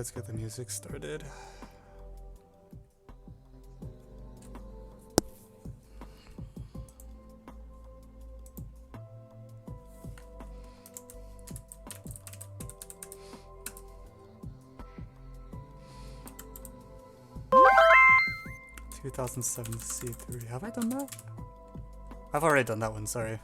let's get the music started. (2007) C3. Have I done that? I've already done that one, sorry.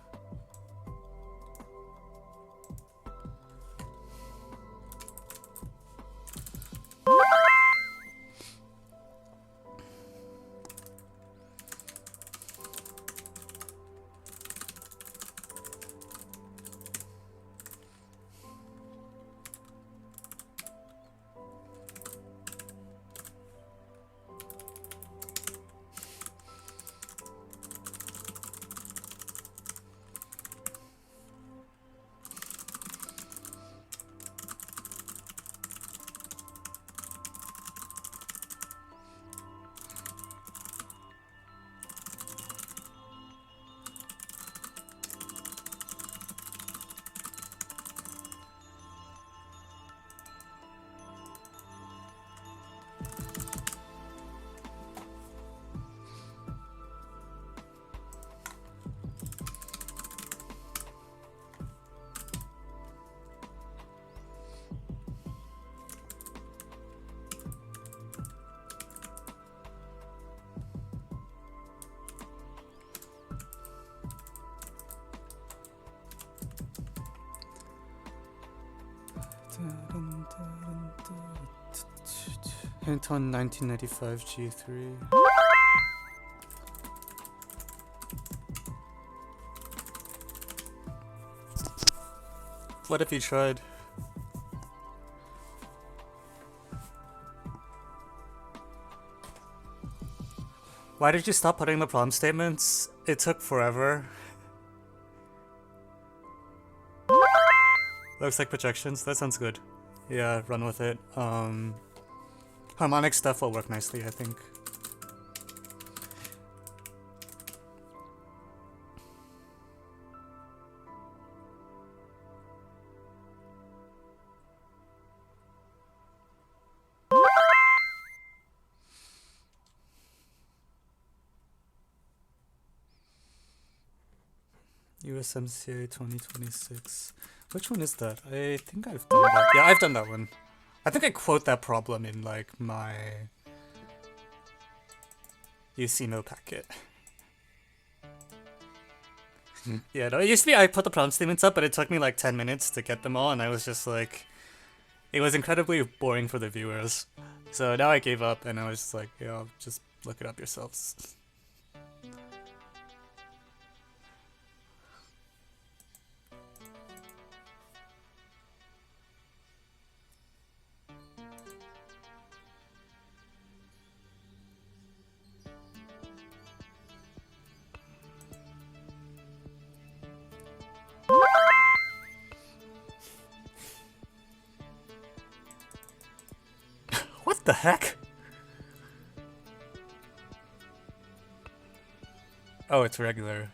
Hint on 1995 G3. What if you tried? Why did you stop putting the problem statements? It took forever. Looks like projections. That sounds good. Yeah, run with it. Harmonic stuff will work nicely, I think. USMCA 2026. Which one is that? I think I've done that. Yeah, I've done that one. I think I quote that problem in like my USAMO packet. Yeah, no, usually I put the problem statements up, but it took me like 10 minutes to get them all, and I was just like, it was incredibly boring for the viewers. So now I gave up, and I was just like, yeah, just look it up yourselves. What the heck? Oh, it's regular.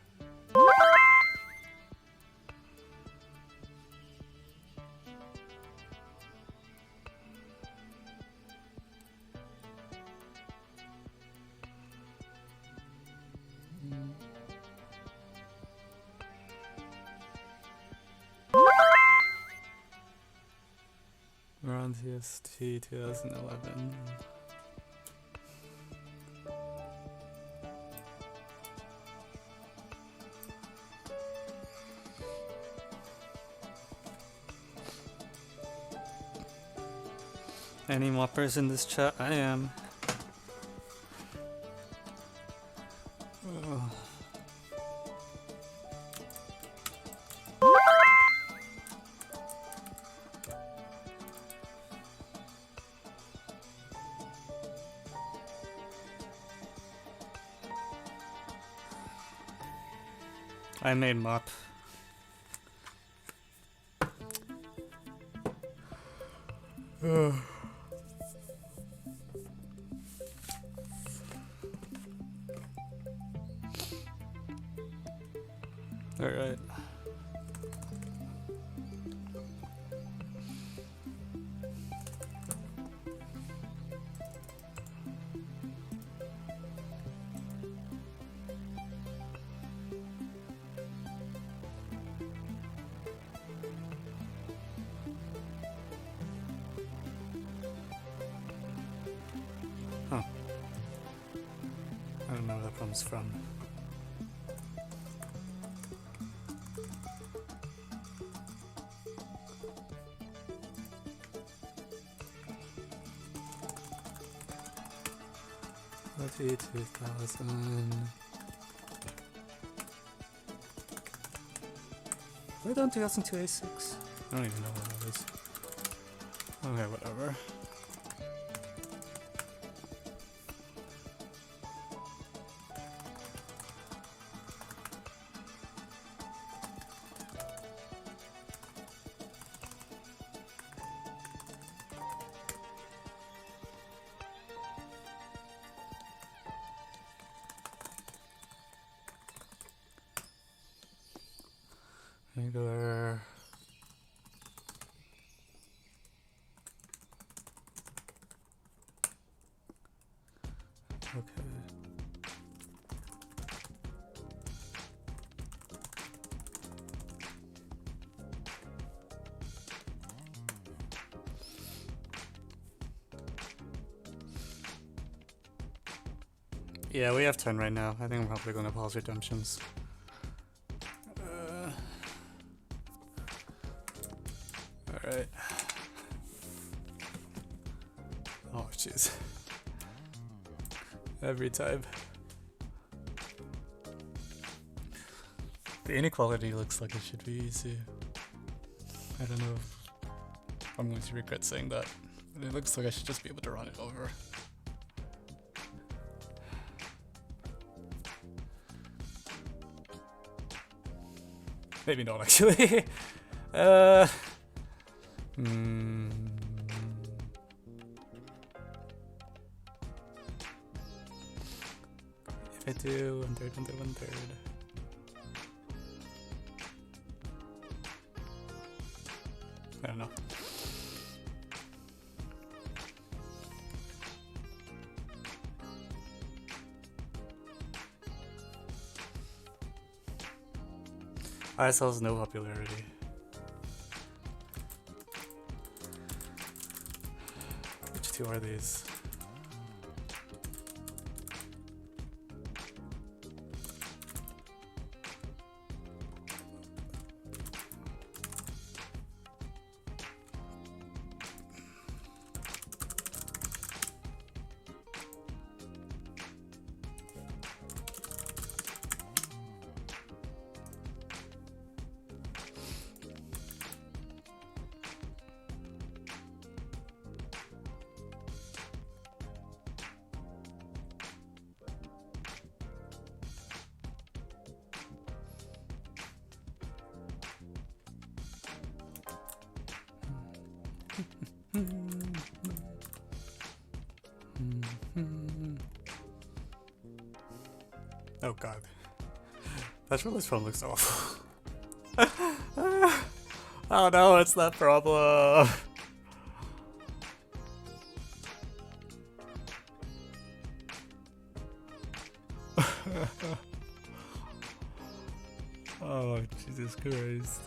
We're on TST 2011. Any moppers in this chat? I am. Oh. I made mop. Alright. comes from. Let's see, 2000. We're done 2002 A6. I don't even know what that is. Okay, whatever. Angular. Okay. Yeah, we have 10 right now. I think I'm probably going to pause redemptions. Alright. Oh, jeez. Every time. The inequality looks like it should be easy. I don't know if I'm going to regret saying that. But it looks like I should just be able to run it over. Maybe not, actually. If I do 1/3, 1/3, 1/3. I don't know. ISL has no popularity. Which two are these? Oh god. That Shortlist phone looks awful. Oh no, it's that problem. Oh, Jesus Christ.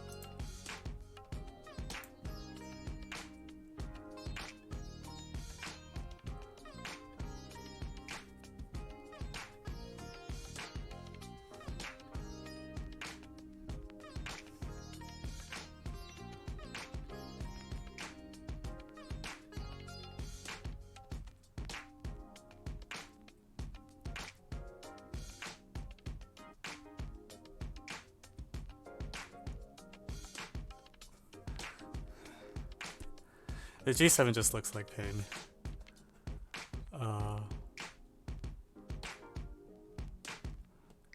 The G7 just looks like pain.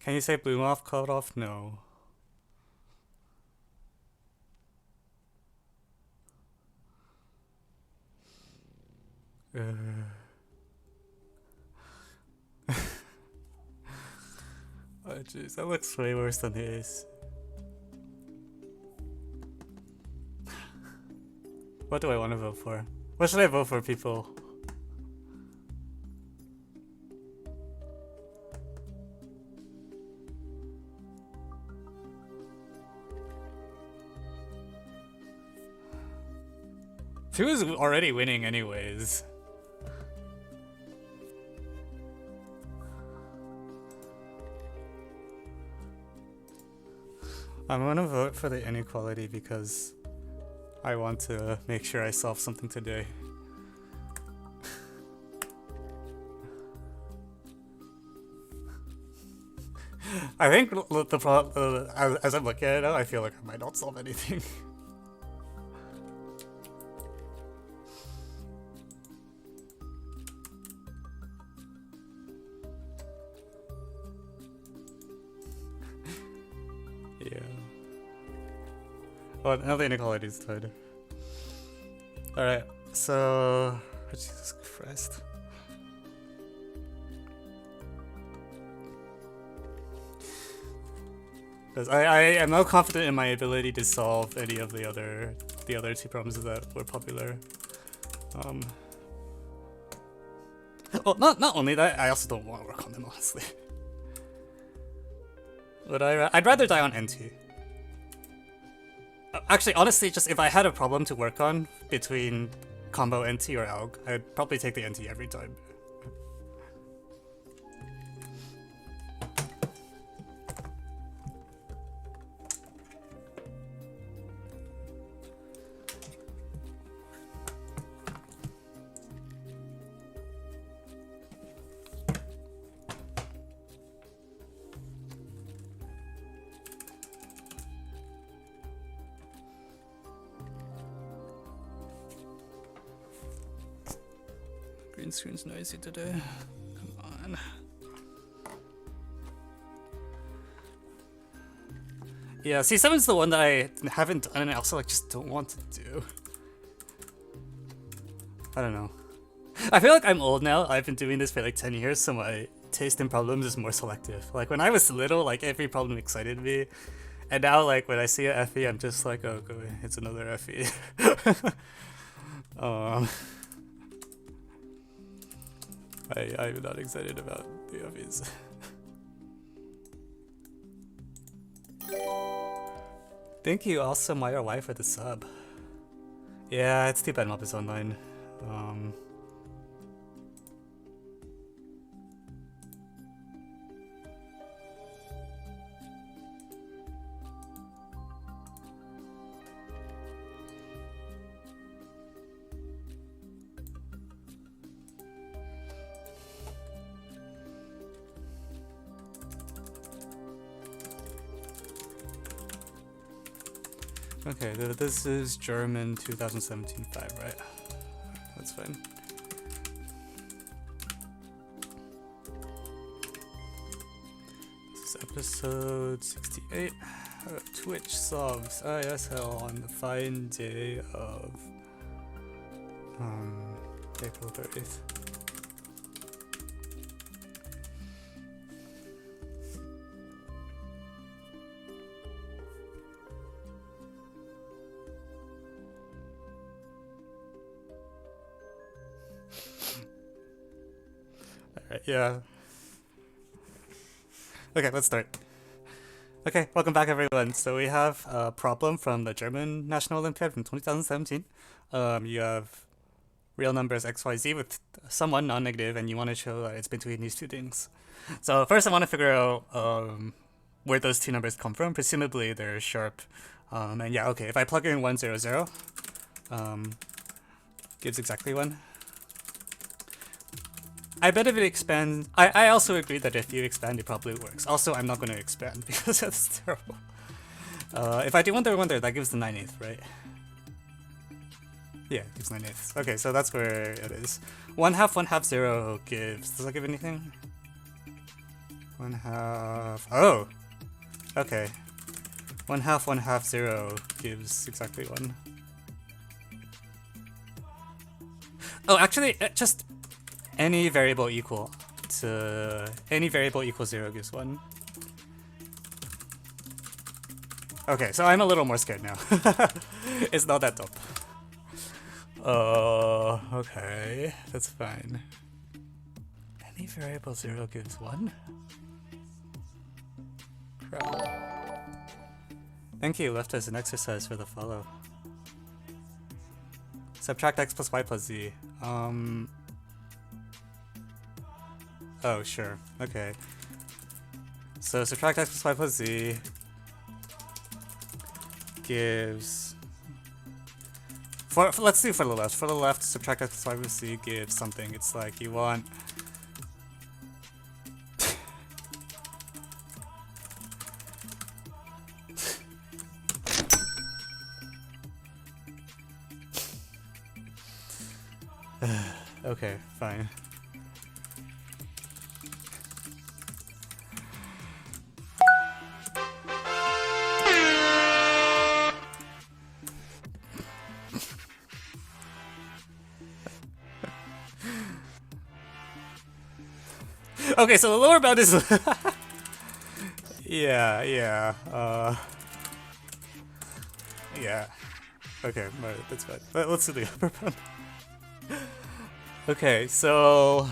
Can you say bloom off, cut off? No. Oh jeez, that looks way worse than the ace. What do I want to vote for? What should I vote for, people? Two is already winning anyways. I'm gonna vote for the inequality because I want to make sure I solve something today. I think the problem, as I'm looking at it now, I feel like I might not solve anything. Yeah. Oh, now the inequality is tied. Alright, so... Jesus Christ. Because I am now confident in my ability to solve any of the other two problems that were popular. Well, not only that, I also don't want to work on them, honestly. But I'd rather die on NT. Actually, honestly, just if I had a problem to work on between combo NT or ALG, I'd probably take the NT every time. Green screen's noisy today. Come on. Yeah, C7's the one that I haven't done and I also just don't want to do. I don't know. I feel like I'm old now. I've been doing this for like 10 years, so my taste in problems is more selective. Like when I was little, like every problem excited me. And now like when I see a FE, I'm just like, oh, go ahead, it's another FE. I'm not excited about the FEs. Thank you also Maya Y for the sub. Yeah, it's too bad Mob is online. Okay, this is German 2017 5, right? That's fine. This is episode 68. Twitch solves ISL on the fine day of April 30th. Yeah. Okay, let's start. Okay, welcome back everyone. So we have a problem from the German National Olympiad from 2017. You have real numbers XYZ with someone non-negative and you want to show that it's between these two things. So first I want to figure out where those two numbers come from. Presumably they're sharp. And yeah, okay, if I plug in 1, 0, 0, gives exactly 1. I bet if it expands... I also agree that if you expand, it probably works. Also, I'm not going to expand because that's terrible. If I do 1 there, 1 there, that gives the 9/8, right? Yeah, it gives 9/8. Okay, so that's where it is. 1/2, 1/2, 0 gives... Does that give anything? 1/2... Oh! Okay. 1/2, 1/2, 0 gives exactly 1. Oh, actually, just... Any variable equal to... Any variable equals 0 gives 1. Okay, so I'm a little more scared now. It's not that dope. Okay, that's fine. Any variable 0 gives 1? Crap. Thank you, left as an exercise for the follow. Subtract x plus y plus z. Oh, sure. Okay. So subtract x plus y plus z. gives... let's do for the left. For the left, subtract x plus y plus z gives something. It's like you want... Okay, fine. Okay, so the lower bound is... yeah. Yeah. Okay, right, that's fine. Let's do the upper bound. Okay, so...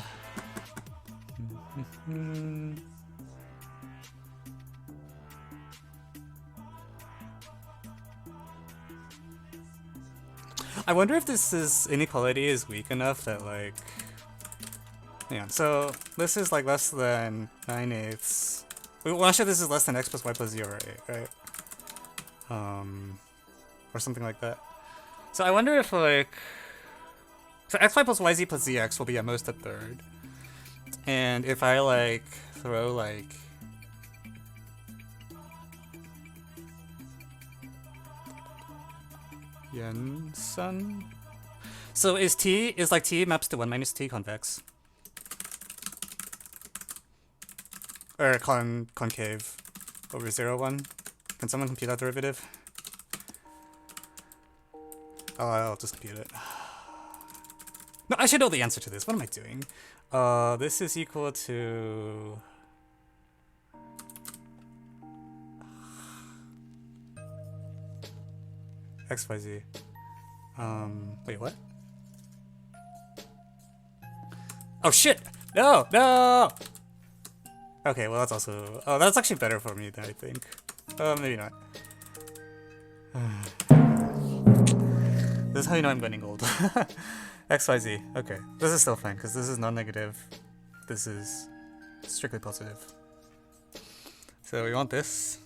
I wonder if this inequality is weak enough that, like... Yeah, so this is like less than 9/8. Well, actually this is less than x plus y plus 0, right? Or something like that. So I wonder if, like... So xy plus yz plus zx will be at most a third. And if I, like, throw, like... Jensen? So is t maps to 1 minus t convex? Or concave over 0, 1? Can someone compute that derivative? Oh, I'll just compute it. No, I should know the answer to this. What am I doing? This is equal to... XYZ. Wait, what? Oh shit! No! No! Okay, well that's also... Oh, that's actually better for me than I think. Maybe not. This is how you know I'm getting old. XYZ. Okay. This is still fine, because this is non-negative. This is strictly positive. So we want this.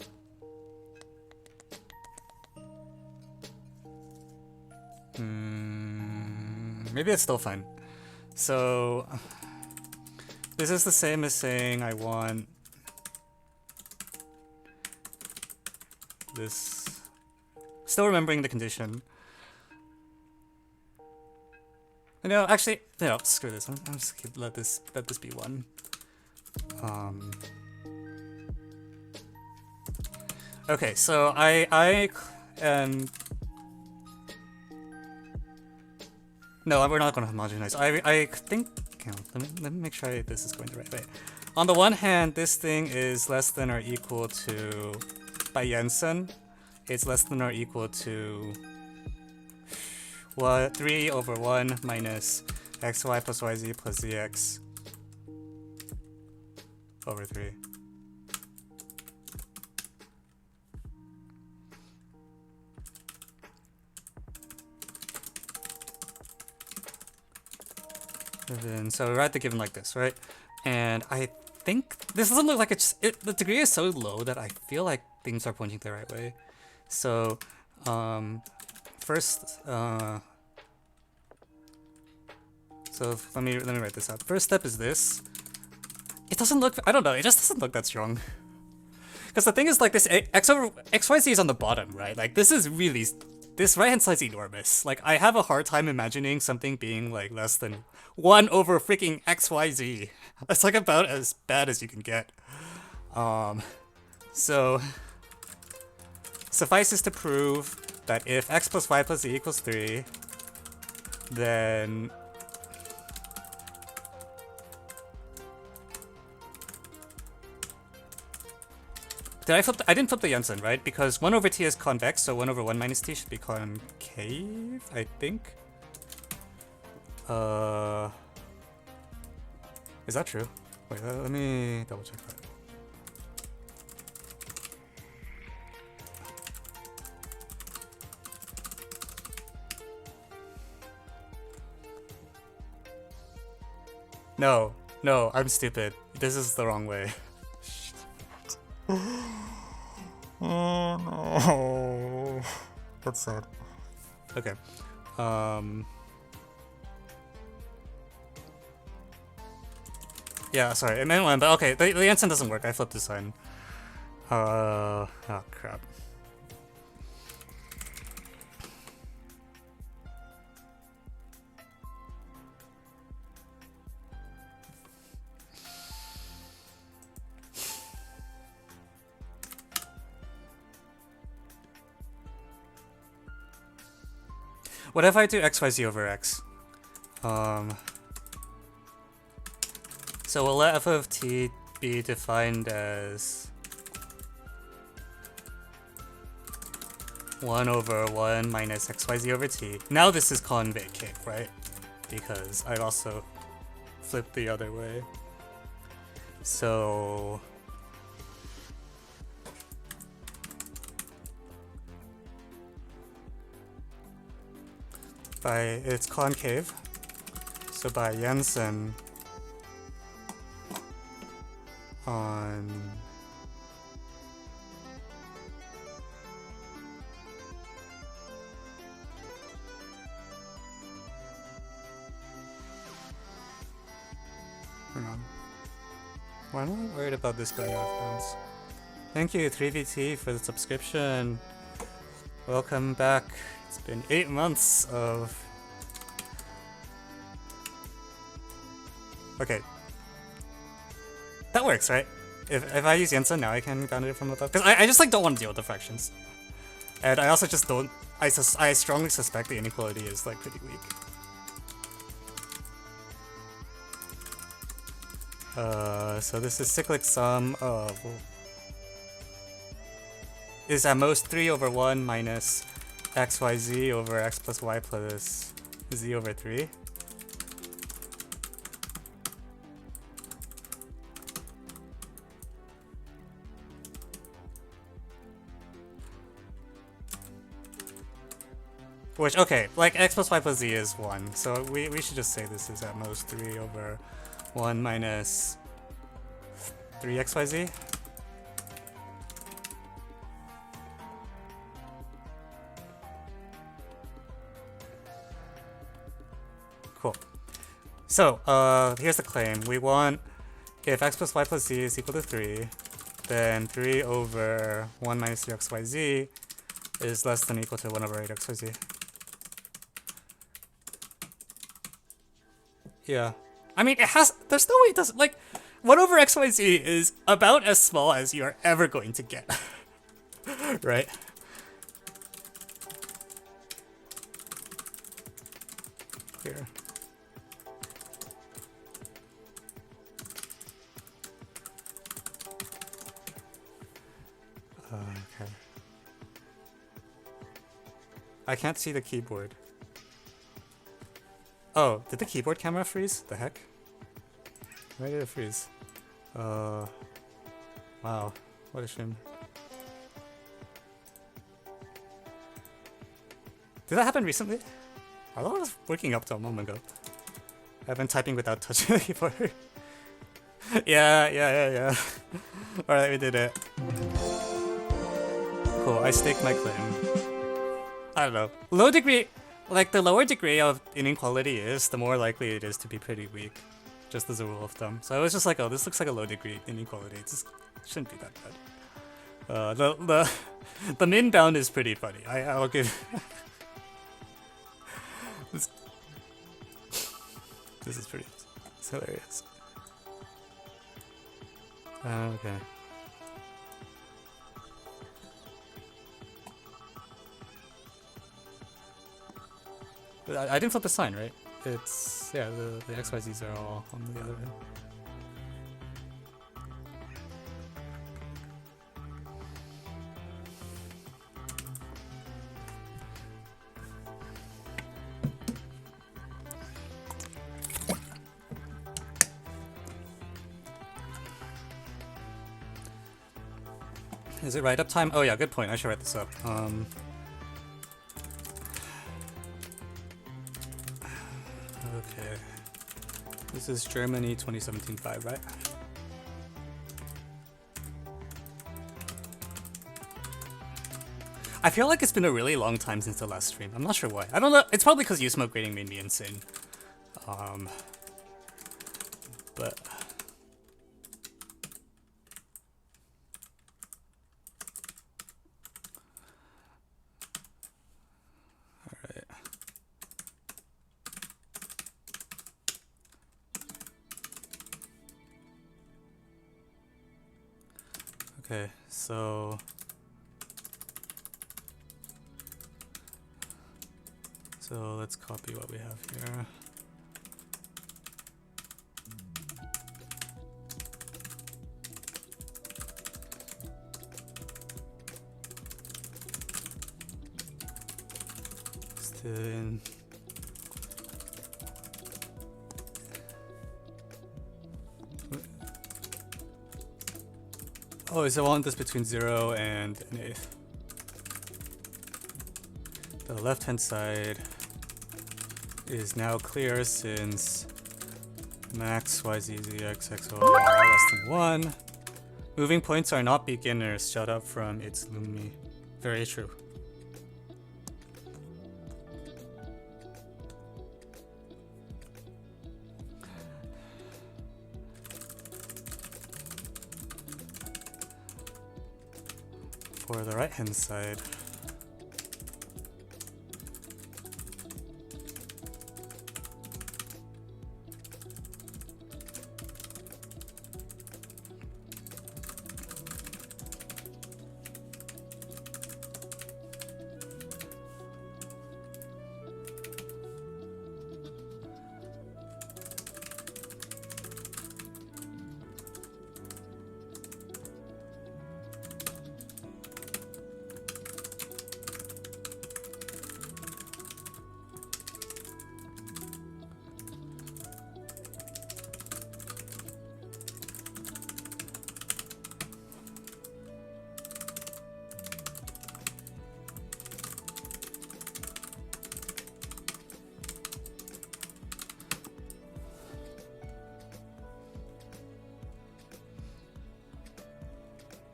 Maybe it's still fine. So... This is the same as saying I want this. Still remembering the condition. No, actually, no, screw this. I'm just gonna let this be 1. Okay, so I am. No, we're not going to homogenize. I think. Let me make sure this is going the right way. On the one hand, this thing is less than or equal to, by Jensen, it's less than or equal to 3 over 1 minus xy plus yz plus zx over 3. And so we write the given like this, right? And I think this doesn't look like the degree is so low that I feel like things are pointing the right way. So first, so let me write this out. First step is this. It doesn't look, I don't know, it just doesn't look that strong. Because the thing is, like, this xyz is on the bottom, right? Like, this is really, this right hand side's enormous. Like, I have a hard time imagining something being like less than 1 over freaking xyz. That's like about as bad as you can get. So suffices to prove that if x plus y plus z equals 3, then I didn't flip the Jensen, right? Because 1 over t is convex, so 1 over 1 minus t should be concave, I think. Is that true? Wait, let me double check that. No, I'm stupid. This is the wrong way. Oh no. That's sad. Okay. Yeah, sorry, it meant one, but okay, the ensign doesn't work. I flipped the sign. Oh crap. What if I do XYZ over X? So we'll let f of t be defined as 1 over 1 minus xyz over t. Now this is convective, right? Because I've also flipped the other way. So it's concave. So by Jensen on hang on. Why am I worried about this going off bounds? Thank you 3VT for the subscription. Welcome back. It's been 8 months of... Okay. That works, right? If I use Jensen now, I can bound it from above. Because I just like don't want to deal with the fractions. And I also just don't... I strongly suspect the inequality is like pretty weak. So this is cyclic sum of... is at most 3 over 1 minus xyz over x plus y plus z over 3. Which, okay, like x plus y plus z is 1, so we should just say this is at most 3 over 1 minus 3xyz. Cool. So, here's the claim. We want if x plus y plus z is equal to 3, then 3 over 1 minus 3xyz is less than or equal to 1 over 8xyz. Yeah. I mean, it has... There's no way it doesn't... Like, 1 over xyz is about as small as you are ever going to get. Right? Here. Okay. I can't see the keyboard. Oh, did the keyboard camera freeze? The heck? Why did it freeze? Wow. What a shame. Did that happen recently? I thought it was working up till a moment ago. I've been typing without touching the keyboard. Yeah. Alright, we did it. Cool, I staked my claim. I don't know. Low degree... Like, the lower degree of inequality is, the more likely it is to be pretty weak. Just as a rule of thumb. So I was just like, oh, this looks like a low degree inequality. It just shouldn't be that bad. The min bound is pretty funny. I'll give... this is pretty... It's hilarious. Okay. I didn't flip the sign, right? It's... yeah, the XYZs are all on the other end. Is it write-up time? Oh yeah, good point. I should write this up. Okay. This is Germany 2017-5, right? I feel like it's been a really long time since the last stream. I'm not sure why. I don't know. It's probably because USAMO grading made me insane. But all right. Okay, so let's copy what we have here. Then oh, so I want this between 0 and an eighth. The left-hand side is now clear since max y z z x x y are less than 1. Moving points are not beginners. Shut up from its Lumi. Very true. For the right-hand side,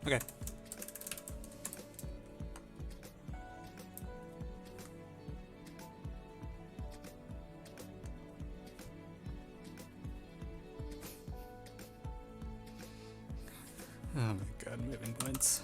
okay. Oh my god, moving points.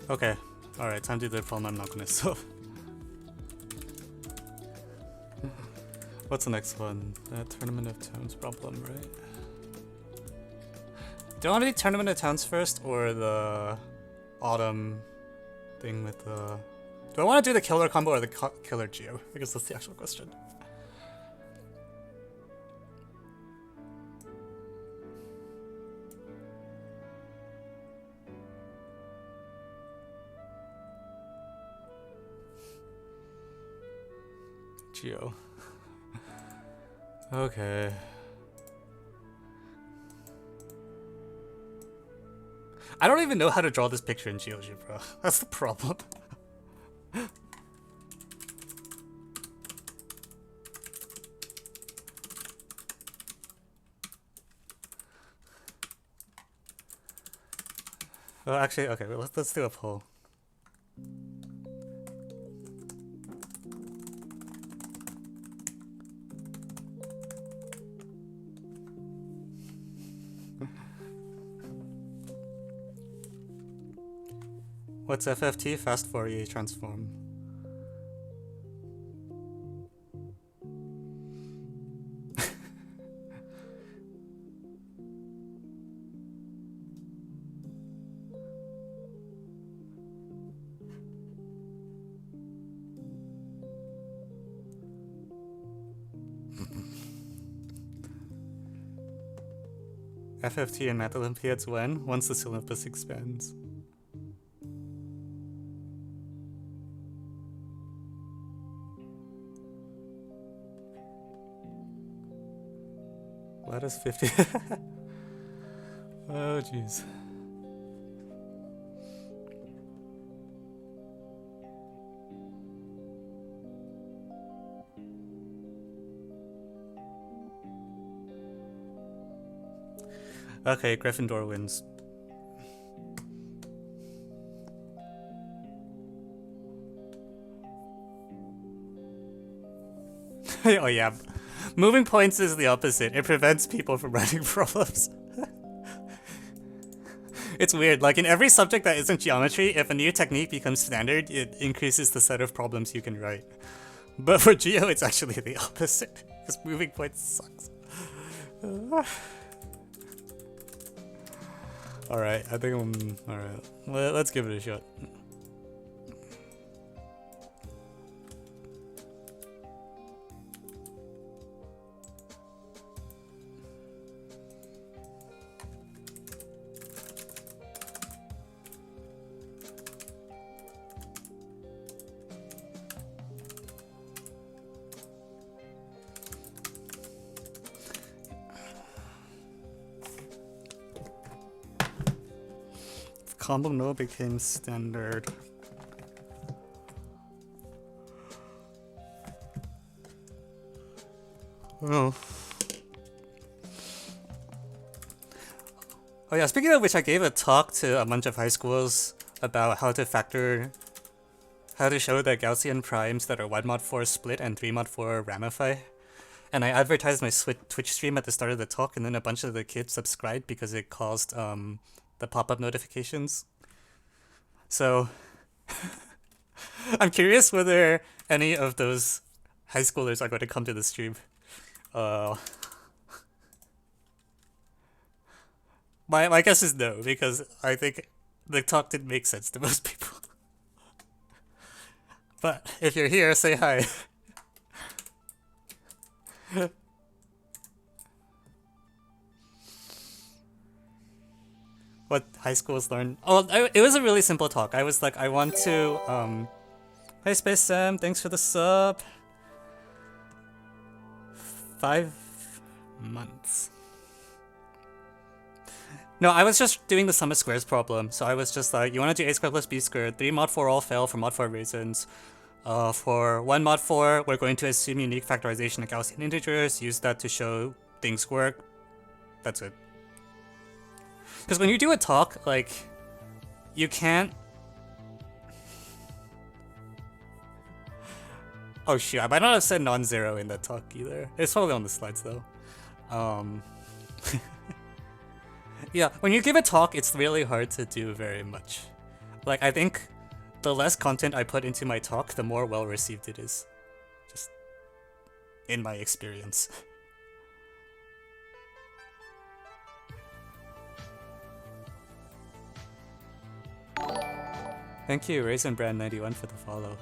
Okay, alright, time to do the problem I'm not gonna solve. What's the next one? The Tournament of Towns problem, right? Do I want to do Tournament of Towns first, or the Autumn thing with the... Do I want to do the Killer combo or the Killer Geo? I guess that's the actual question. Geo. Okay. I don't even know how to draw this picture in GeoGebra. That's the problem. Well, actually, okay, well, let's do a poll. What's FFT? Fast Fourier transform. FFT and Math Olympiads when? Once the syllabus expands. What is 50? Oh, jeez. Okay, Gryffindor wins. Oh yeah. Moving points is the opposite. It prevents people from writing problems. It's weird. Like in every subject that isn't geometry, if a new technique becomes standard, it increases the set of problems you can write. But for geo, it's actually the opposite. Because moving points sucks. Alright, I think I'm... Alright, let's give it a shot. Combo no became standard. Oh. Oh yeah, speaking of which, I gave a talk to a bunch of high schools about how to show the Gaussian primes that are 1 mod 4 split and 3 mod 4 ramify. And I advertised my Twitch stream at the start of the talk, and then a bunch of the kids subscribed because it caused the pop-up notifications. So I'm curious whether any of those high schoolers are going to come to the stream. My guess is no, because I think the talk didn't make sense to most people. But if you're here, say hi. What high schools learn? Oh, it was a really simple talk. I was like, I want to, Hey Space Sam, thanks for the sub. 5 months. No, I was just doing the sum of squares problem. So I was just like, you want to do a squared plus b squared, 3 mod 4 all fail for mod 4 reasons. For 1 mod 4, we're going to assume unique factorization of Gaussian integers, use that to show things work. That's it. Because when you do a talk, like, you can't... Oh shoot, I might not have said non-zero in that talk either. It's probably on the slides though. Yeah, when you give a talk, it's really hard to do very much. Like, I think the less content I put into my talk, the more well-received it is. Just in my experience. Thank you, RaisinBrand91 for the follow.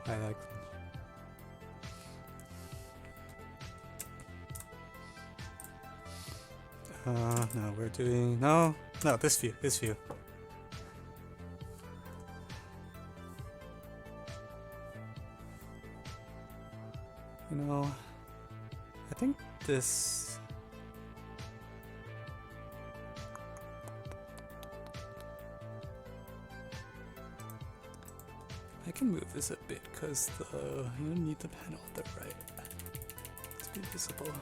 I like... no, we're doing... No, this view. You know, I think this... I can move this a bit because you don't need the panel on the right to be visible.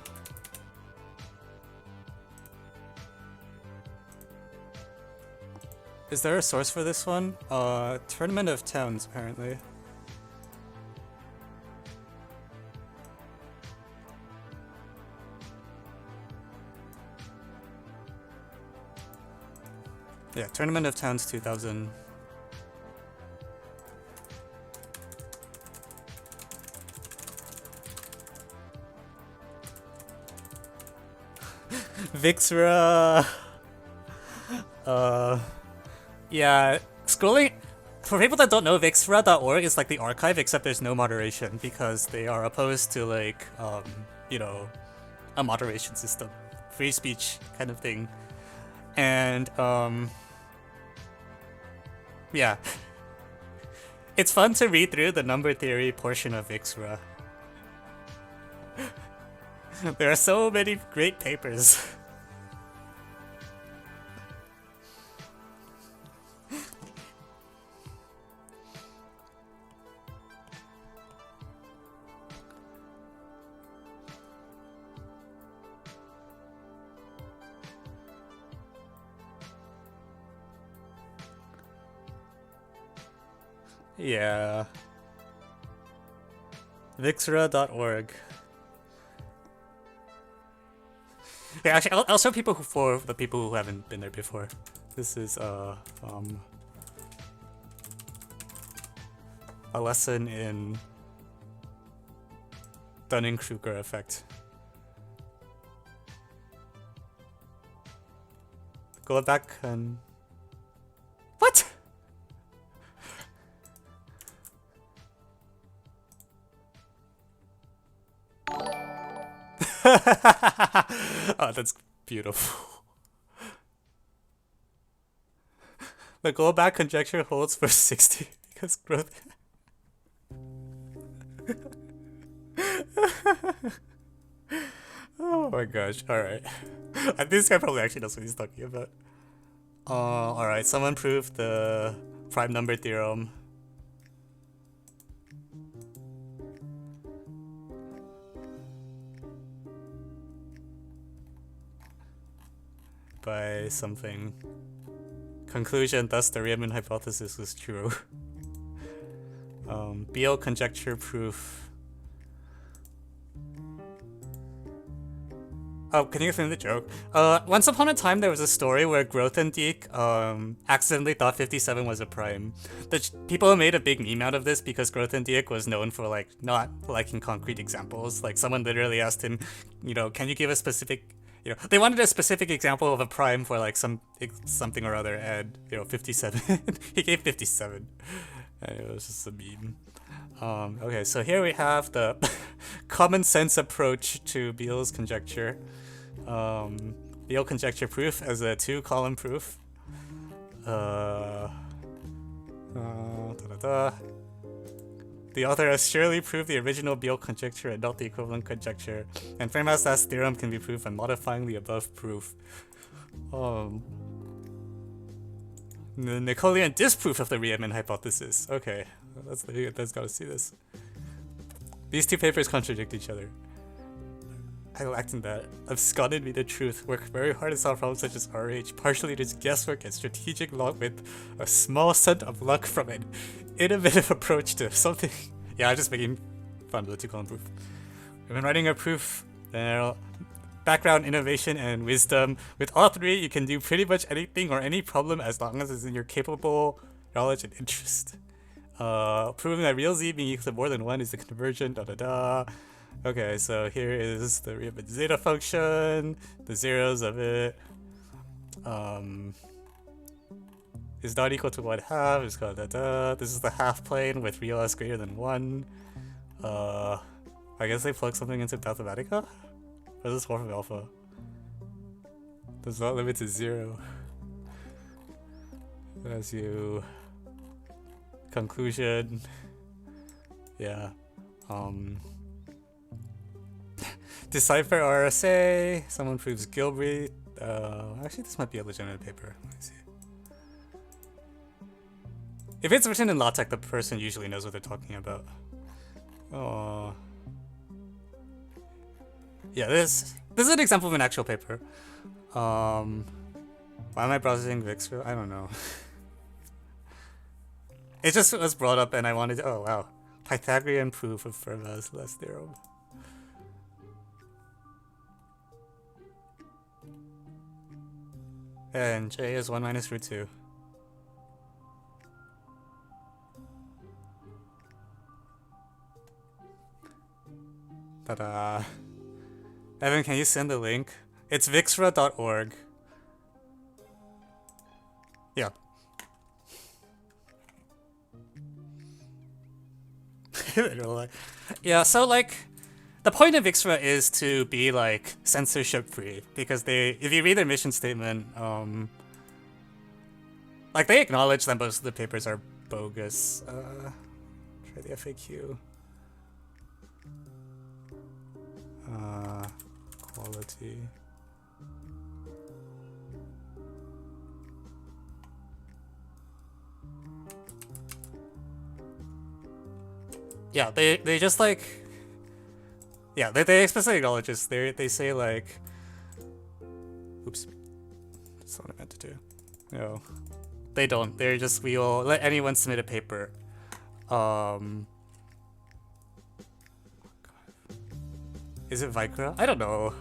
Is there a source for this one? Tournament of Towns, apparently. Yeah, Tournament of Towns 2000. Vixra. Yeah, scrolling. For people that don't know, Vixra.org is like the archive, except there's no moderation because they are opposed to like, you know, a moderation system, free speech kind of thing, and yeah. It's fun to read through the number theory portion of Ixra. There are so many great papers. Yeah. Vixra.org. Yeah, actually, I'll show people for the people who haven't been there before. This is a lesson in Dunning-Kruger effect. Go back and what? Oh, that's beautiful. The go back conjecture holds for 60 because growth. Oh my gosh, alright. This guy probably actually knows what he's talking about. Alright, someone proved the prime number theorem. By something. Conclusion, thus the Riemann hypothesis was true. Beal conjecture proof. Oh, can you explain the joke? Once upon a time there was a story where Grothendieck accidentally thought 57 was a prime. People made a big meme out of this because Grothendieck was known for like not liking concrete examples. Like someone literally asked him, you know, can you give a specific, you know, they wanted a specific example of a prime for like something or other, and you know, 57. He gave 57. And it was just a meme. Okay, so here we have the common sense approach to Beal's conjecture. Beal conjecture proof as a 2-column proof. The author has surely proved the original Beal conjecture and not the equivalent conjecture, and Fermat's theorem can be proved by modifying the above proof. The Nicolean disproof of the Riemann hypothesis. Okay, that's gotta see this. These two papers contradict each other. I lacked in that. Absconded me the truth. Worked very hard to solve problems such as RH, partially to guesswork and strategic luck with a small scent of luck from an innovative approach to something. Yeah, I'm just making fun of the 2-column proof. I've been writing a proof. Background, innovation, and wisdom. With all three, you can do pretty much anything or any problem as long as it's in your capable knowledge and interest. Proving that real z being equal to more than 1 is the conversion, Okay, so here is the Riemann zeta function, the zeros of it. Is not equal to 1/2, it's called This is the half plane with real s greater than 1. I guess they plug something into Mathematica? Or is this 1 from alpha? Does not limit to 0. As you... Conclusion... Yeah. Decipher RSA. Someone proves Gilbert. Actually, this might be a legitimate paper. Let me see. If it's written in LaTeX, the person usually knows what they're talking about. Oh. Yeah, this is an example of an actual paper. Why am I browsing Vixra? I don't know. It just was brought up and I wanted to, oh wow. Pythagorean proof of Fermat's last theorem. And J is 1 minus root 2. Ta-da. Evan, can you send the link? It's vixra.org. Yeah. Yeah, so like, the point of Vixra is to be like censorship free, because if you read their mission statement, like they acknowledge that most of the papers are bogus. Try the FAQ. Quality. Yeah, they just like, yeah, they explicitly acknowledge this. They say like, oops, that's not what I meant to do. No, they don't. They're just, we will let anyone submit a paper. Is it Vicra? I don't know.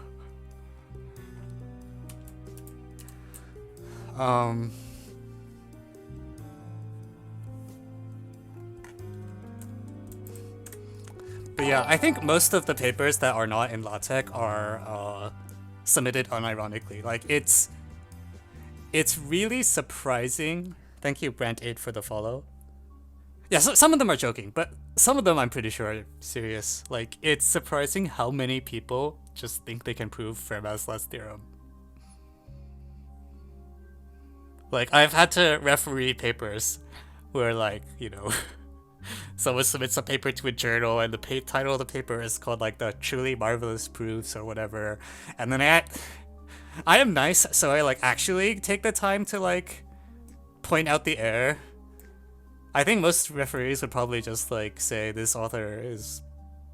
But yeah, I think most of the papers that are not in LaTeX are submitted unironically. Like it's really surprising. Thank you, Brand8, for the follow. Yeah, so some of them are joking, but some of them I'm pretty sure are serious. Like, it's surprising how many people just think they can prove Fermat's last theorem. Like, I've had to referee papers where, like, you know, someone submits a paper to a journal and the title of the paper is called, like, the Truly Marvelous Proofs or whatever. And then I am nice, so I, like, actually take the time to, like, point out the error. I think most referees would probably just like say this author is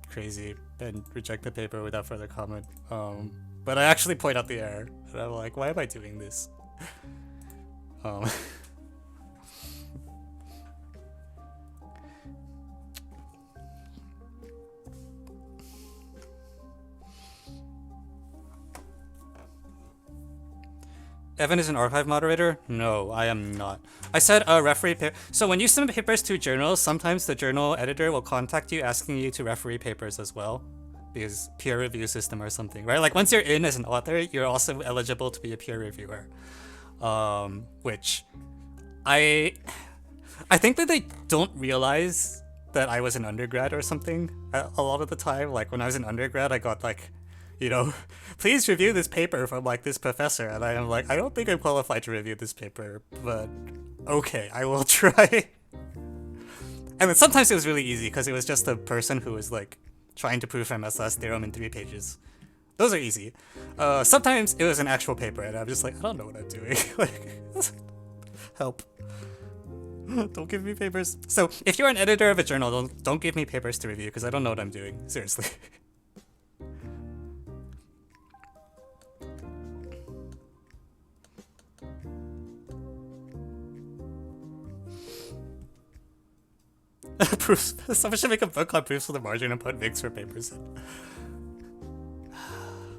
crazy and reject the paper without further comment. But I actually point out the error, and I'm like, why am I doing this? Evan is an archive moderator? No, I am not. I said a referee paper. So when you submit papers to journals, sometimes the journal editor will contact you asking you to referee papers as well. Because peer review system or something, right? Like once you're in as an author, you're also eligible to be a peer reviewer. Which I think that they don't realize that I was an undergrad or something a lot of the time. Like when I was an undergrad, I got like, you know, please review this paper from like this professor, and I am like, I don't think I'm qualified to review this paper, but okay, I will try. And then sometimes it was really easy because it was just a person who was like trying to prove Fermat's last theorem in 3 pages. Those are easy. Sometimes it was an actual paper, and I'm just like, I don't know what I'm doing. Like, help. Don't give me papers. So if you're an editor of a journal, don't give me papers to review because I don't know what I'm doing. Seriously. Proofs. Someone should make a book on proofs with a margin and put Vix for papers in.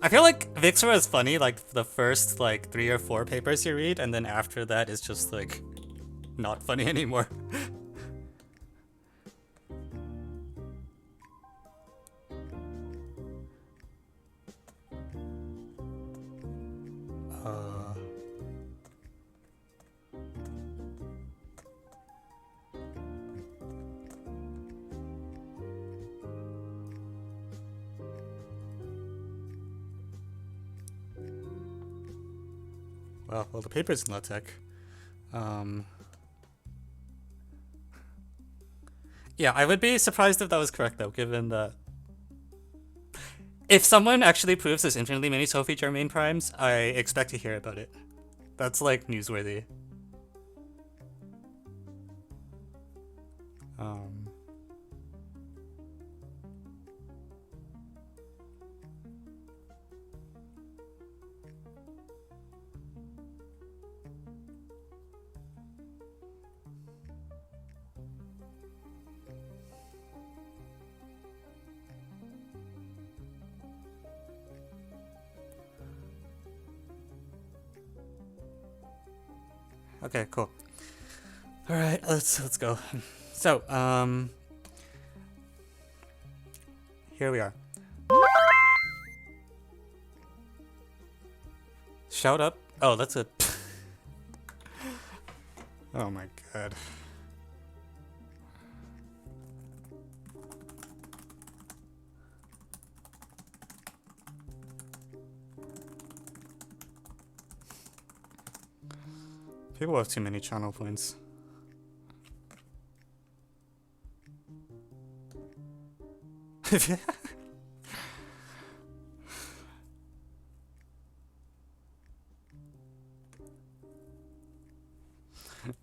I feel like Vixra is funny, like the first like 3 or 4 papers you read, and then after that it's just like not funny anymore. Well, the paper's in LaTeX. Yeah, I would be surprised if that was correct though, given that if someone actually proves there's infinitely many Sophie Germain primes, I expect to hear about it. That's like newsworthy. Okay, cool. All right, let's go. So, here we are. Shout up. Oh, that's it. Oh my god. People have too many channel points.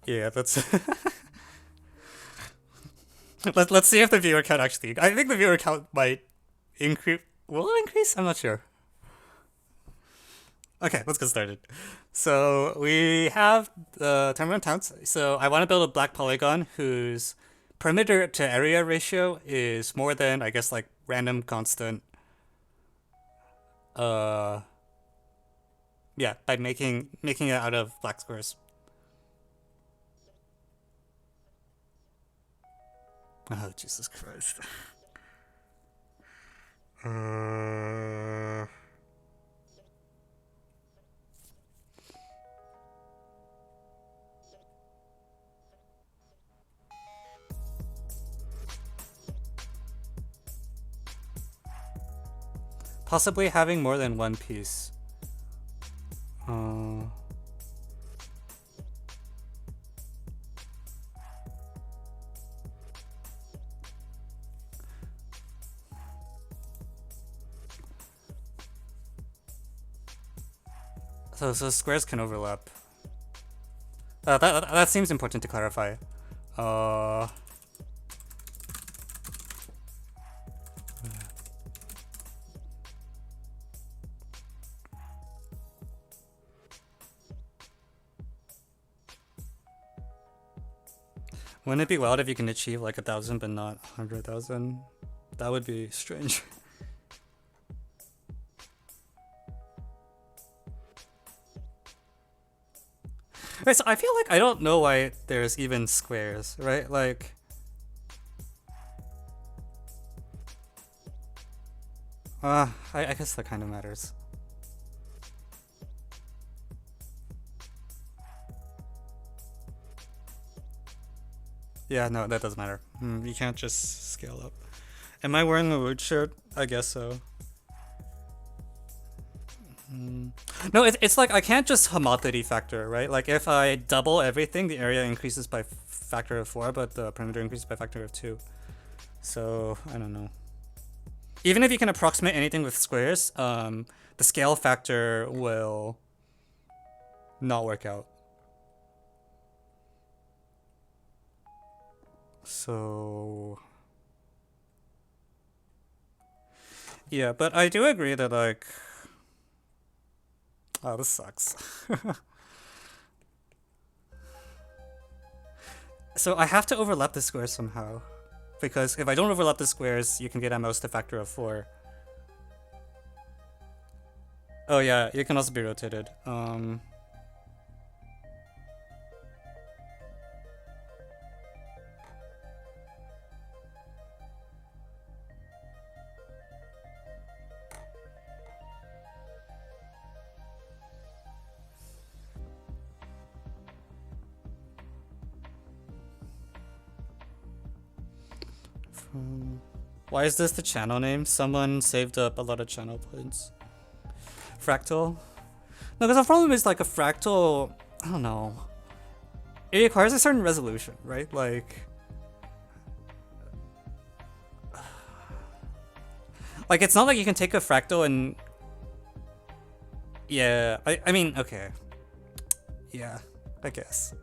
Yeah, that's. Let's see if the viewer count actually. I think the viewer count might increase. Will it increase? I'm not sure. Okay, let's get started. So we have the term counts. So I want to build a black polygon whose perimeter to area ratio is more than, I guess, like random constant. Uh, yeah, by making it out of black squares. Oh, Jesus Christ. Uh... Possibly having more than one piece. So squares can overlap. That seems important to clarify. Wouldn't it be wild if you can achieve like 1,000 but not 100,000? That would be strange. Right, so I feel like I don't know why there's even squares, right? Like, I guess that kind of matters. Yeah, no, that doesn't matter. You can't just scale up. Am I wearing a wood shirt? I guess so. No, it's like I can't just homotopy factor, right? Like if I double everything, the area increases by factor of 4, but the perimeter increases by factor of 2. So, I don't know. Even if you can approximate anything with squares, the scale factor will not work out. So... yeah, but I do agree that, like... oh, this sucks. So I have to overlap the squares somehow. Because if I don't overlap the squares, you can get at most a factor of 4. Oh yeah, it can also be rotated. Why is this the channel name? Someone saved up a lot of channel points. Fractal? No, because the problem is like a fractal, I don't know. It requires a certain resolution, right? Like it's not like you can take a fractal and... yeah, I mean, okay. Yeah, I guess.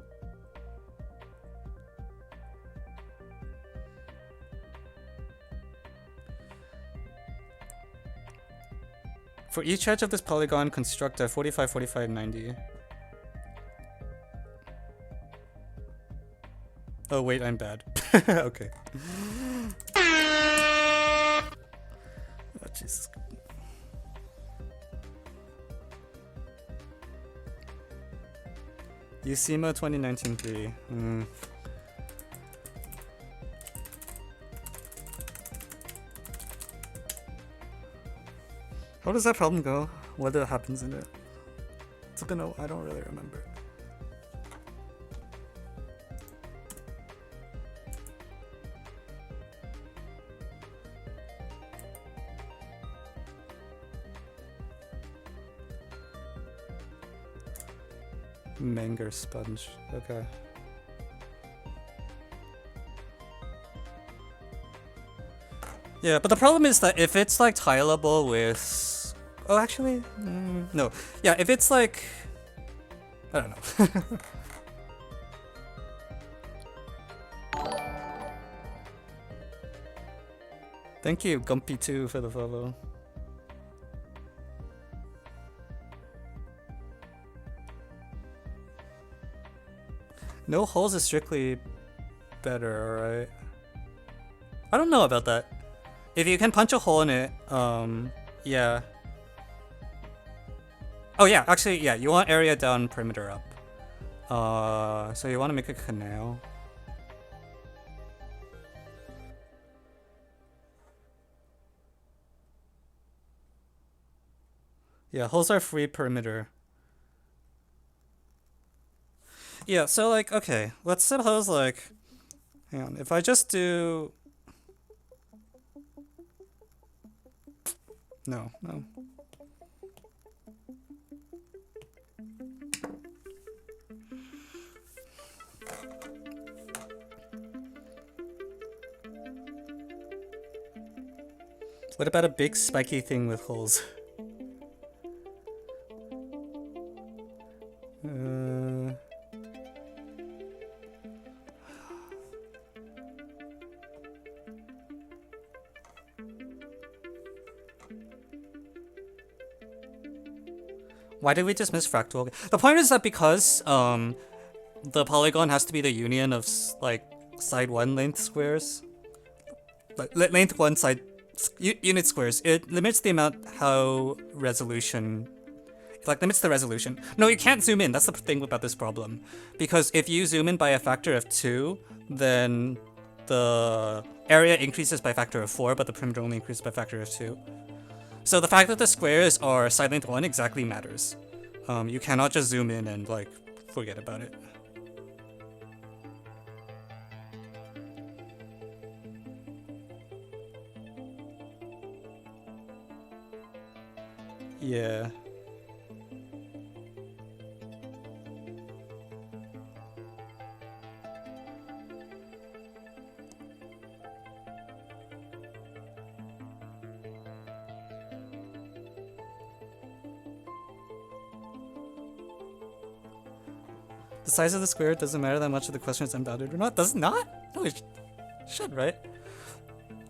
For each edge of this polygon, construct a 45, 45, 90. Oh wait, I'm bad. Okay. Oh, Jesus. USAMO 2019-3. How does that problem go? What happens in it? It's like, no, I don't really remember. Manger sponge. Okay. Yeah, but the problem is that if it's like tileable with... Oh, actually, no. Yeah, if it's like... I don't know. Thank you, Gumpy2, for the follow. No holes is strictly better, alright? I don't know about that. If you can punch a hole in it, yeah. Oh yeah, actually, yeah, you want area down, perimeter up. So you want to make a canal. Yeah, holes are free perimeter. Yeah, so like, okay, let's suppose like, hang on, if I just do... No. What about a big spiky thing with holes? Why did we just miss fractal? The point is that because the polygon has to be the union of like side 1 length squares, like length 1 side unit squares, it limits the amount how resolution, like limits the resolution. No, you can't zoom in. That's the thing about this problem, because if you zoom in by a factor of 2, then the area increases by a factor of 4, but the perimeter only increases by a factor of 2. So the fact that the squares are side length 1 exactly matters. You cannot just zoom in and like forget about it. Yeah. The size of the square doesn't matter that much if the question is unbounded or not. Does it not? No, it should, right?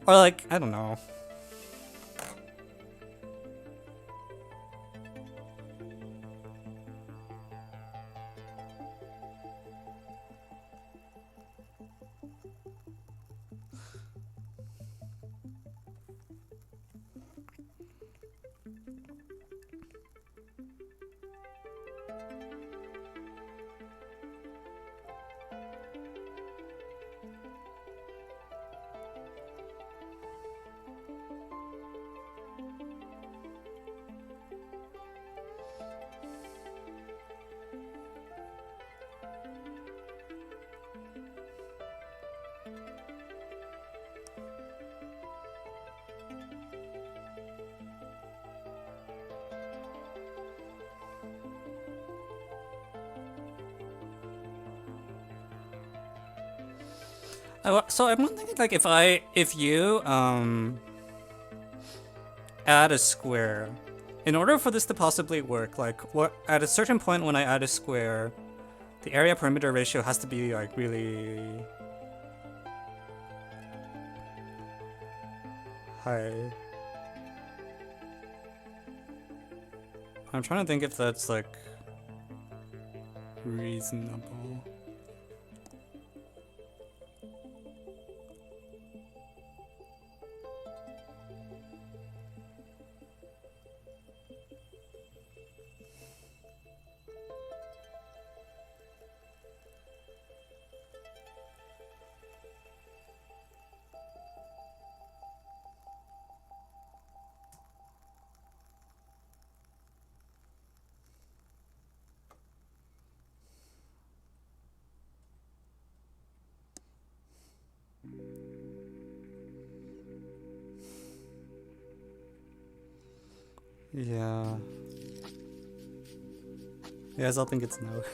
Or like, I don't know. So I'm wondering, like, if you add a square, in order for this to possibly work, like, at a certain point when I add a square, the area perimeter ratio has to be like really high. I'm trying to think if that's like reasonable. Yeah. You guys all think it's no.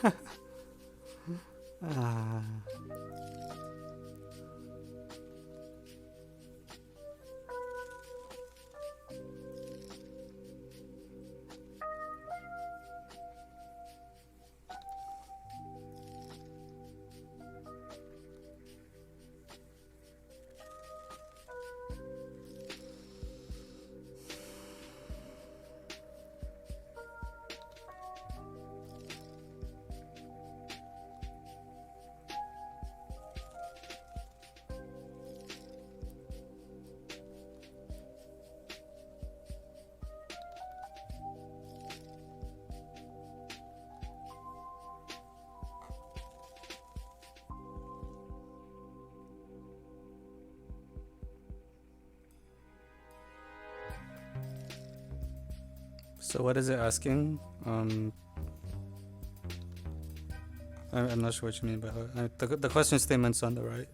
So what is it asking? I'm not sure what you mean by that. The question statement's on the right.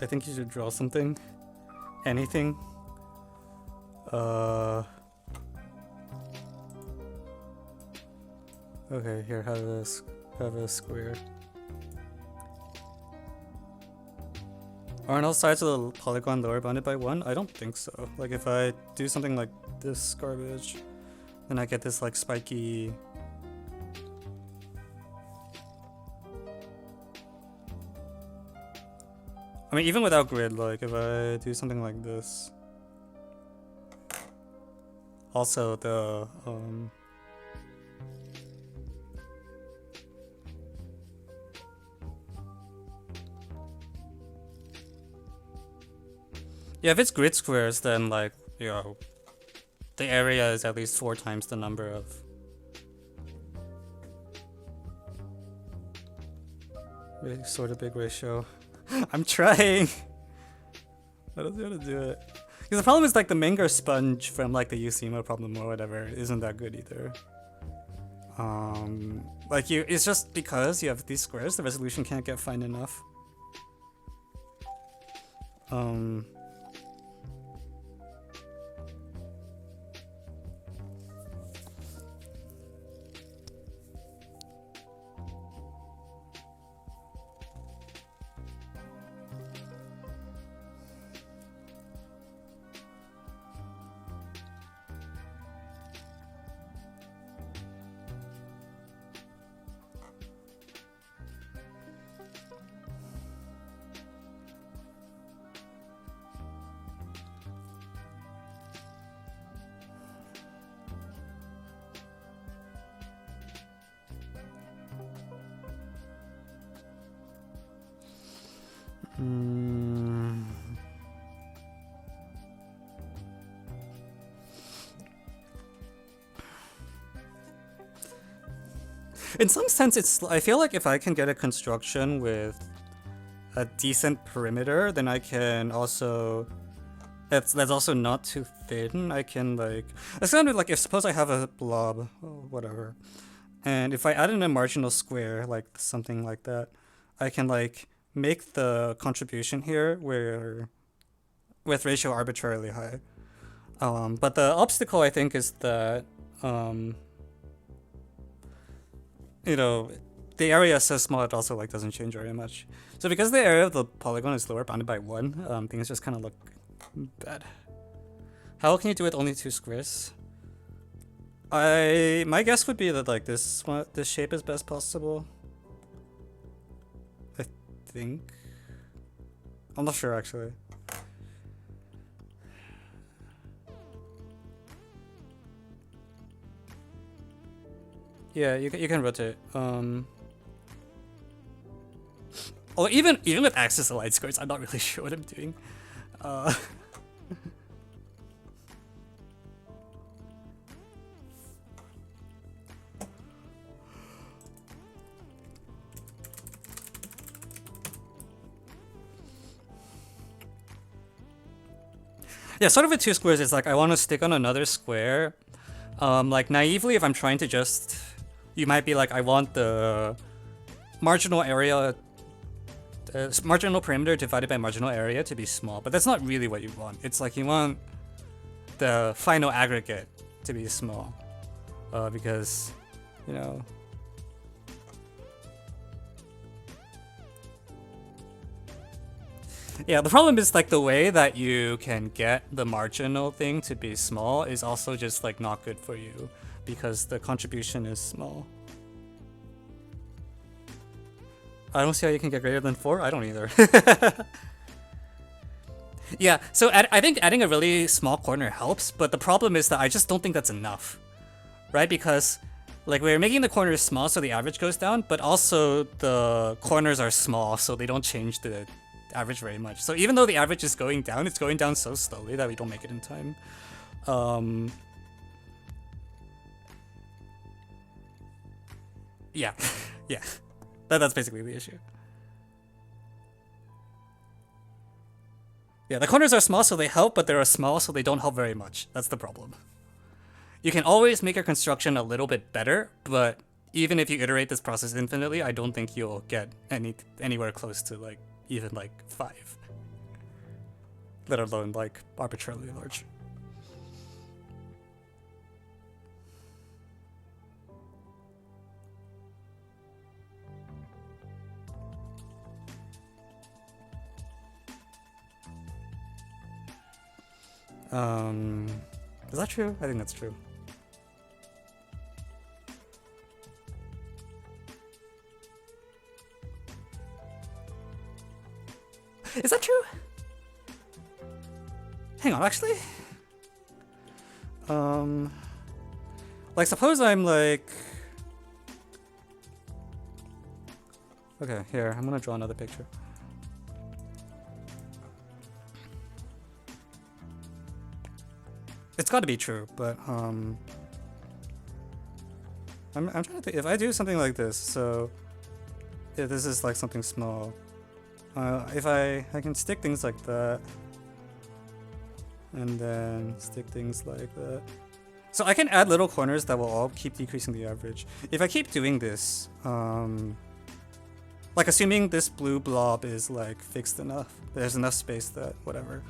I think you should draw something. Anything. Okay, here, have a square. Aren't all sides of the polygon lower bounded by 1? I don't think so. Like, if I do something like this garbage, then I get this, like, spiky... I mean, even without grid, like, if I do something like this... Also, the, yeah, if it's grid squares, then, like, you know, the area is at least 4 times the number of... really sort of big ratio. I'm trying! I don't know how to do it. Because the problem is, like, the Menger sponge from, like, the USAMO problem or whatever isn't that good either. Like, it's just because you have these squares, the resolution can't get fine enough. In some sense, I feel like if I can get a construction with a decent perimeter, then I can also, that's also not too thin. I can, like, it's kind of like, if suppose I have a blob, whatever, and if I add in a marginal square, like something like that, I can, like, make the contribution here where with ratio arbitrarily high. But the obstacle, I think, is that you know, the area is so small it also, like, doesn't change very much. So because the area of the polygon is lower bounded by 1, things just kind of look bad. How can you do it only 2 squares? My guess would be that, like, this shape is best possible. I think. I'm not sure, actually. Yeah, you can rotate. Or even with access to light squares, I'm not really sure what I'm doing. Yeah, sort of with 2 squares, it's like I want to stick on another square. Like, naively, if I'm trying to just... You might be like, I want the marginal area... marginal perimeter divided by marginal area to be small, but that's not really what you want. It's like you want the final aggregate to be small, because, you know. Yeah, the problem is like the way that you can get the marginal thing to be small is also just like not good for you because the contribution is small. I don't see how you can get greater than 4. I don't either. Yeah, so I think adding a really small corner helps, but the problem is that I just don't think that's enough, right? Because like we're making the corners small so the average goes down, but also the corners are small so they don't change the average very much. So even though the average is going down, it's going down so slowly that we don't make it in time. Yeah, yeah, that's basically the issue. Yeah, the corners are small so they help, but they're small so they don't help very much. That's the problem. You can always make your construction a little bit better, but even if you iterate this process infinitely, I don't think you'll get anywhere close to like even like 5. Let alone like arbitrarily large. Is that true? I think that's true. Is that true? Hang on, actually. Like suppose I'm like, okay, here, I'm gonna draw another picture. It's got to be true, but I'm trying to think. If I do something like this, so if this is like something small, if I can stick things like that, and then stick things like that. So I can add little corners that will all keep decreasing the average. If I keep doing this, like assuming this blue blob is like fixed enough, there's enough space that whatever.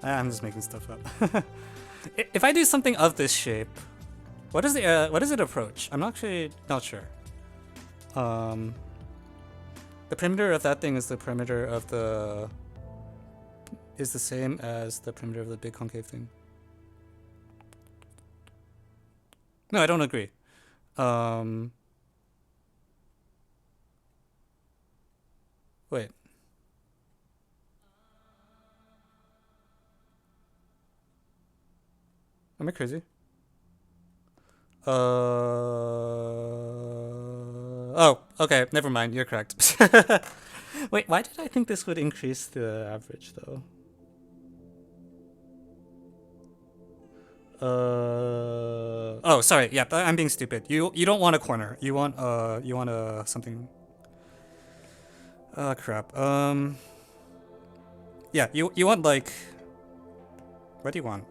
I'm just making stuff up. If I do something of this shape, what is it approach? I'm actually not sure. The perimeter of that thing is the perimeter of the is the same as the perimeter of the big concave thing. No, I don't agree. Wait. Am I crazy? Oh, okay, never mind, you're correct. Wait, why did I think this would increase the average though? Oh, sorry, yeah, I'm being stupid. You don't want a corner. You want something. Crap. Yeah, you want like, what do you want?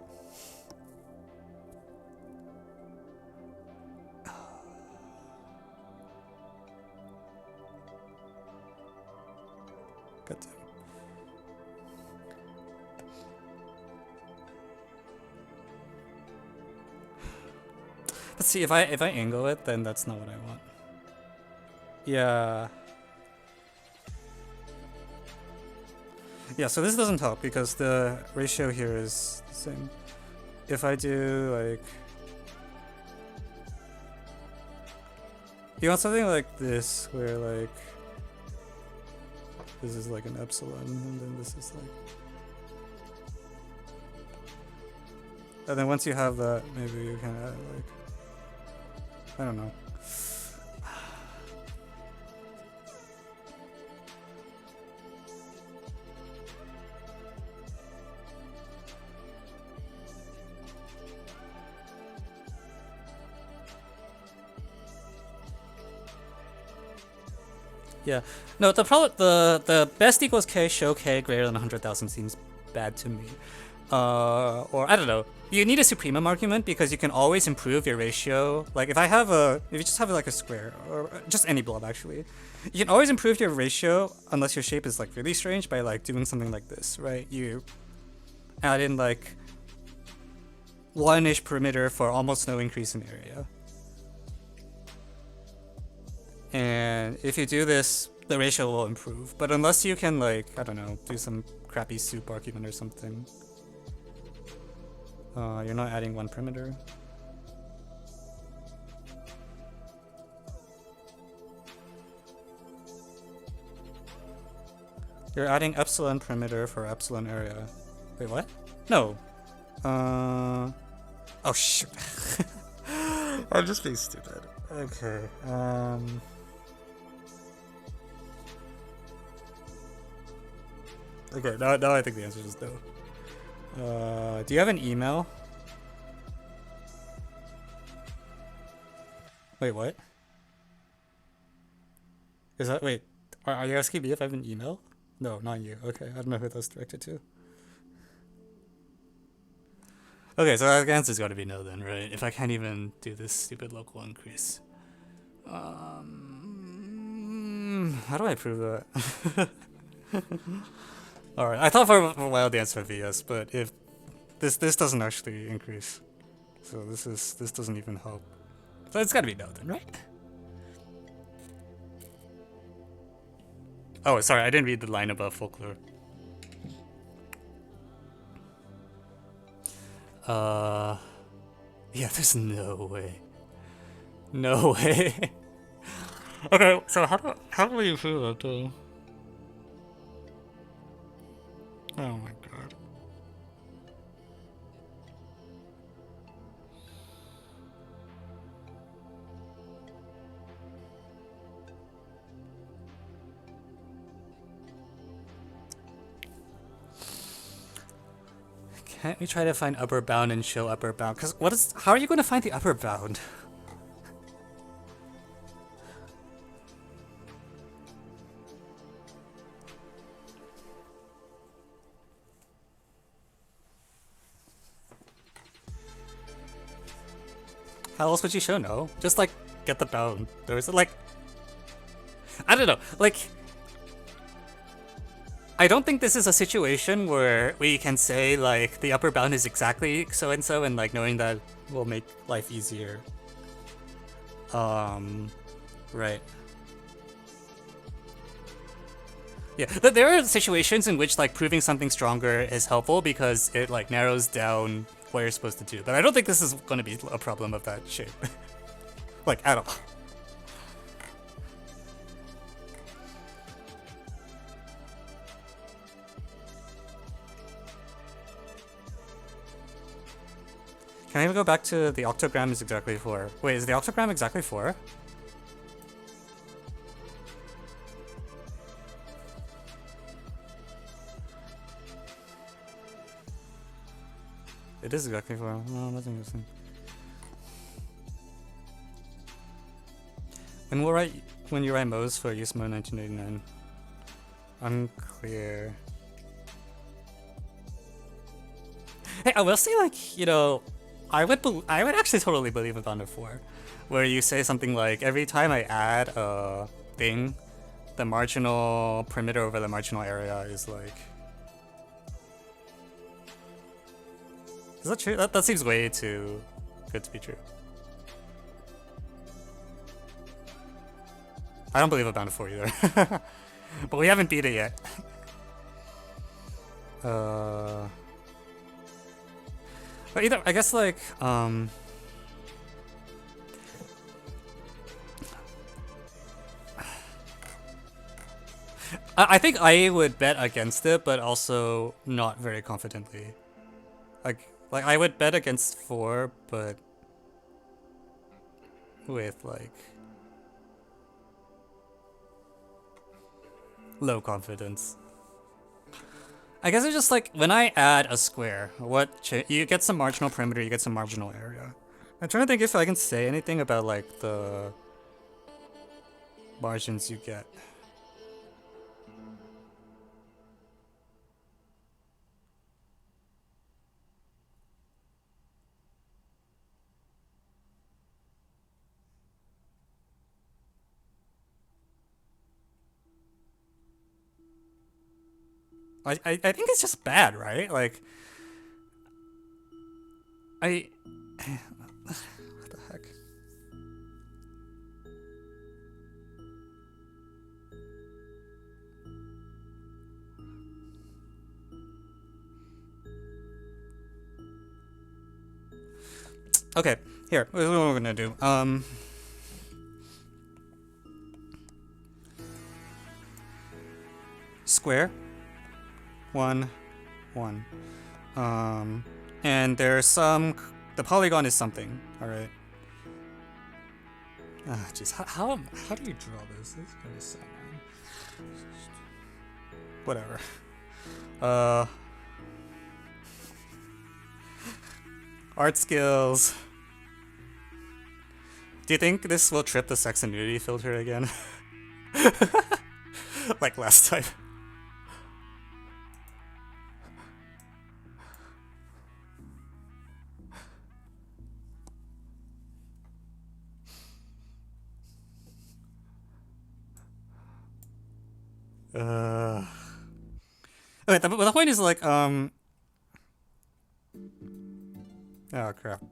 Good. Let's see, if I angle it, then that's not what I want. Yeah. Yeah, so this doesn't help because the ratio here is the same. If I do like, you want something like this where like this is like an epsilon and then this is like, and then once you have that, maybe you can add like, I don't know. Yeah, no, the best equals k, show k greater than 100,000 seems bad to me. Or I don't know. You need a supremum argument because you can always improve your ratio. Like if you just have like a square or just any blob actually, you can always improve your ratio unless your shape is like really strange by like doing something like this, right? You add in like 1-ish perimeter for almost no increase in area. And if you do this, the ratio will improve. But unless you can like, I don't know, do some crappy soup argument or something, you're not adding 1 perimeter. You're adding epsilon perimeter for epsilon area. Wait, what? No. Oh shoot. I'm just being stupid. Okay. Okay, now I think the answer is no. Do you have an email? Wait, what? Is that, wait, are you asking me if I have an email? No, not you. Okay, I don't know who that's directed to. Okay, so the answer's gotta be no then, right? If I can't even do this stupid local increase. How do I prove that? Alright, I thought for a while the answer would be yes, but if this doesn't actually increase. So this doesn't even help. So it's gotta be no then, right? Oh, sorry, I didn't read the line above folklore. Yeah, there's no way. No way. Okay, so how do we prove that though? Oh my god. Can't we try to find upper bound and show upper bound? Cause how are you gonna find the upper bound? How else would you show no? Just like get the bound. There's like, I don't know, like I don't think this is a situation where we can say like the upper bound is exactly so and like knowing that will make life easier. Right. Yeah, there are situations in which like proving something stronger is helpful because it like narrows down what you're supposed to do. But I don't think this is going to be a problem of that shape. Like, at all. Can I even go back to the octogram is exactly 4? Wait, is the octogram exactly 4? It is exactly 4. No, that's interesting. When you write Mo's for USAMO 1989? Unclear. Hey, I will say, like, you know, I would actually totally believe a bound of 4, where you say something like every time I add a thing, the marginal perimeter over the marginal area is like. Is that true? That seems way too good to be true. I don't believe a bound of 4 either, but we haven't beat it yet. But either, I guess, like, I think I would bet against it, but also not very confidently. Like I would bet against 4, but with, like, low confidence. I guess it's just like when I add a square, you get some marginal perimeter, you get some marginal area. I'm trying to think if I can say anything about like the margins you get. I think it's just bad, right? Like, what the heck? Okay, here, this is what we're gonna do. Square, 1, 1. And there's the polygon is something, alright? Ah, jeez, how do you draw this? This is kinda sad, man. Whatever. Art skills. Do you think this will trip the sex and nudity filter again? Like last time. Okay, the point is like, oh crap.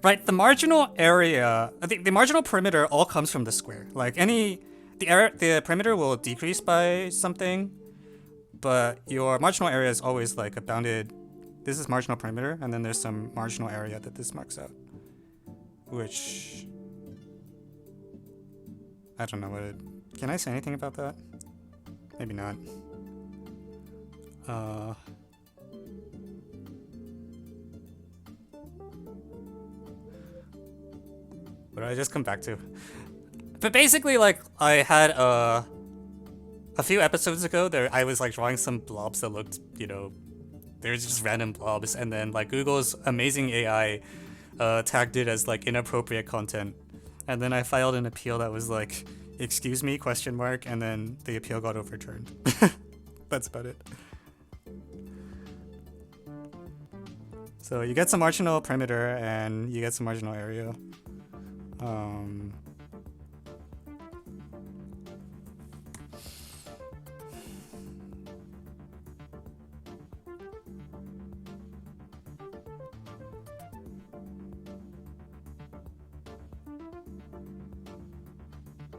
Right, the marginal area, the marginal perimeter all comes from the square. Like the perimeter will decrease by something, but your marginal area is always like a bounded. This is marginal perimeter, and then there's some marginal area that this marks out, which I don't know what it. Can I say anything about that? Maybe not. What did I just come back to? But basically, like, I had a few episodes ago there I was like drawing some blobs that looked, you know, they're just random blobs, and then like Google's amazing AI tagged it as like inappropriate content, and then I filed an appeal that was like, excuse me, question mark, and then the appeal got overturned. That's about it. So you get some marginal perimeter and you get some marginal area.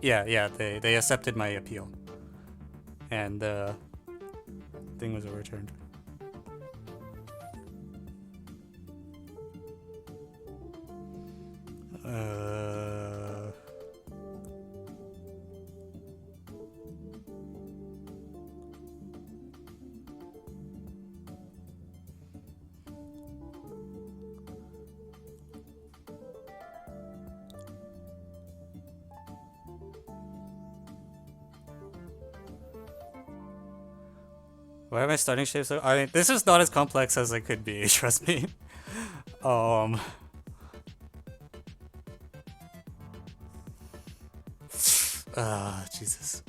Yeah, they accepted my appeal, and the thing was overturned. Why am I starting shapes? This is not as complex as it could be, trust me. Jesus.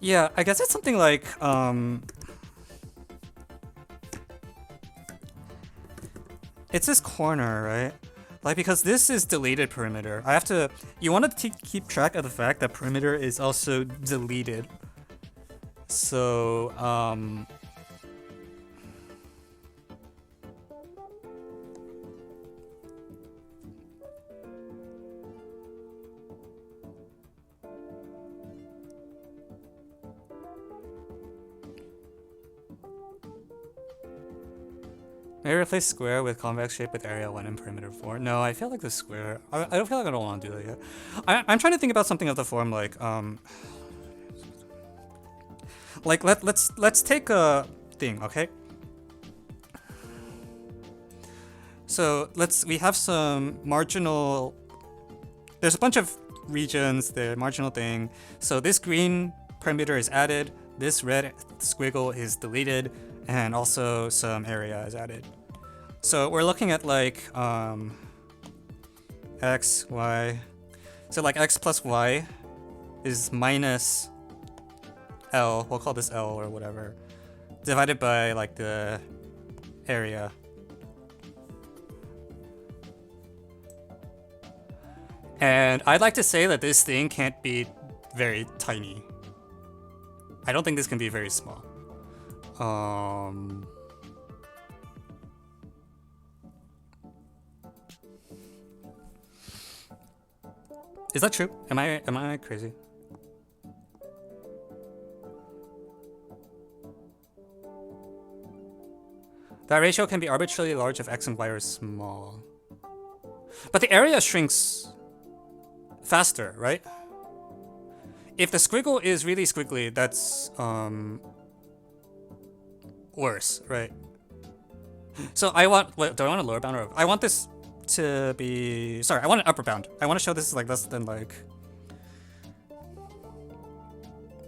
Yeah, I guess it's something like, it's this corner, right? Like, because this is deleted perimeter. You want to keep track of the fact that perimeter is also deleted. So, maybe replace square with convex shape with area 1 and perimeter 4. No, I feel like the square. I don't feel like I don't want to do that yet. I'm trying to think about something of the form like let's take a thing, okay? So we have some marginal. There's a bunch of regions. The marginal thing. So this green perimeter is added. This red squiggle is deleted. And also some area is added. So we're looking at like x, y. So like x plus y is minus L, we'll call this L or whatever, divided by like the area. And I'd like to say that this thing can't be very tiny. I don't think this can be very small. Is that true? Am I crazy? That ratio can be arbitrarily large if x and y are small. But the area shrinks faster, right? If the squiggle is really squiggly, that's worse, right? So I want, what, do I want a lower bound or I want this to be, sorry, I want an upper bound. I want to show this is like less than like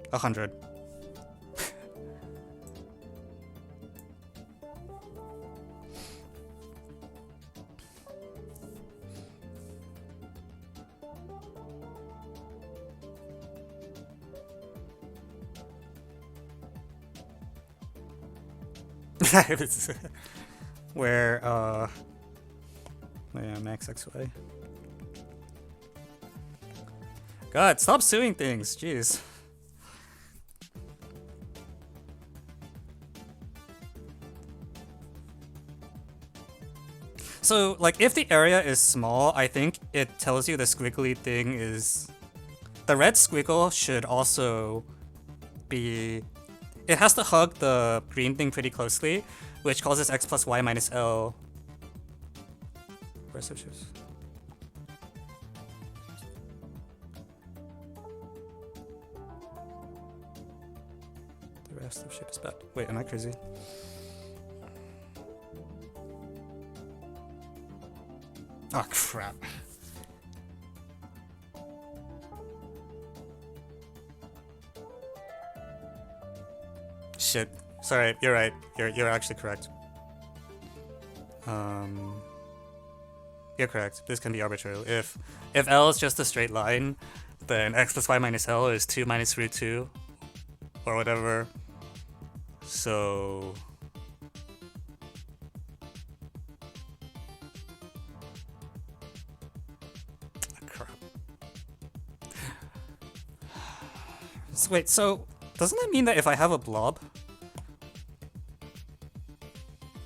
100. Where yeah, max xy. God, stop suing things, jeez. So like if the area is small, I think it tells you the squiggly thing is, the red squiggle should also be, it has to hug the green thing pretty closely, which causes x plus y minus L. Rest of shapes. The rest of shape is bad. Wait, am I crazy? Oh crap. Shit. Sorry, you're right. You're actually correct. You're correct. This can be arbitrary. If L is just a straight line, then x plus y minus L is 2 minus root 2 or whatever. So crap. So, wait, so doesn't that mean that if I have a blob,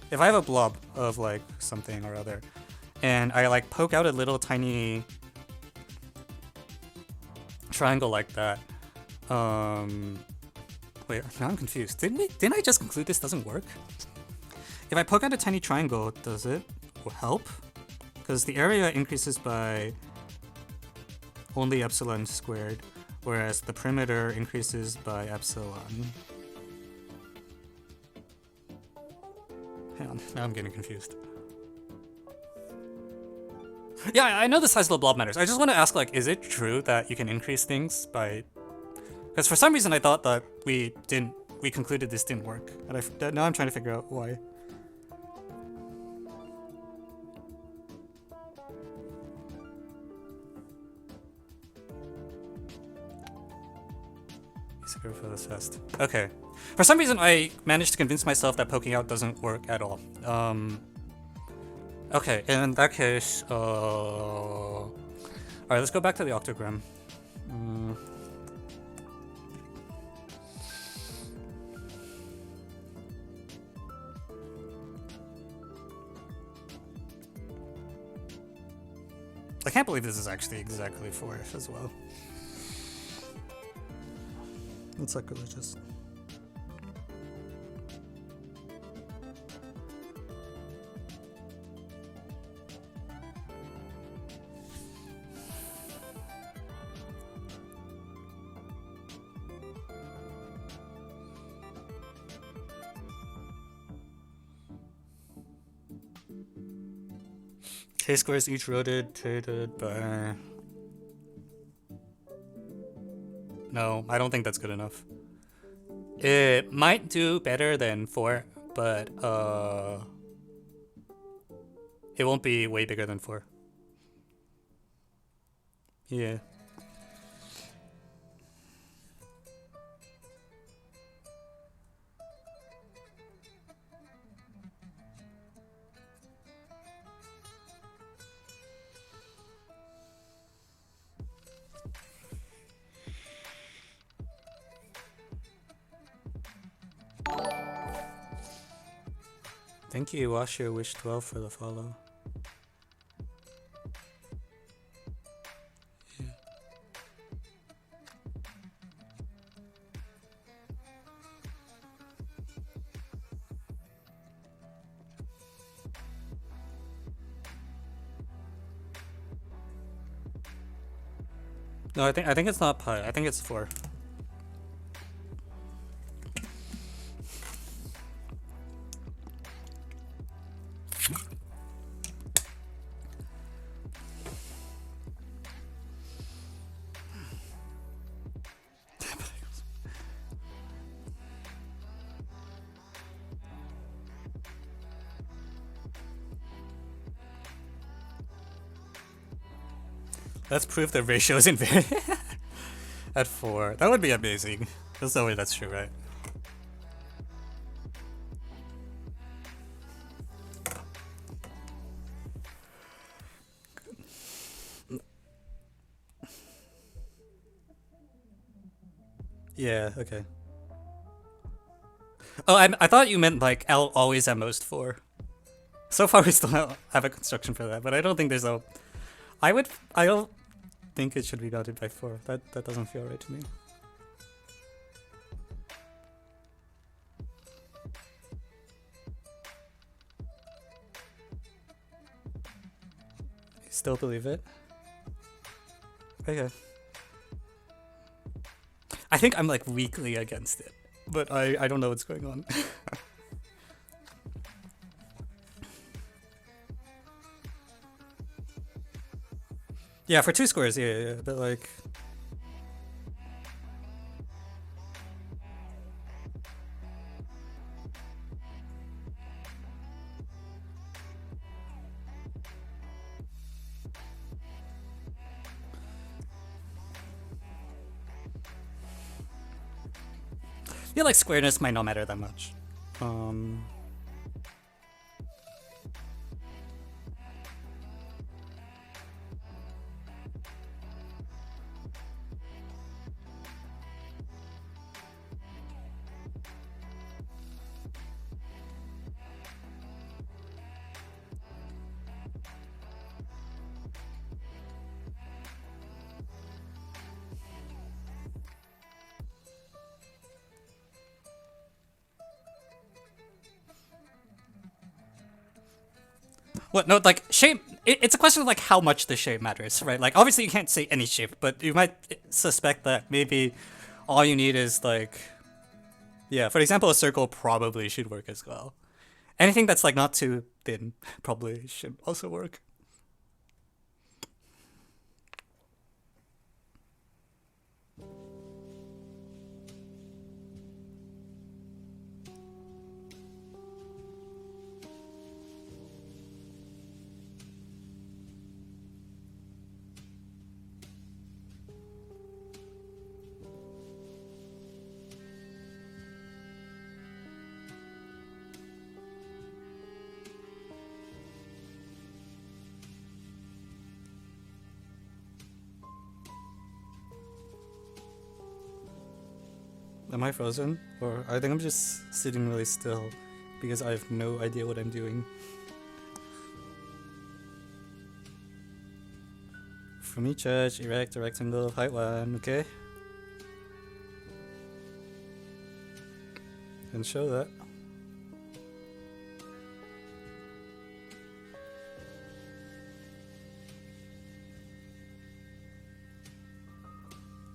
if I have a blob of like something or other, and I like poke out a little tiny triangle like that, wait, now I'm confused. Didn't I just conclude this doesn't work? If I poke out a tiny triangle, does it help? Because the area increases by only epsilon squared, whereas the perimeter increases by epsilon. Hang on, now I'm getting confused. Yeah, I know the size of the blob matters. I just want to ask, like, is it true that you can increase things by... Because for some reason I thought that we concluded this didn't work. And now I'm trying to figure out why. For this test. Okay. For some reason I managed to convince myself that poking out doesn't work at all. Okay, in that case, alright, let's go back to the octogram. I can't believe this is actually exactly 4 as well. It's sacrilegious. K-squares each rotated by... No, I don't think that's good enough. It might do better than 4, but it won't be way bigger than 4. Yeah. Thank you, Wash Your Wish 12 for the follow. Yeah. No, I think it's not pi. I think it's 4. Let's prove the ratio is invariant at 4. That would be amazing. There's no way that's true, right? Yeah, okay. Oh, I thought you meant like L always at most 4. So far we still have a construction for that, but I don't think there's a... I don't think it should be bounded by 4. That doesn't feel right to me. You still believe it? Okay. I think I'm like weakly against it, but I don't know what's going on. Yeah, for 2 squares, yeah, but like... I feel like squareness might not matter that much. What? No, like, shape... It's a question of, like, how much the shape matters, right? Like, obviously you can't say any shape, but you might suspect that maybe all you need is, like... Yeah, for example, a circle probably should work as well. Anything that's, like, not too thin probably should also work. Am I frozen? Or I think I'm just sitting really still because I have no idea what I'm doing. From each edge, erect a rectangle of height 1, okay? And show that.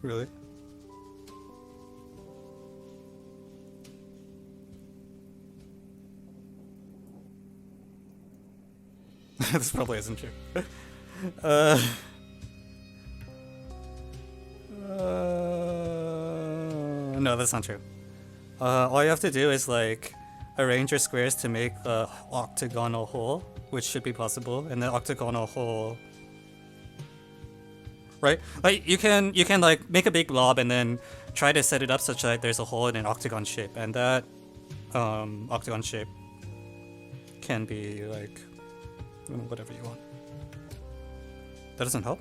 Really? This probably isn't true. No, that's not true. All you have to do is like arrange your squares to make a octagonal hole, which should be possible, and the octagonal hole, right? Like you can like make a big blob and then try to set it up such that there's a hole in an octagon shape, and that octagon shape can be like whatever you want. That doesn't help.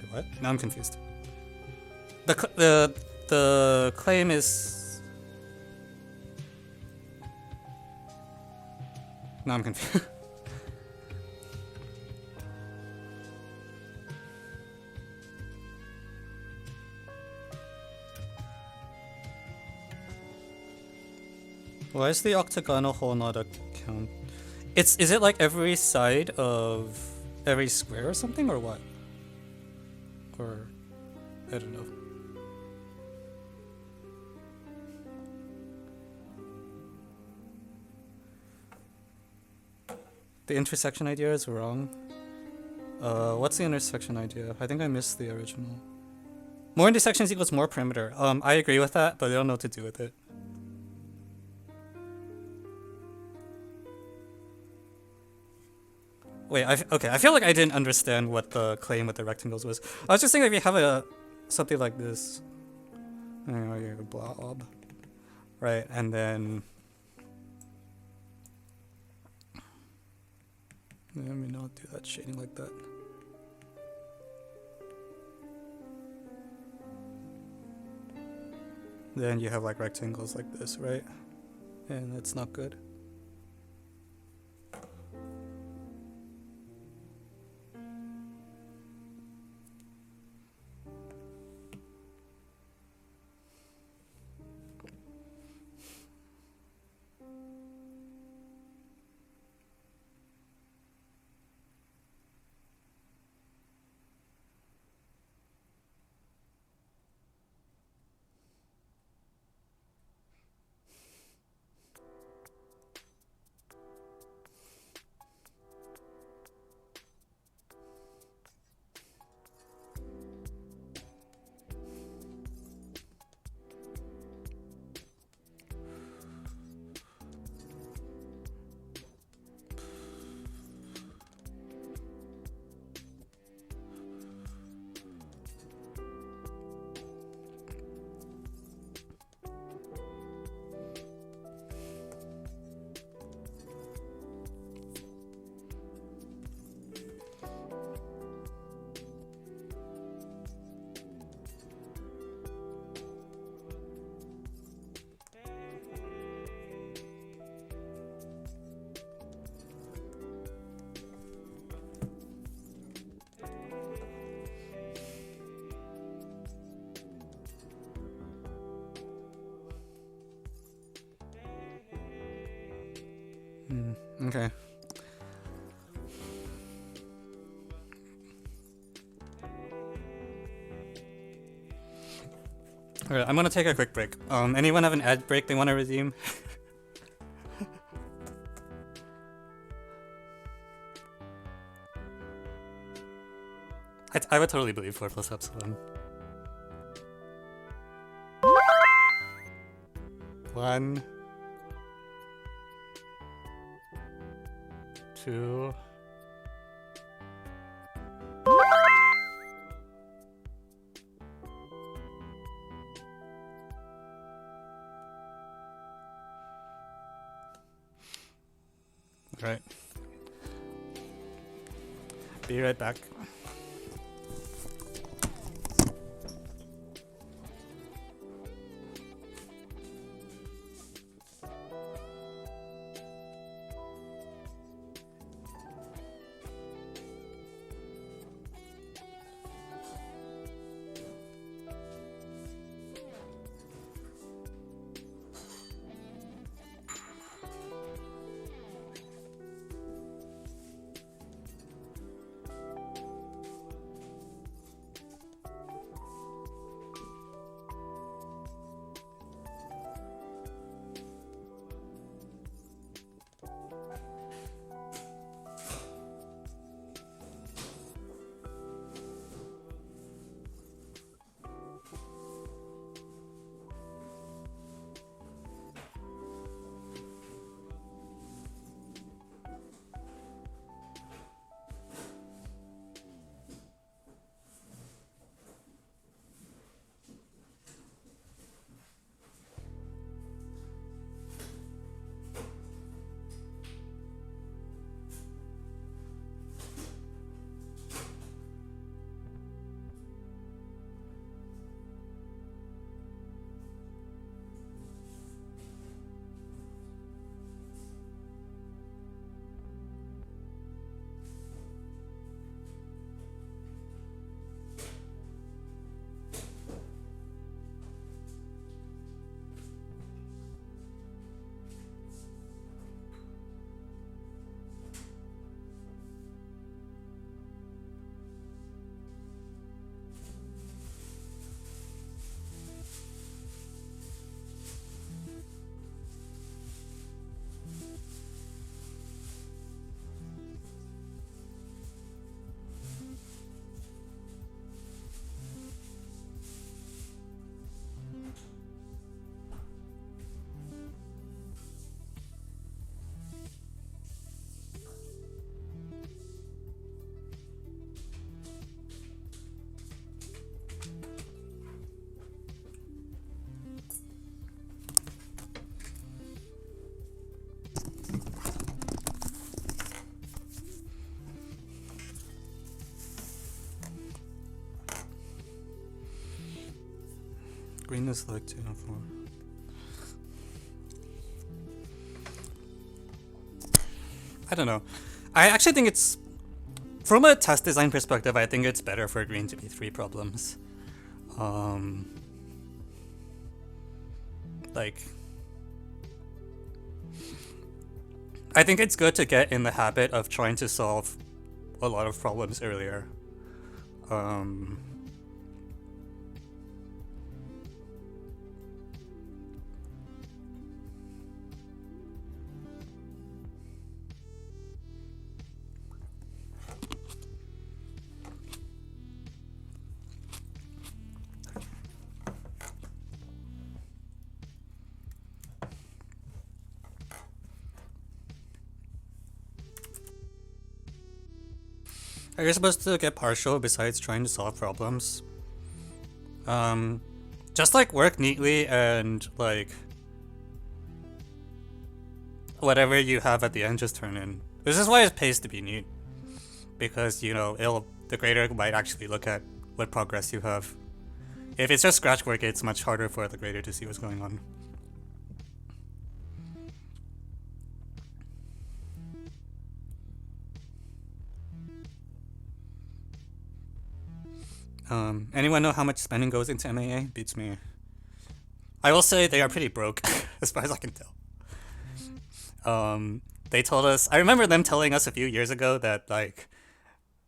Wait, what? Now I'm confused. The claim is. Now I'm confused. Why is the octagonal hole not a count? Is it like every side of every square or something, or what? Or I don't know. The intersection idea is wrong. What's the intersection idea? I think I missed the original. More intersections equals more perimeter. I agree with that, but I don't know what to do with it. Wait, okay, I feel like I didn't understand what the claim with the rectangles was. I was just thinking if you have something like this, you know, you have a blob, right, and then let me not do that shading like that. Then you have like rectangles like this, right? And that's not good. Okay. Alright, I'm gonna take a quick break. Anyone have an ad break they want to redeem? I would totally believe 4 plus epsilon. 1, 2. Right. Be right back. brain is like 2 and 4. I don't know. I actually think it's, from a test design perspective, I think it's better for green to be 3 problems. Like, I think it's good to get in the habit of trying to solve a lot of problems earlier. Are you supposed to get partial besides trying to solve problems? Just like work neatly and like whatever you have at the end just turn in. This is why it pays to be neat. Because, you know, the grader might actually look at what progress you have. If it's just scratch work, it's much harder for the grader to see what's going on. Anyone know how much spending goes into MAA? Beats me. I will say they are pretty broke, as far as I can tell. They told us, I remember them telling us a few years ago that, like,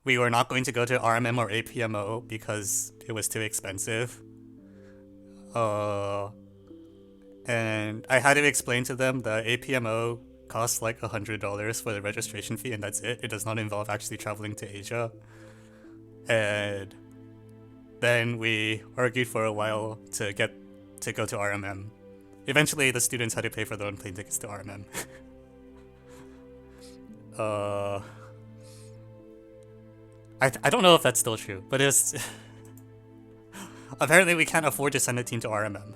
we were not going to go to RMM or APMO because it was too expensive. And I had to explain to them that APMO costs like $100 for the registration fee, and that's it. It does not involve actually traveling to Asia. And then we argued for a while to go to RMM. Eventually, the students had to pay for their own plane tickets to RMM. I don't know if that's still true, but it's apparently we can't afford to send a team to RMM.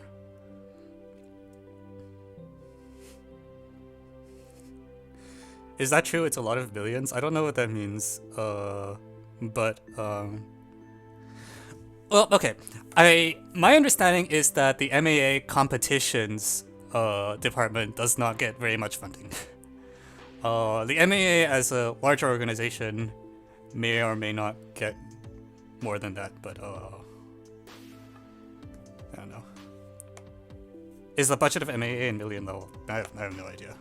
Is that true? It's a lot of billions? I don't know what that means. Well, okay. My understanding is that the MAA competitions department does not get very much funding. The MAA as a larger organization may or may not get more than that, but I don't know. Is the budget of MAA in million level? I have no idea.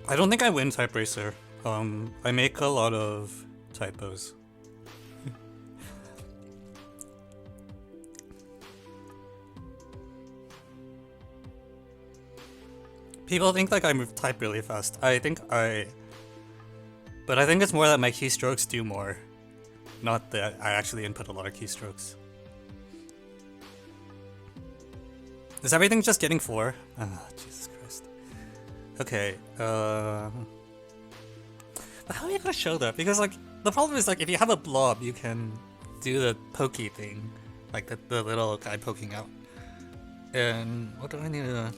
I don't think I win Type Racer. I make a lot of typos. People think like I type really fast. But I think it's more that my keystrokes do more not that I actually input a lot of keystrokes. Is everything just getting 4? Oh, Jesus Christ. Okay, but how are you gonna show that? Because, like, the problem is, like, if you have a blob, you can do the pokey thing. Like, the little guy poking out. And what do I need to...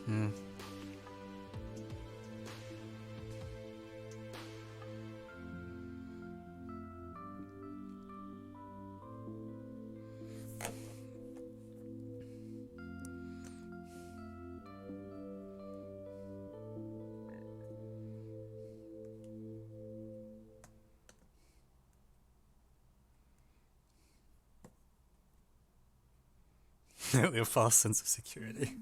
A false sense of security.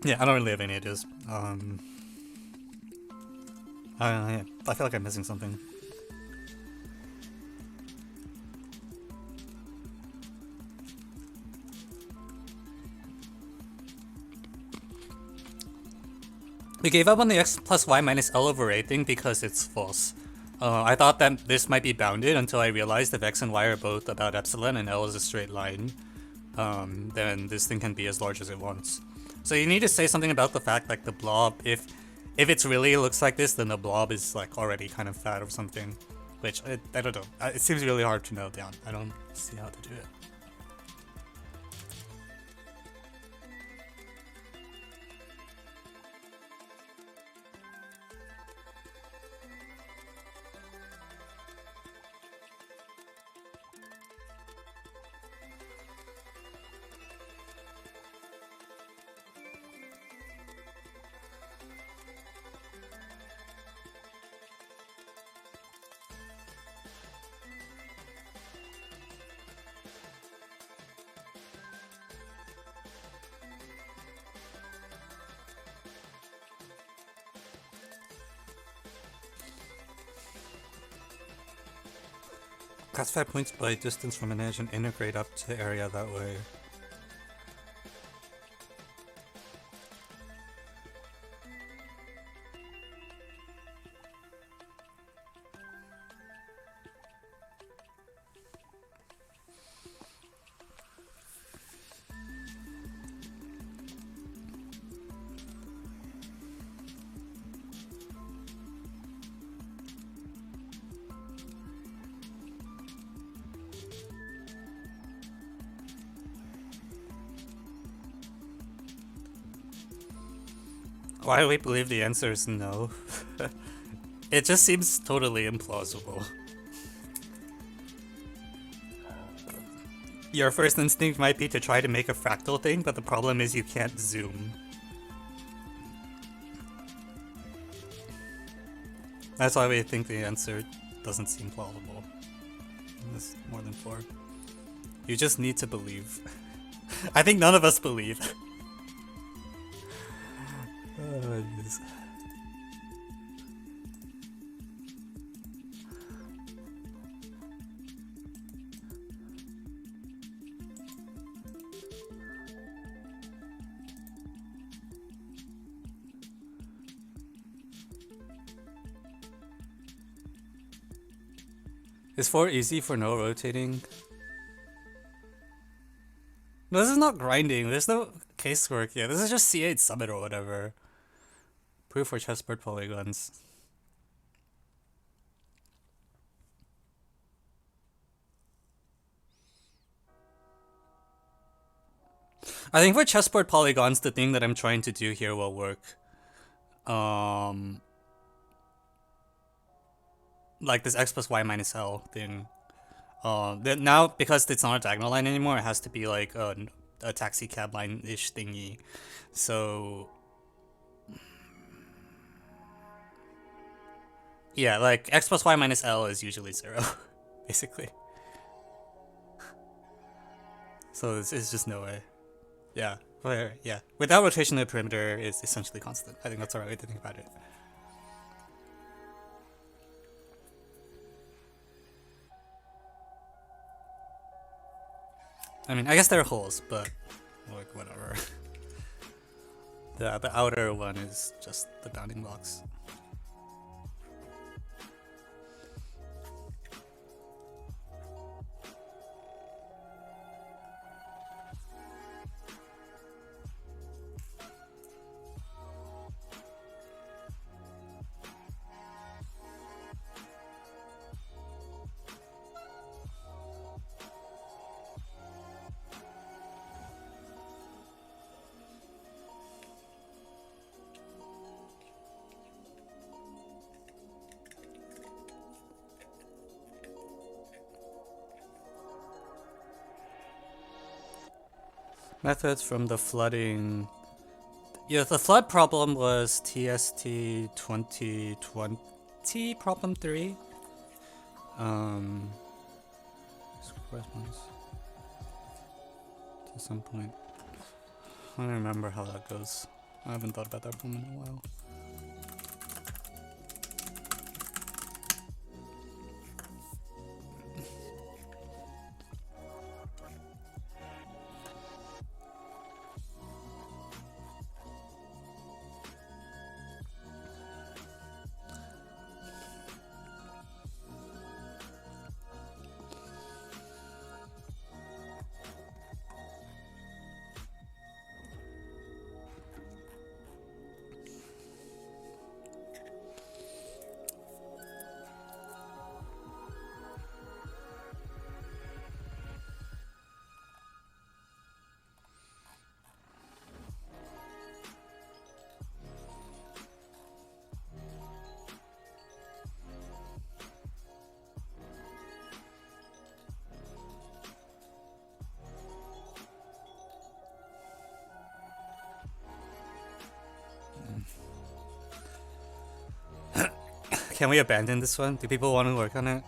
Yeah, I don't really have any ideas. I don't know, yeah. I feel like I'm missing something. We gave up on the x plus y minus l over a thing because it's false. I thought that this might be bounded until I realized if x and y are both about epsilon and l is a straight line, then this thing can be as large as it wants. So you need to say something about the fact, like, the blob, if it's really looks like this, then the blob is, like, already kind of fat or something. Which, I don't know. It seems really hard to nail down. I don't see how to do it. Classify points by distance from an edge and integrate up to area that way. Why do we believe the answer is no? It just seems totally implausible. Your first instinct might be to try to make a fractal thing, but the problem is you can't zoom. That's why we think the answer doesn't seem plausible. It's more than 4. You just need to believe. I think none of us believe. Oh, geez. Is 4 easy for no rotating? No, this is not grinding. There's no casework yet. This is just C8 summit or whatever. Proof for chessboard polygons. I think for chessboard polygons, the thing that I'm trying to do here will work. Like this x plus y minus l thing. Now, because it's not a diagonal line anymore, it has to be like a taxi cab line-ish thingy. So yeah, like x plus y minus l is usually 0, basically. So it's just no way. Yeah, yeah. Without rotation, the perimeter is essentially constant. I think that's the right way to think about it. I mean, I guess there are holes, but like whatever. The outer one is just the bounding box. Methods from the flooding. Yeah, the flood problem was TST 2020 problem 3. This corresponds to some point. I don't remember how that goes. I haven't thought about that problem in a while. Can we abandon this one? Do people want to work on it?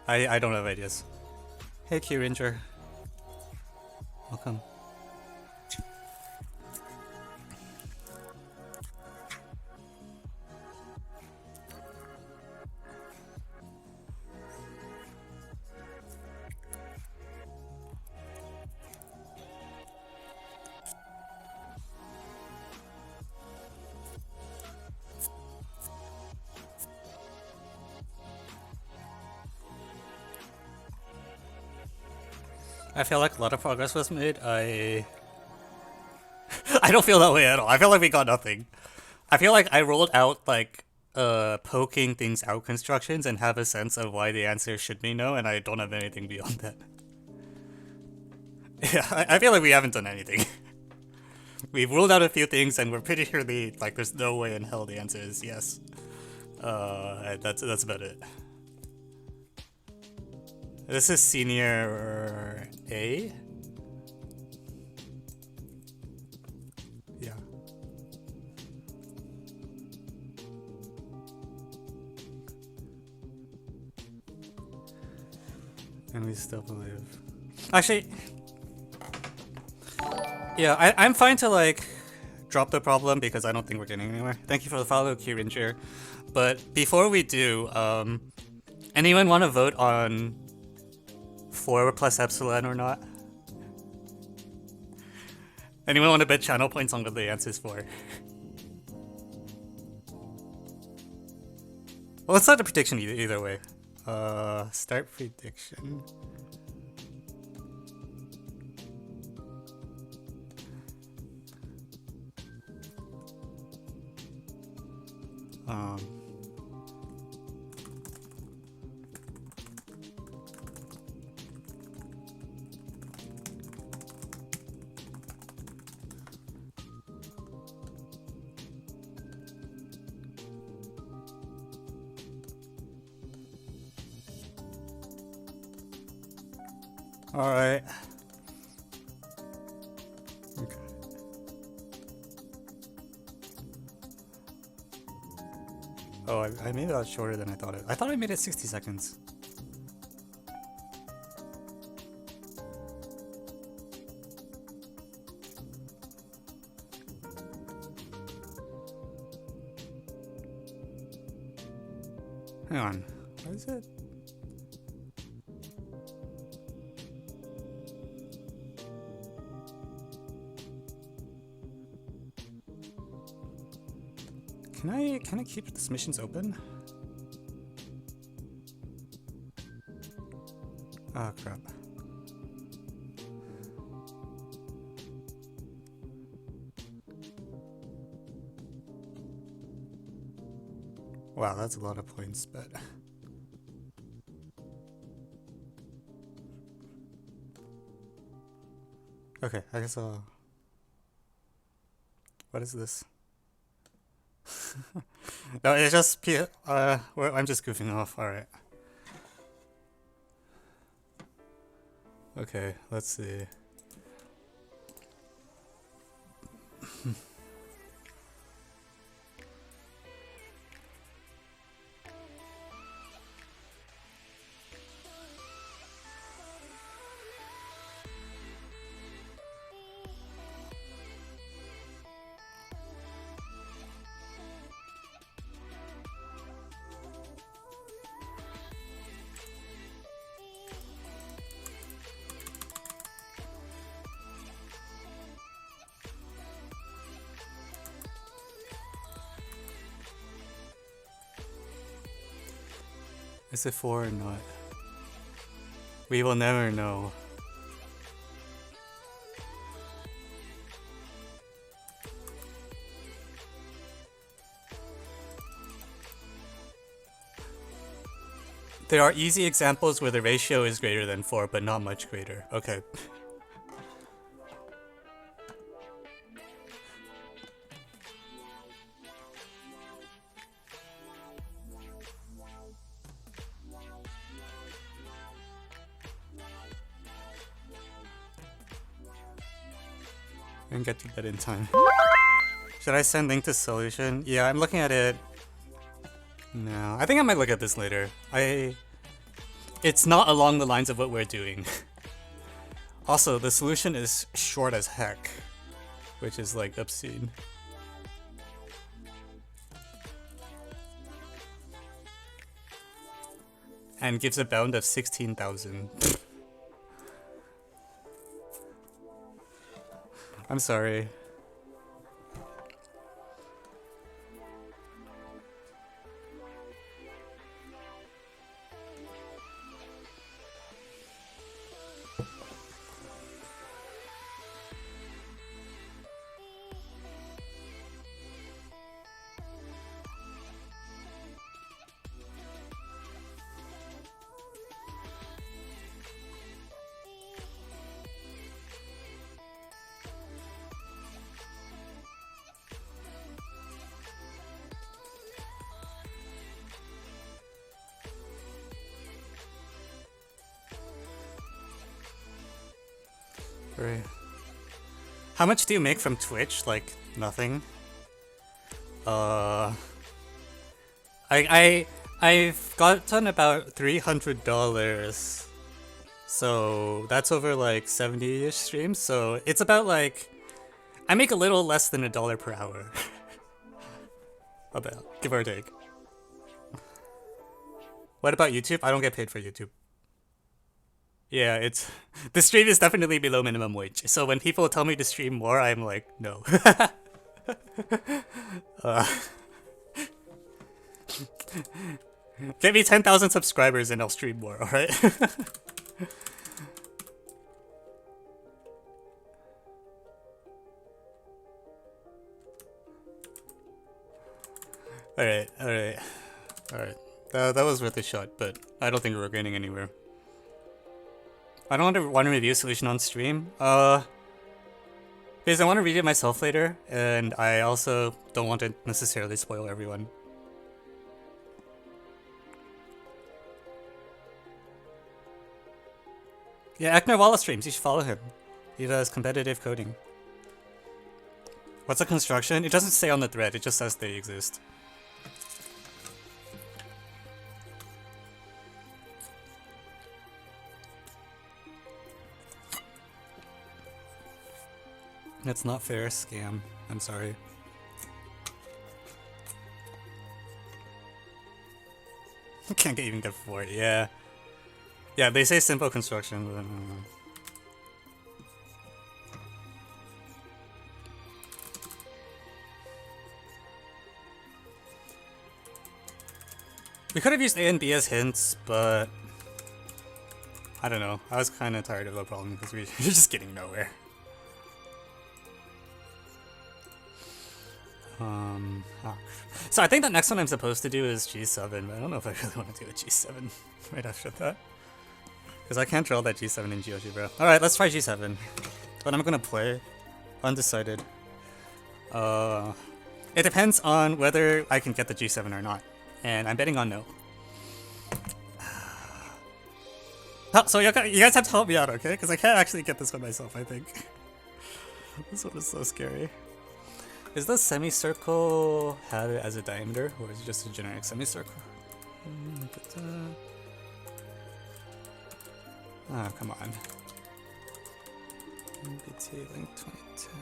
I don't have ideas. Hey Q Ranger. Welcome. I feel like a lot of progress was made. I don't feel that way at all. I feel like we got nothing. I feel like I rolled out like poking things out constructions and have a sense of why the answer should be no, and I don't have anything beyond that. Yeah, I feel like we haven't done anything. We've ruled out a few things, and we're pretty sure like there's no way in hell the answer is yes. That's about it. This is senior A. Yeah. And we still believe. Actually, yeah, I'm fine to like drop the problem because I don't think we're getting anywhere. Thank you for the follow, Kiranger. But before we do, anyone want to vote on 4 plus epsilon or not? Anyone want to bet channel points on what the answer is for? Well, it's not a prediction either way. Start prediction. Alright. Okay. Oh, I made it out shorter than I thought it. I thought I made it 60 seconds. Hang on. What is it? Can I keep the submissions open? Oh crap. Wow, that's a lot of points, but okay, I guess I'll... What is this? No, it's just I'm just goofing off. All right. Okay, let's see. Is it 4 or not? We will never know. There are easy examples where the ratio is greater than 4, but not much greater. Okay. And get to bed in time. Should I send link to solution? Yeah, I'm looking at it. No, I think I might look at this later. It's not along the lines of what we're doing. Also, the solution is short as heck, which is like obscene. And gives a bound of 16,000. I'm sorry. Right. How much do you make from Twitch? Like nothing. I've gotten about $300, so that's over like 70-ish streams. So it's about like I make a little less than $1 per hour. About, give or take. What about YouTube? I don't get paid for YouTube. Yeah, it's the stream is definitely below minimum wage. So when people tell me to stream more, I'm like, no. Get me 10,000 subscribers and I'll stream more, alright? Alright. That was worth a shot, but I don't think we're getting anywhere. I don't want to review a solution on stream, because I want to read it myself later, and I also don't want to necessarily spoil everyone. Yeah, Ekner Wallace streams. You should follow him. He does competitive coding. What's a construction? It doesn't say on the thread. It just says they exist. That's not fair. Scam. I'm sorry. Can't even get 4. Yeah. Yeah, they say simple construction, but we could have used A and B as hints, but I don't know. I was kind of tired of the problem because we're just getting nowhere. So I think the next one I'm supposed to do is G7, but I don't know if I really want to do a G7 right after that. Because I can't draw that G7 in GeoGebra. Alright, let's try G7. But I'm gonna play. Undecided. It depends on whether I can get the G7 or not. And I'm betting on no. So you guys have to help me out, okay? Because I can't actually get this one myself, I think. This one is so scary. Is the semicircle had it as a diameter, or is it just a generic semicircle? Oh, come on. MBT link 2010.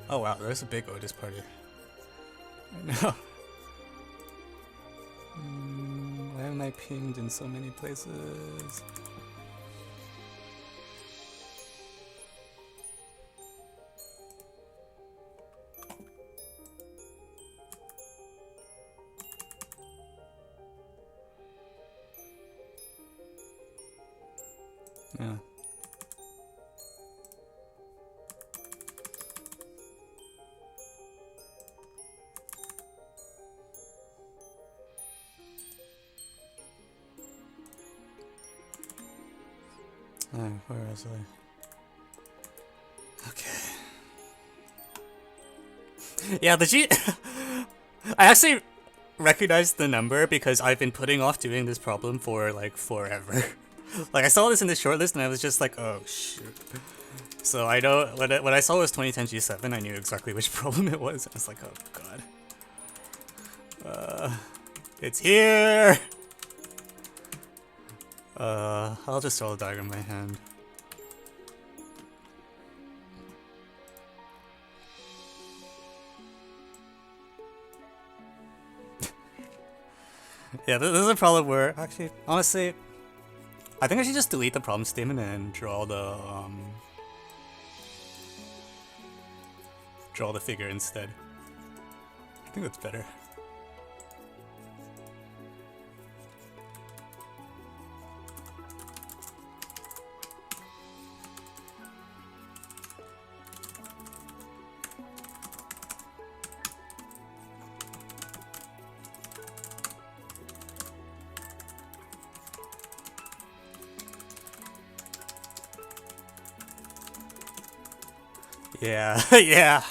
Oh wow, there's a big Otis party. I know. Why am I pinged in so many places? Yeah. Where was I? Okay. Yeah, the G... I actually recognized the number because I've been putting off doing this problem for, like, forever. Like, I saw this in the shortlist and I was just like, oh, shoot. So I know... When I saw it was 2010 G7, I knew exactly which problem it was. I was like, oh, God. It's here! I'll just draw a diagram by hand. Yeah, this is a problem where, actually, honestly, I think I should just delete the problem statement and draw the figure instead. I think that's better. Yeah, yeah.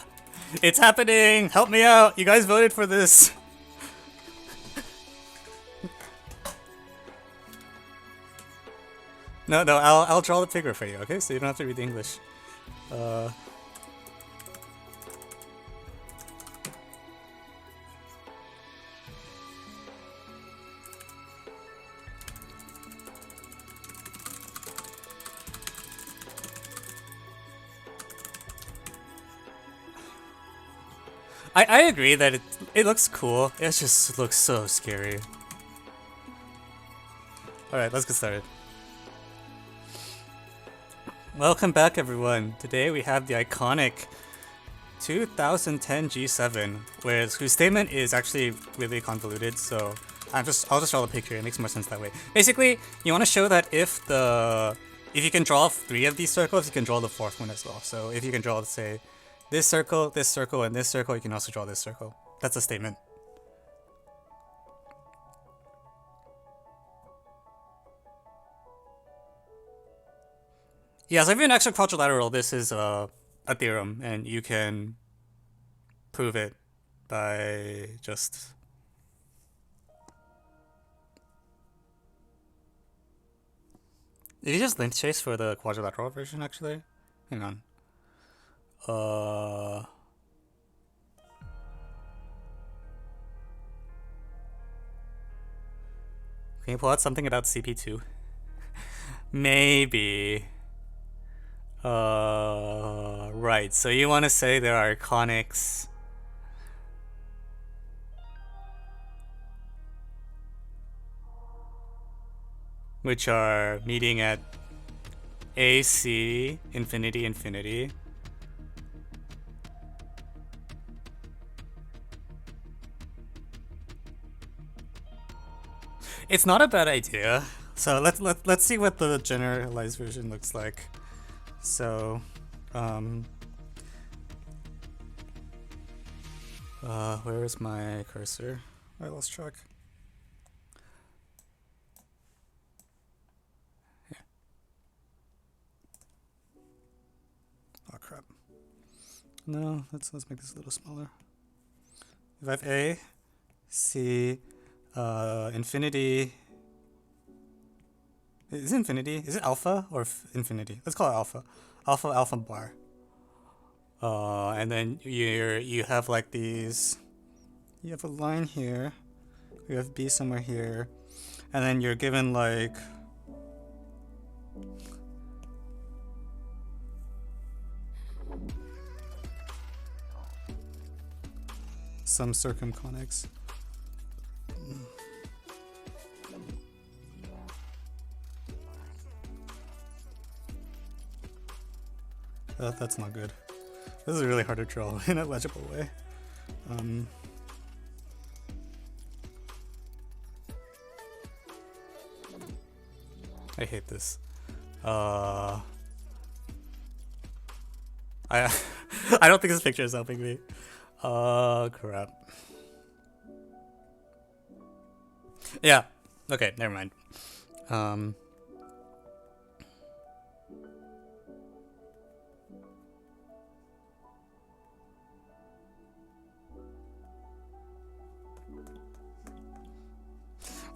It's happening! Help me out! You guys voted for this! No, I'll draw the figure for you, okay? So you don't have to read the English. I agree that it looks cool. It just looks so scary. Alright, let's get started. Welcome back, everyone. Today we have the iconic 2010 G7, whose statement is actually really convoluted, so I'll just draw the picture. It makes more sense that way. Basically, you want to show that if you can draw 3 of these circles, you can draw the 4th one as well. So if you can draw, let's say, this circle, and this circle, you can also draw this circle. That's a statement. Yeah, so if you're an extra quadrilateral, this is a theorem, and you can prove it by just Did you just length chase for the quadrilateral version, actually? Hang on. Can you pull out something about CP2? Maybe. Right. So you want to say there are conics. Which are meeting at AC, infinity, infinity. It's not a bad idea. So let's see what the generalized version looks like. So, where is my cursor? I lost track. Yeah. Oh crap. No, let's make this a little smaller. If I have A, C, infinity. Is it infinity? Is it alpha or infinity? Let's call it alpha. Alpha bar. And then you have like these. You have a line here. You have B somewhere here, and then you're given like. Some circumconics. That's not good. This is really hard to draw in a legible way. I hate this. I I don't think this picture is helping me. Crap. Yeah. Okay, never mind.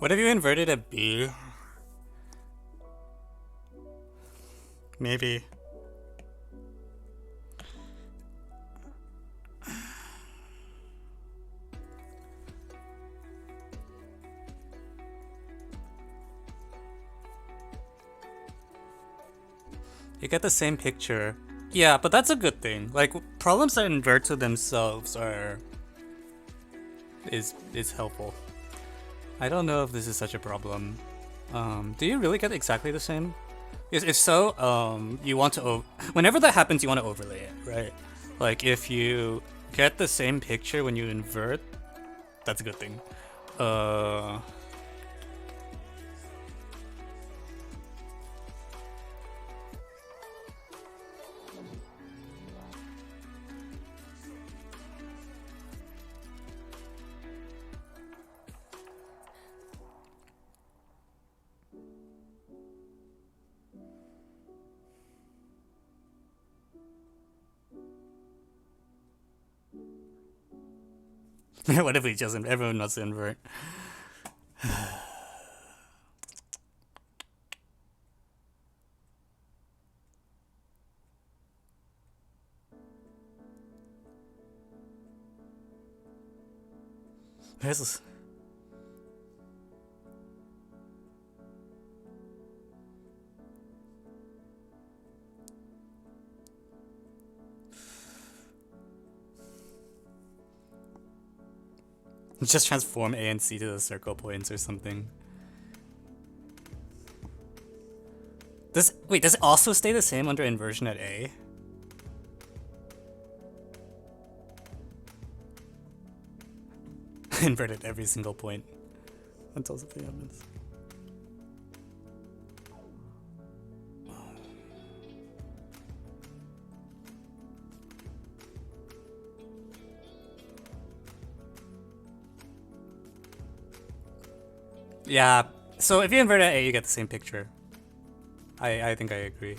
What if you inverted a B? Maybe. You get the same picture. Yeah, but that's a good thing. Like, problems that invert to themselves is helpful. I don't know if this is such a problem. Do you really get exactly the same? If so, you want to whenever that happens, you want to overlay it, right? Like if you get the same picture when you invert, that's a good thing. What if we just everyone wants to invert? This. Just transform A and C to the circle points or something. Does it also stay the same under inversion at A? Invert at every single point until something happens. Yeah, so if you invert at A, you get the same picture. I think I agree.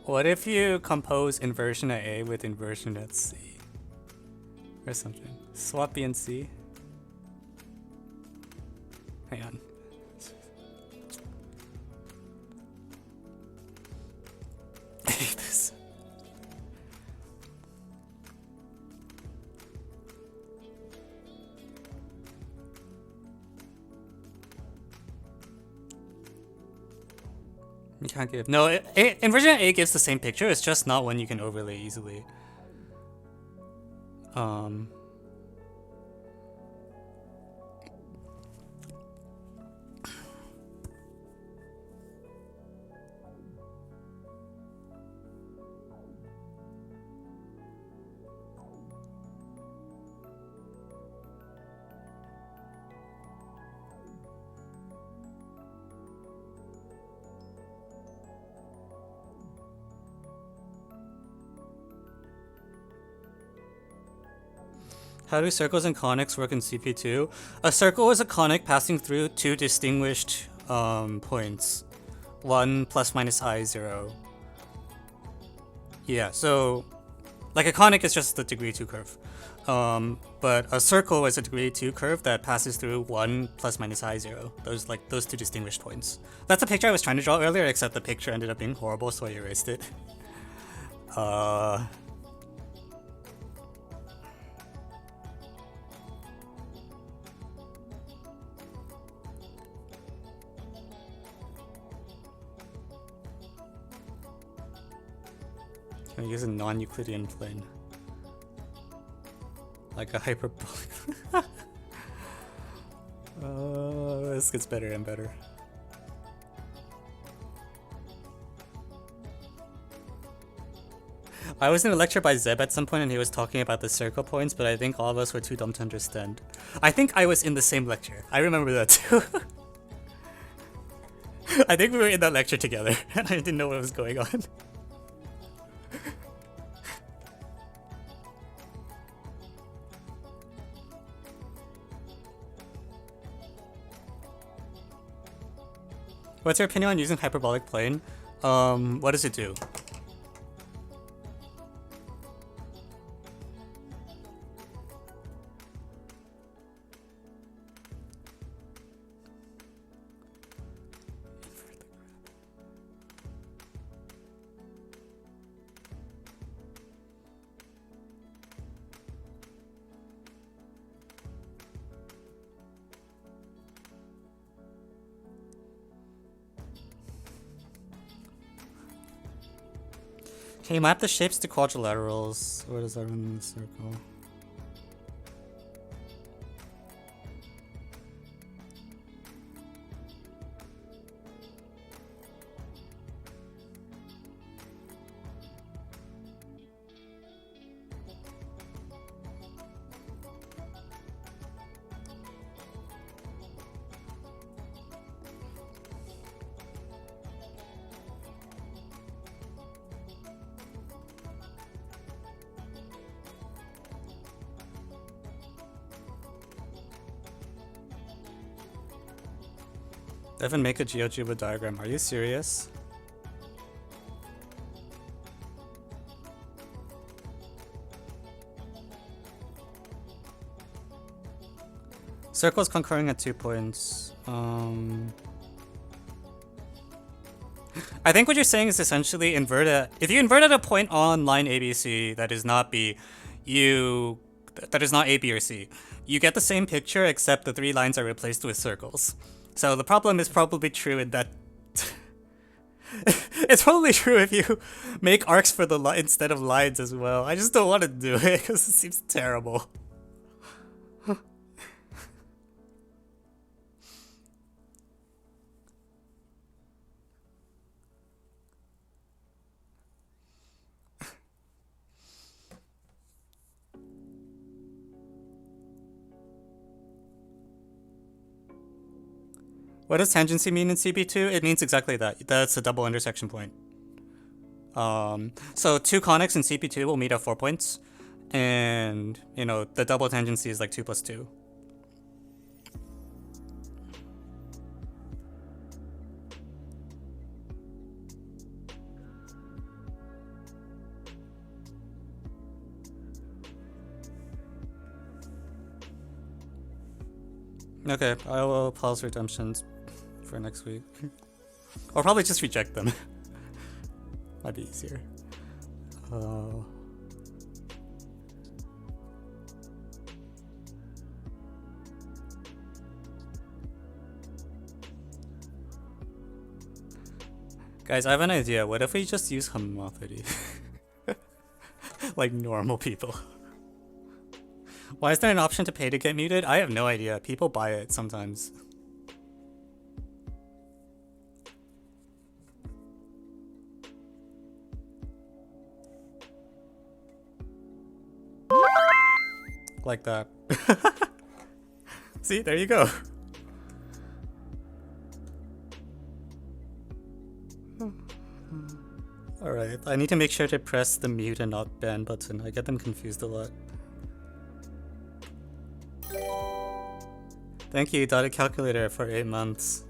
What if you compose inversion at A with inversion at C? Or something. Swap B and C. Hang on. can't give. No, inversion A gives the same picture. It's just not one you can overlay easily. How do circles and conics work in CP2? A circle is a conic passing through two distinguished points. 1 plus minus I 0. Yeah, so like a conic is just the degree 2 curve. But a circle is a degree 2 curve that passes through 1 plus minus I 0. Those two distinguished points. That's a picture I was trying to draw earlier, except the picture ended up being horrible, so I erased it. Can we use a non-Euclidean plane? Like a hyperbolic. This gets better and better. I was in a lecture by Zeb at some point and he was talking about the circle points, but I think all of us were too dumb to understand. I think I was in the same lecture. I remember that too. I think we were in that lecture together and I didn't know what was going on. What's your opinion on using hyperbolic plane? What does it do? Can you map the shapes to quadrilaterals? Where does that run in the circle? Evan, make a GeoGebra diagram. Are you serious? Circles concurring at 2 points. I think what you're saying is essentially invert if you invert at a point on line ABC that is not B, that is not A, B, or C, you get the same picture except the 3 lines are replaced with circles. So the problem is probably true in that it's probably true if you make arcs for the instead of lines as well. I just don't want to do it because it seems terrible. What does tangency mean in CP2? It means exactly that. That's a double intersection point. So 2 conics in CP2 will meet at 4 points. And, you know, the double tangency is like 2 plus 2. Okay, I will pause redemptions for next week. Or probably just reject them. Might be easier. Guys, I have an idea. What if we just use homophily? Like normal people. Why is there an option to pay to get muted? I have no idea. People buy it sometimes. Like that. See, there you go. Alright, I need to make sure to press the mute and not ban button. I get them confused a lot. Thank you, Dotted Calculator, for 8 months.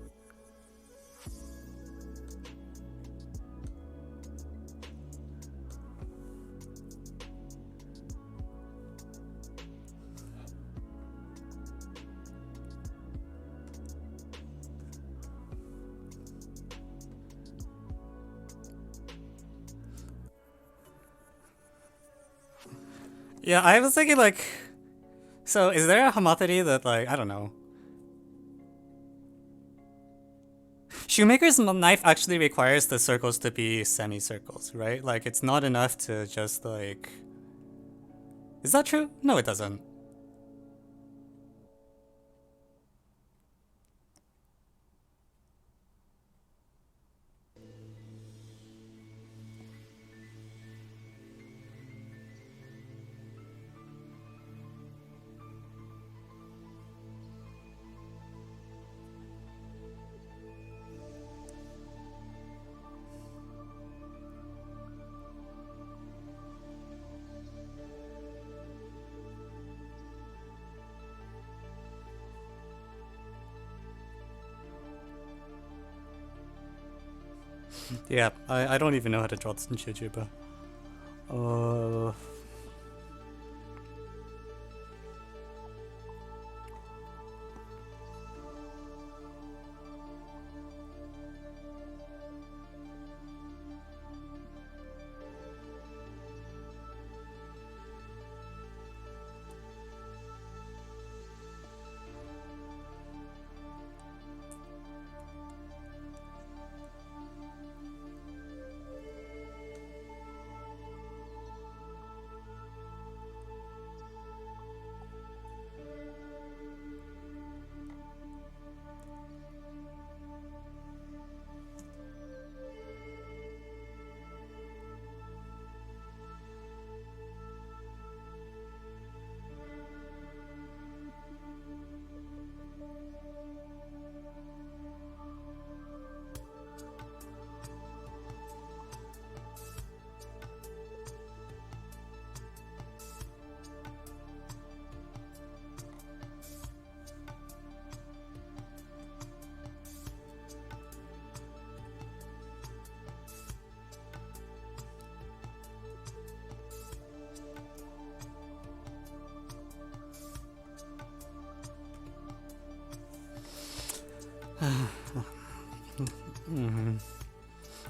Yeah, I was thinking like, so is there a homophily that like, I don't know. Shoemaker's knife actually requires the circles to be semicircles, right? Like it's not enough to just like, is that true? No, it doesn't. Yeah, I don't even know how to draw this in Shiju, but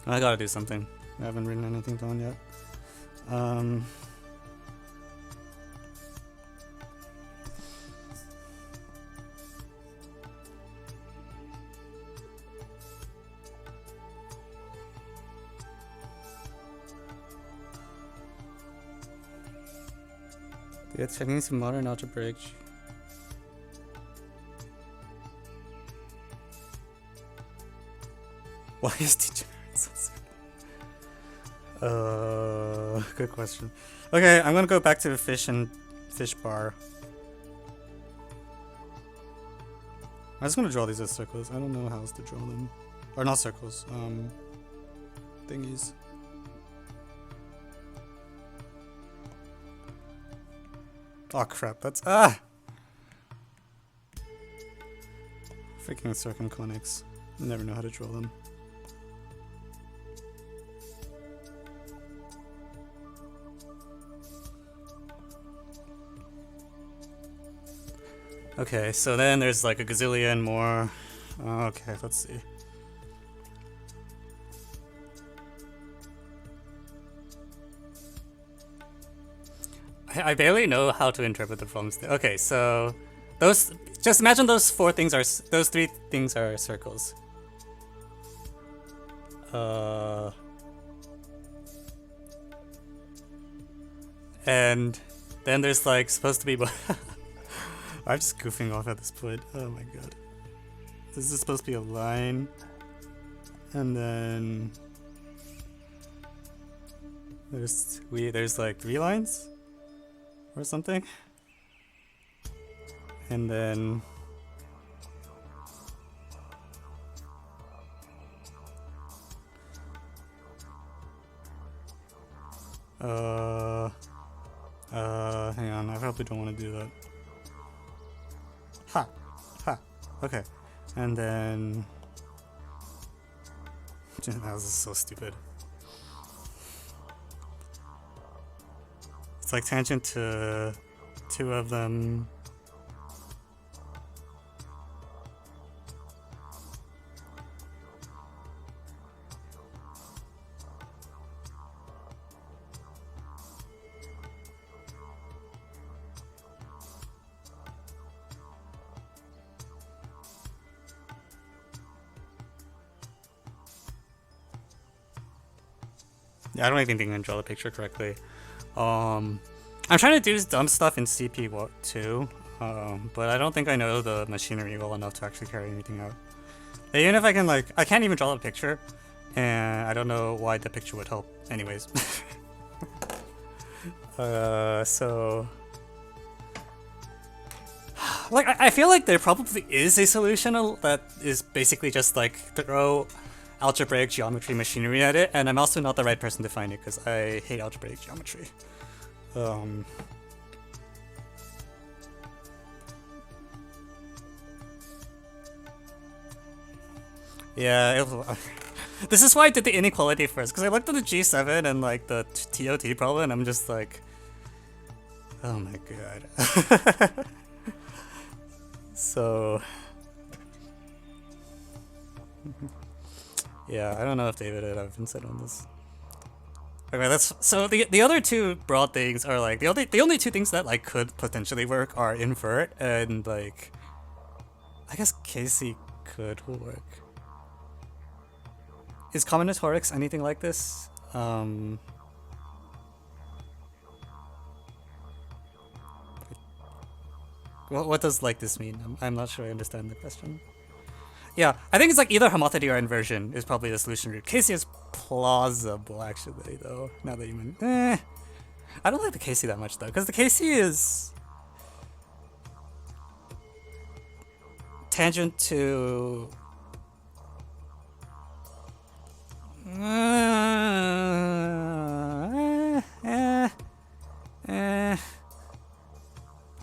I gotta do something. I haven't written anything down yet. The techniques of modern algebraic. Why is degenerate so simple? Good question. Okay, I'm gonna go back to fish and fish bar. I'm just gonna draw these as circles. I don't know how else to draw them. Or not circles, thingies. Oh crap, that's freaking circumconics. Never know how to draw them. Okay, so then there's like a gazillion more. Okay, let's see. I barely know how to interpret the problems. Okay, so those, just imagine those three things are circles. And then there's like supposed to be. I'm just goofing off at this point. Oh my god. This is supposed to be a line, and then there's like 3 lines or something, and then hang on, I probably don't want to do that. Ha! Ha! Okay. And then... That was so stupid. It's like tangent to 2 of them. I don't even think I can draw the picture correctly. I'm trying to do dumb stuff in CP2, but I don't think I know the machinery well enough to actually carry anything out. Even if I can, like, I can't even draw the picture, and I don't know why the picture would help anyways. So... Like, I feel like there probably is a solution that is basically just, like, throw algebraic geometry machinery at it, and I'm also not the right person to find it because I hate algebraic geometry. Yeah, this is why I did the inequality first, because I looked at the G7 and like the TOT problem, and I'm just like, oh my god. So... Yeah, I don't know if David had ever said on this. Okay, that's so the other 2 broad things are like the only 2 things that like could potentially work are invert and like I guess Casey could work. Is combinatorics anything like this? What does like this mean? I'm not sure I understand the question. Yeah, I think it's like either homothety or inversion is probably the solution route. Casey is plausible, actually, though. Now that you mean, I don't like the Casey that much though, because the Casey is tangent to.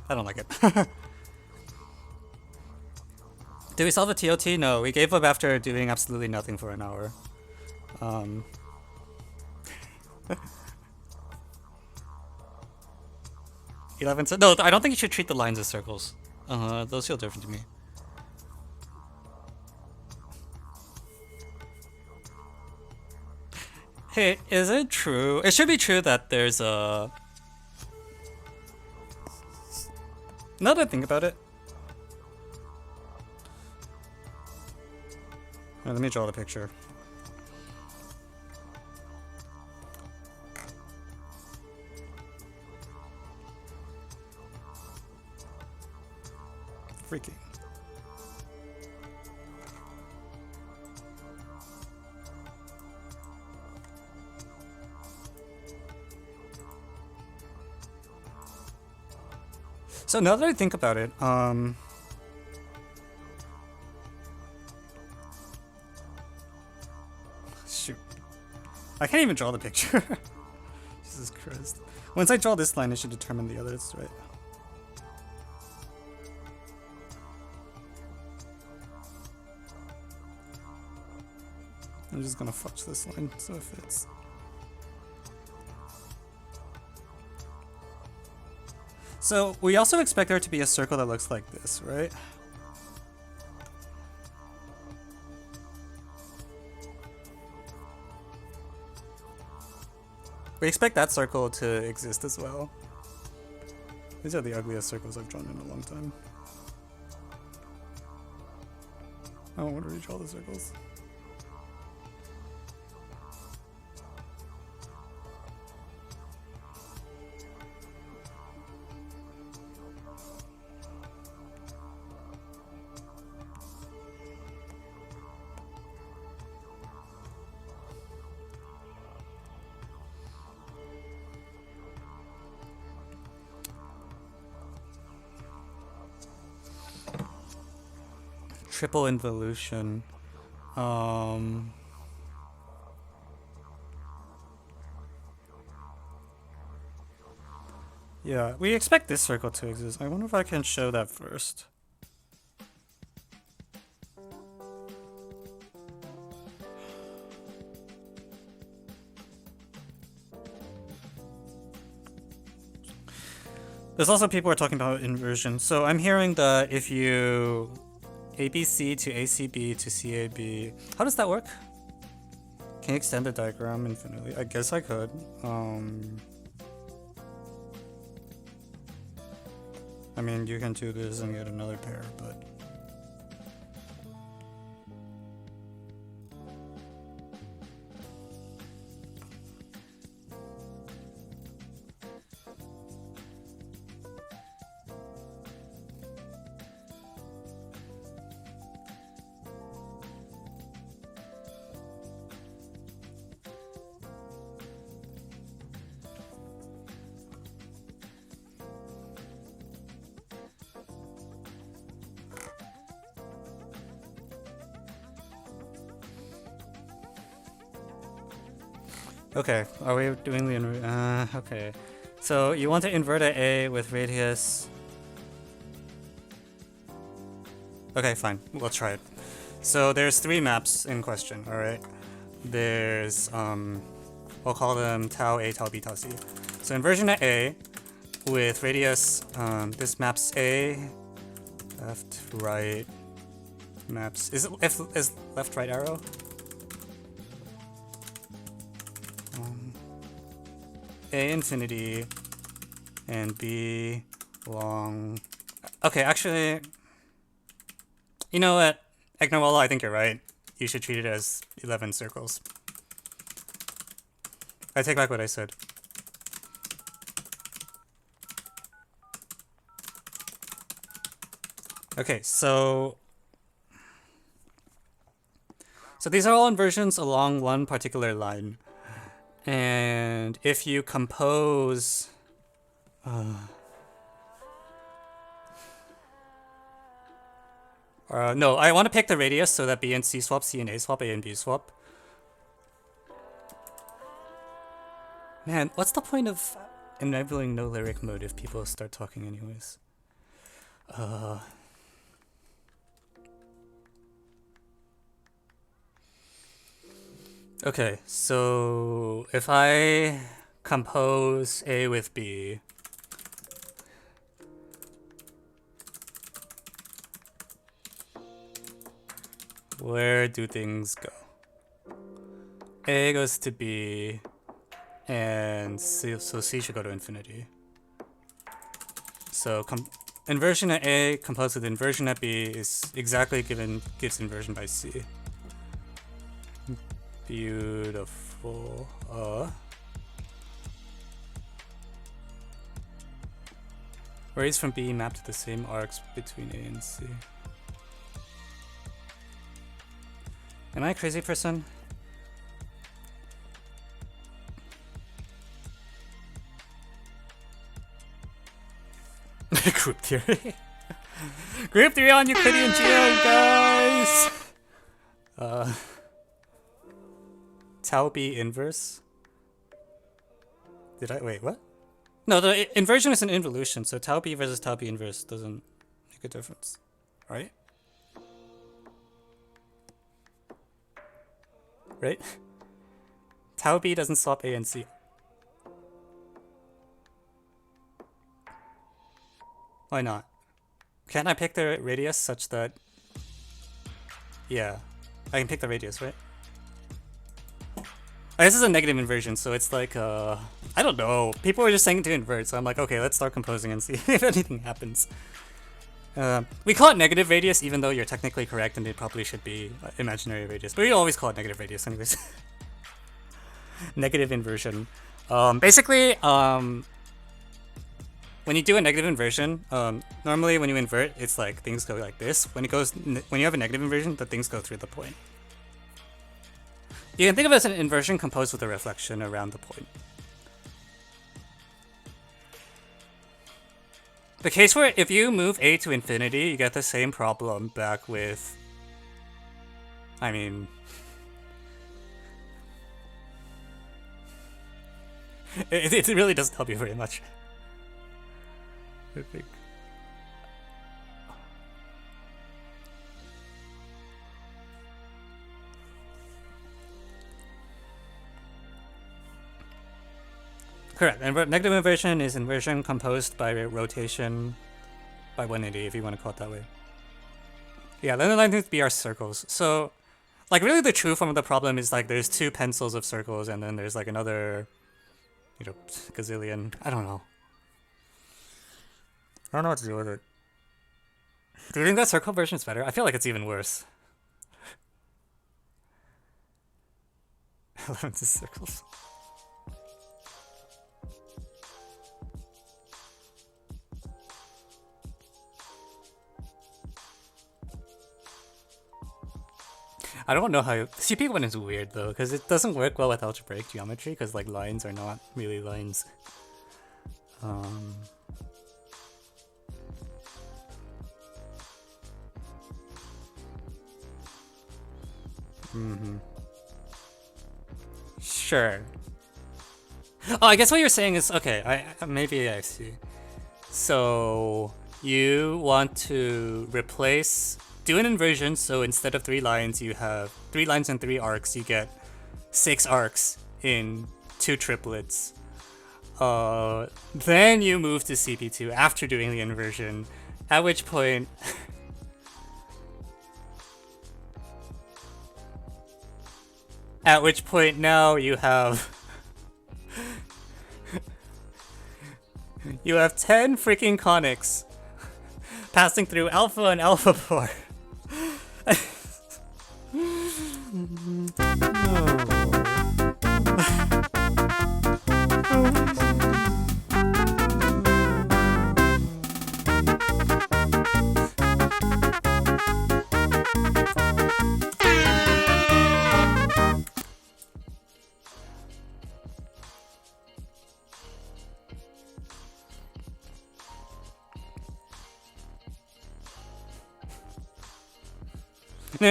I don't like it. Did we solve a TOT? No, we gave up after doing absolutely nothing for an hour. 11. No, I don't think you should treat the lines as circles. Those feel different to me. Hey, is it true? It should be true that there's a... Now that I think about it. Let me draw the picture. Freaking. So now that I think about it, shoot. I can't even draw the picture. Jesus Christ. Once I draw this line, I should determine the others, right? I'm just gonna fudge this line so it fits. So we also expect there to be a circle that looks like this, right? We expect that circle to exist as well. These are the ugliest circles I've drawn in a long time. I don't want to redraw the circles. triple involution. Yeah, we expect this circle to exist. I wonder if I can show that first. There's also people who are talking about inversion. So I'm hearing that if you ABC to ACB to CAB, how does that work? Can you extend the diagram infinitely? I guess I could. I mean, you can do this and get another pair, but... Okay, are we doing the okay. So you want to invert an A with radius. Okay, fine. We'll try it. So there's 3 maps in question, alright? There's we'll call them tau A, tau B, tau C. So inversion at A with radius this maps A, left, right, maps is left right arrow? A infinity and B long. Okay, actually, you know what, Egnorwalla, I think you're right. You should treat it as 11 circles. I take back what I said. Okay, so these are all inversions along one particular line. And if you compose no, I want to pick the radius so that B and C swap, C and A swap, A and B swap. Man, what's the point of enabling no lyric mode if people start talking anyways? Okay, so if I compose A with B, where do things go? A goes to B, and C, so C should go to infinity. So inversion at A composed with inversion at B is exactly gives inversion by C. Beautiful. Rays from B map to the same arcs between A and C. Am I a crazy person? Group theory. Group theory on Euclidean geo, guys. Tau B inverse. Did I wait? What? No, the inversion is an involution, so tau B versus tau B inverse doesn't make a difference, right? Right? Tau B doesn't swap A and C. Why not? Can't I pick the radius such that... Yeah, I can pick the radius, right? This is a negative inversion, so it's like, I don't know. People were just saying to invert, so I'm like, okay, let's start composing and see if anything happens. We call it negative radius, even though you're technically correct and it probably should be imaginary radius. But we always call it negative radius anyways. Negative inversion. Basically, when you do a negative inversion, normally when you invert, it's like things go like this. When you have a negative inversion, the things go through the point. You can think of it as an inversion composed with a reflection around the point. The case where if you move A to infinity, you get the same problem back with I mean, it really doesn't help you very much. I think. Correct. And negative inversion is inversion composed by rotation by 180, if you want to call it that way. Yeah, then the lines need to be our circles. So, like, really the true form of the problem is, like, there's 2 pencils of circles, and then there's, like, another, you know, gazillion. I don't know. I don't know what to do with it. Do you think that circle version is better? I feel like it's even worse. 11 to circles. I don't know how CP1 is weird though, because it doesn't work well with algebraic geometry, because like lines are not really lines. Sure. Oh, I guess what you're saying is okay. Maybe I see. So you want to do an inversion, so instead of 3 lines, you have 3 lines and 3 arcs. You get 6 arcs in 2 triplets. Then you move to CP2 after doing the inversion, at which point now you have you have 10 freaking conics passing through alpha and alpha 4.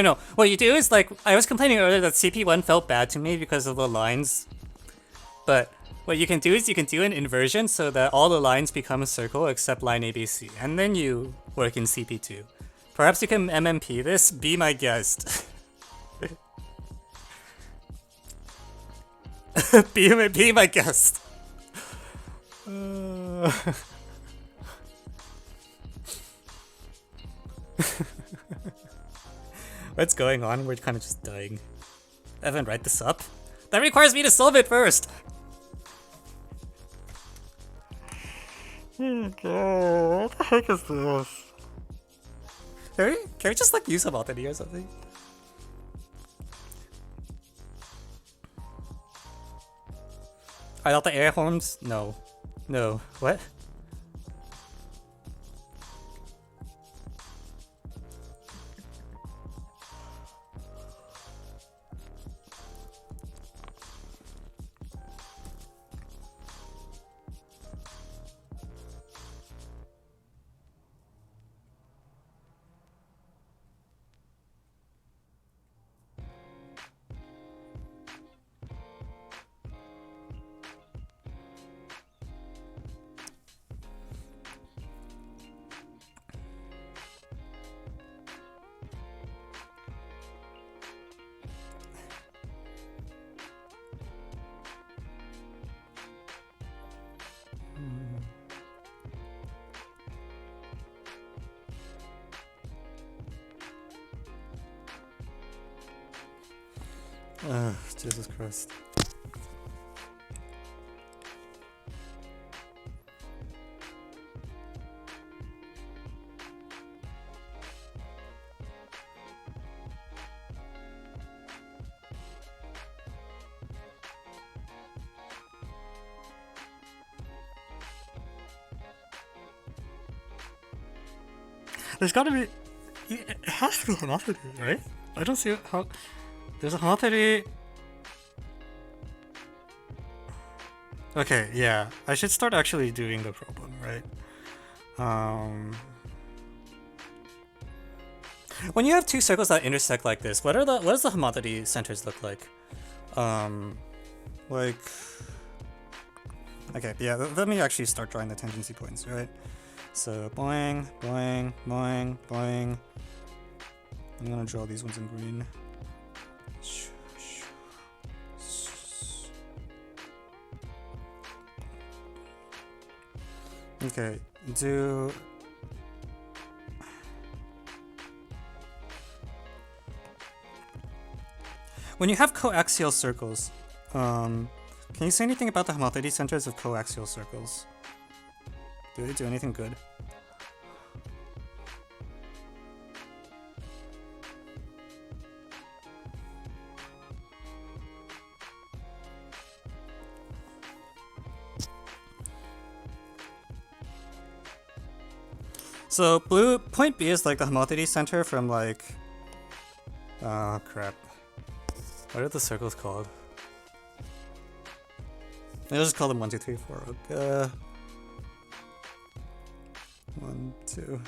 No. What you do is, like, I was complaining earlier that CP1 felt bad to me because of the lines. But what you can do is you can do an inversion so that all the lines become a circle except line ABC. And then you work in CP2. Perhaps you can MMP this? Be my guest. be my guest. What's going on? We're kind of just dying. Evan, write this up? That requires me to solve it first! Oh god, what the heck is this? Can we just like use some Altity or something? Are that the air horns? No. No. What? Jesus Christ. There's gotta be... It has to be homopathy, right? I don't see how... There's a homopathy... Okay, yeah. I should start actually doing the problem, right? When you have two circles that intersect like this, what does the homotopy centers look like? Like, okay, yeah. Let me actually start drawing the tangency points, right? So boing, boing, boing, boing. I'm gonna draw these ones in green. Okay, do. When you have coaxial circles, can you say anything about the homotopy centers of coaxial circles? Do they do anything good? So point B is like the homotopy center from like, oh crap. What are the circles called? I'll just call them 1, 2, 3, 4. Okay. 1, 2.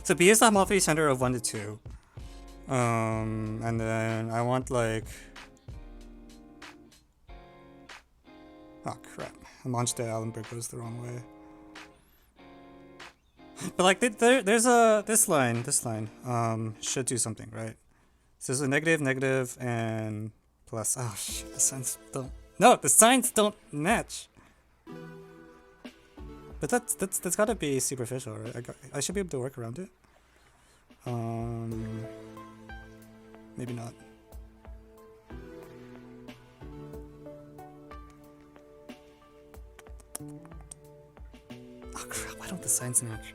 So B is the homotopy center of 1 to 2. And then I want like, oh crap. Monster-Allenberg goes the wrong way. But like there's this line should do something, right? So there's a negative, negative, and plus. Oh shit, the signs don't match. But that's gotta be superficial, right? I should be able to work around it. Maybe not. Oh crap! Why don't the signs match?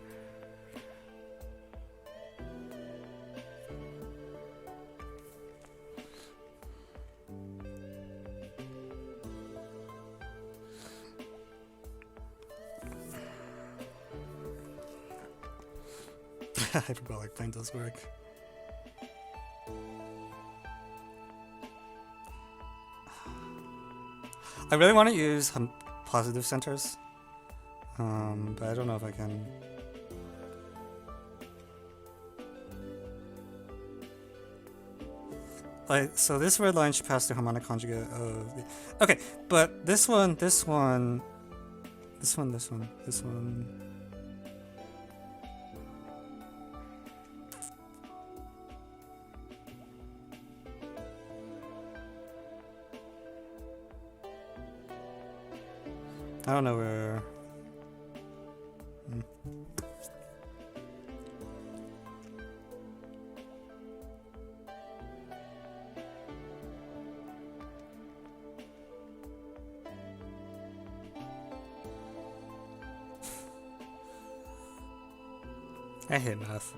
Hyperbolic plane does work. I really want to use positive centers, but I don't know if I can. Like, so this red line should pass the harmonic conjugate of. Okay, but this one. I don't know where. I hate math.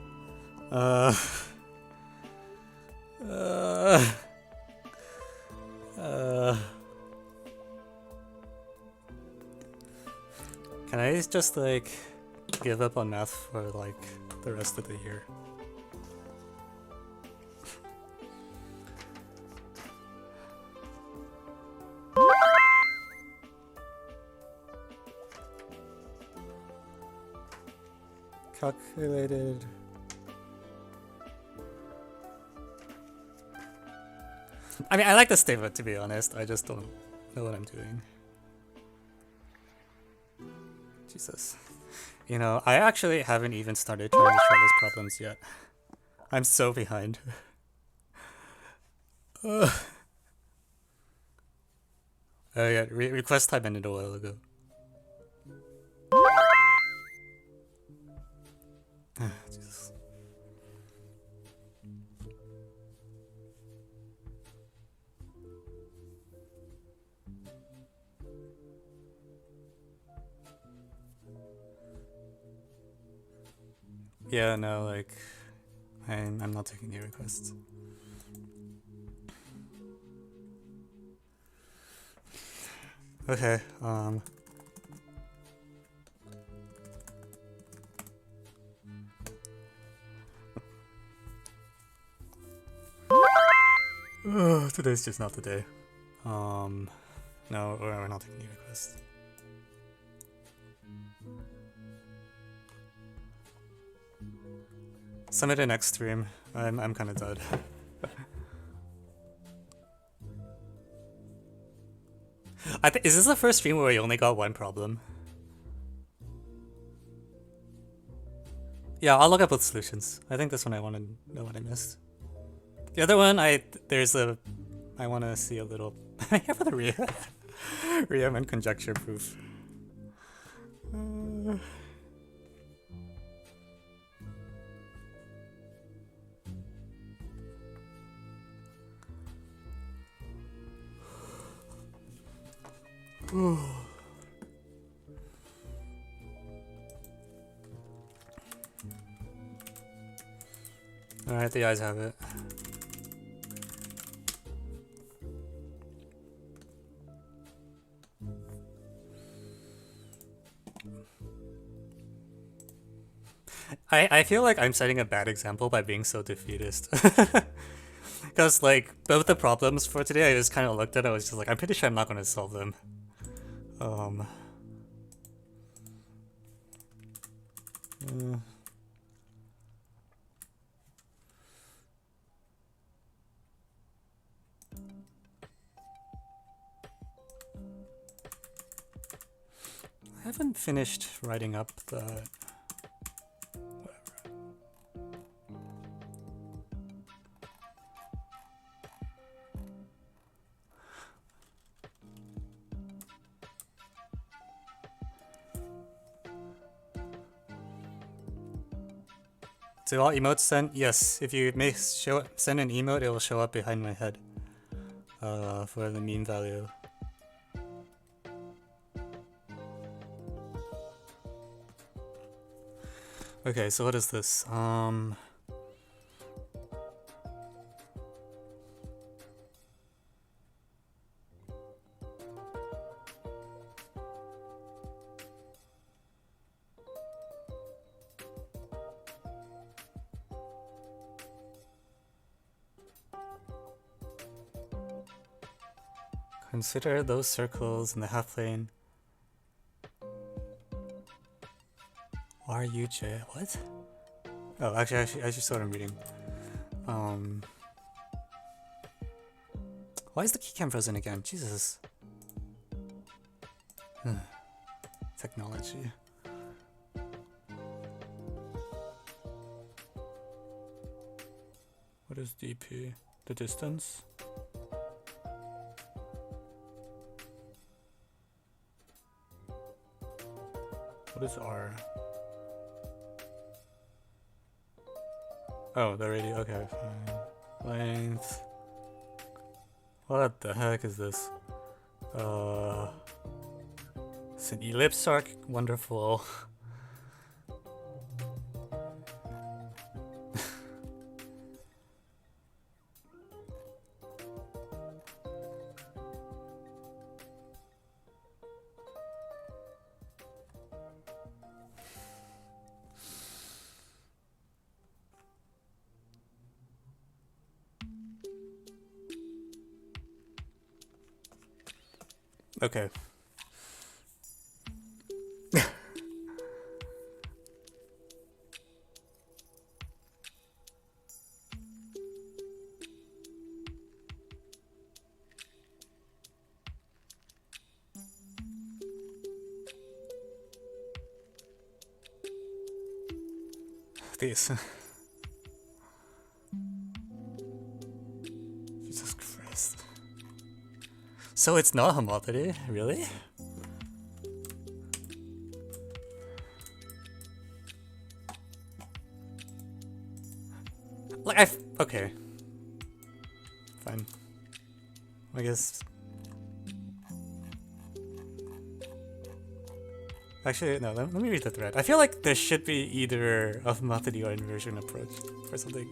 Can I just like give up on math for like the rest of the year? Calculated. I mean, I like the statement, to be honest. I just don't know what I'm doing. Jesus. You know, I actually haven't even started trying to shortlist problems yet. I'm so behind. Oh yeah, request time ended a while ago. Jesus. Yeah, no, like, I'm not taking new requests. Okay, today's just not the day. No, we're not taking new requests. Submit it next stream. I'm kind of dead. Is this the first stream where we only got one problem? Yeah, I'll look up both solutions. I think this one I want to know what I missed. The other one, I want to see a little. Here for the Riemann conjecture proof. Alright, the eyes have it. I feel like I'm setting a bad example by being so defeatist. Because, like, both the problems for today, I just kind of looked at it, I was just like, I'm pretty sure I'm not going to solve them. I haven't finished writing up the... Do all emotes send? Yes, if you send an emote, it will show up behind my head for the mean value. Okay, so what is this? Consider those circles in the half plane. RUJ, what? Oh, actually, I should start reading. Why is the keycam frozen again? Jesus. Technology. What is DP? The distance? What is R? Oh, the radio. Okay, fine. Length. What the heck is this? It's an ellipse arc. Wonderful. Okay. These. Jesus Christ. So it's not homotopy, really? Like okay. Fine. I guess. Actually, no, let me read the thread. I feel like there should be either a homotopy or inversion approach for something.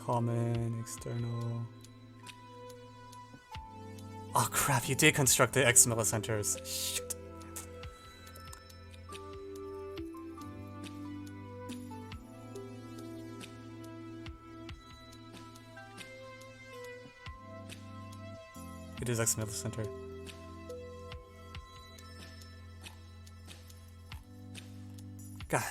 Common, external. Oh crap, you did construct the X millicenters. Shit. It is X millicenter. God.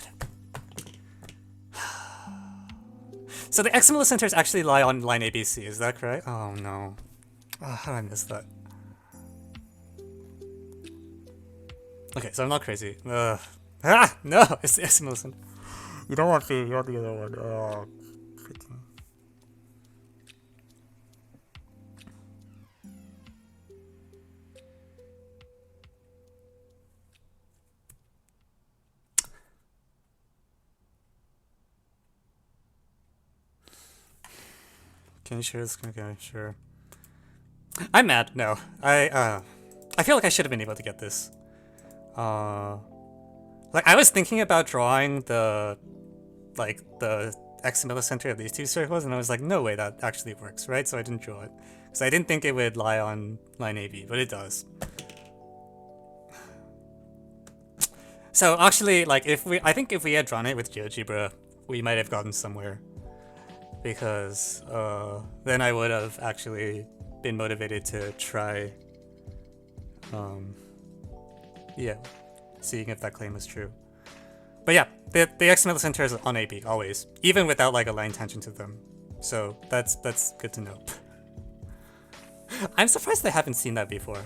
So the X millicenters actually lie on line ABC, is that correct? Oh no. Oh, how did I miss that? Okay, so I'm not crazy. Ah! No! It's the X millicenter. You don't want the other one. Oh, freaking. Can you share this? Okay, sure. I'm mad. No, I feel like I should have been able to get this. Like I was thinking about drawing the X millicenter of these two circles, and I was like, no way that actually works, right? So I didn't draw it because I didn't think it would lie on line AB, but it does. So actually, like I think if we had drawn it with GeoGebra, we might have gotten somewhere. Because then I would have actually been motivated to try, yeah, seeing if that claim was true. But yeah, the X millicenter is on AB always, even without like a line tangent to them. So that's good to know. I'm surprised I haven't seen that before.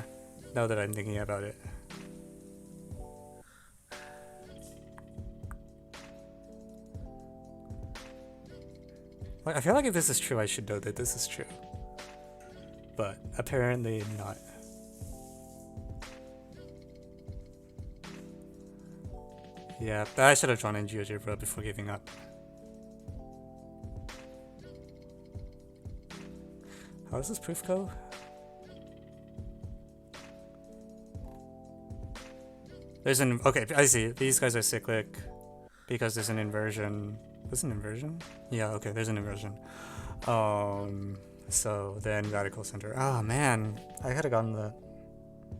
Now that I'm thinking about it. Like, I feel like if this is true, I should know that this is true. But apparently not. Yeah, I should have drawn in GeoGebra before giving up. How does this proof go? There's an okay. I see. These guys are cyclic because there's an inversion. There's an inversion? Yeah. Okay. There's an inversion. So then radical center. Oh man, I could have gotten that.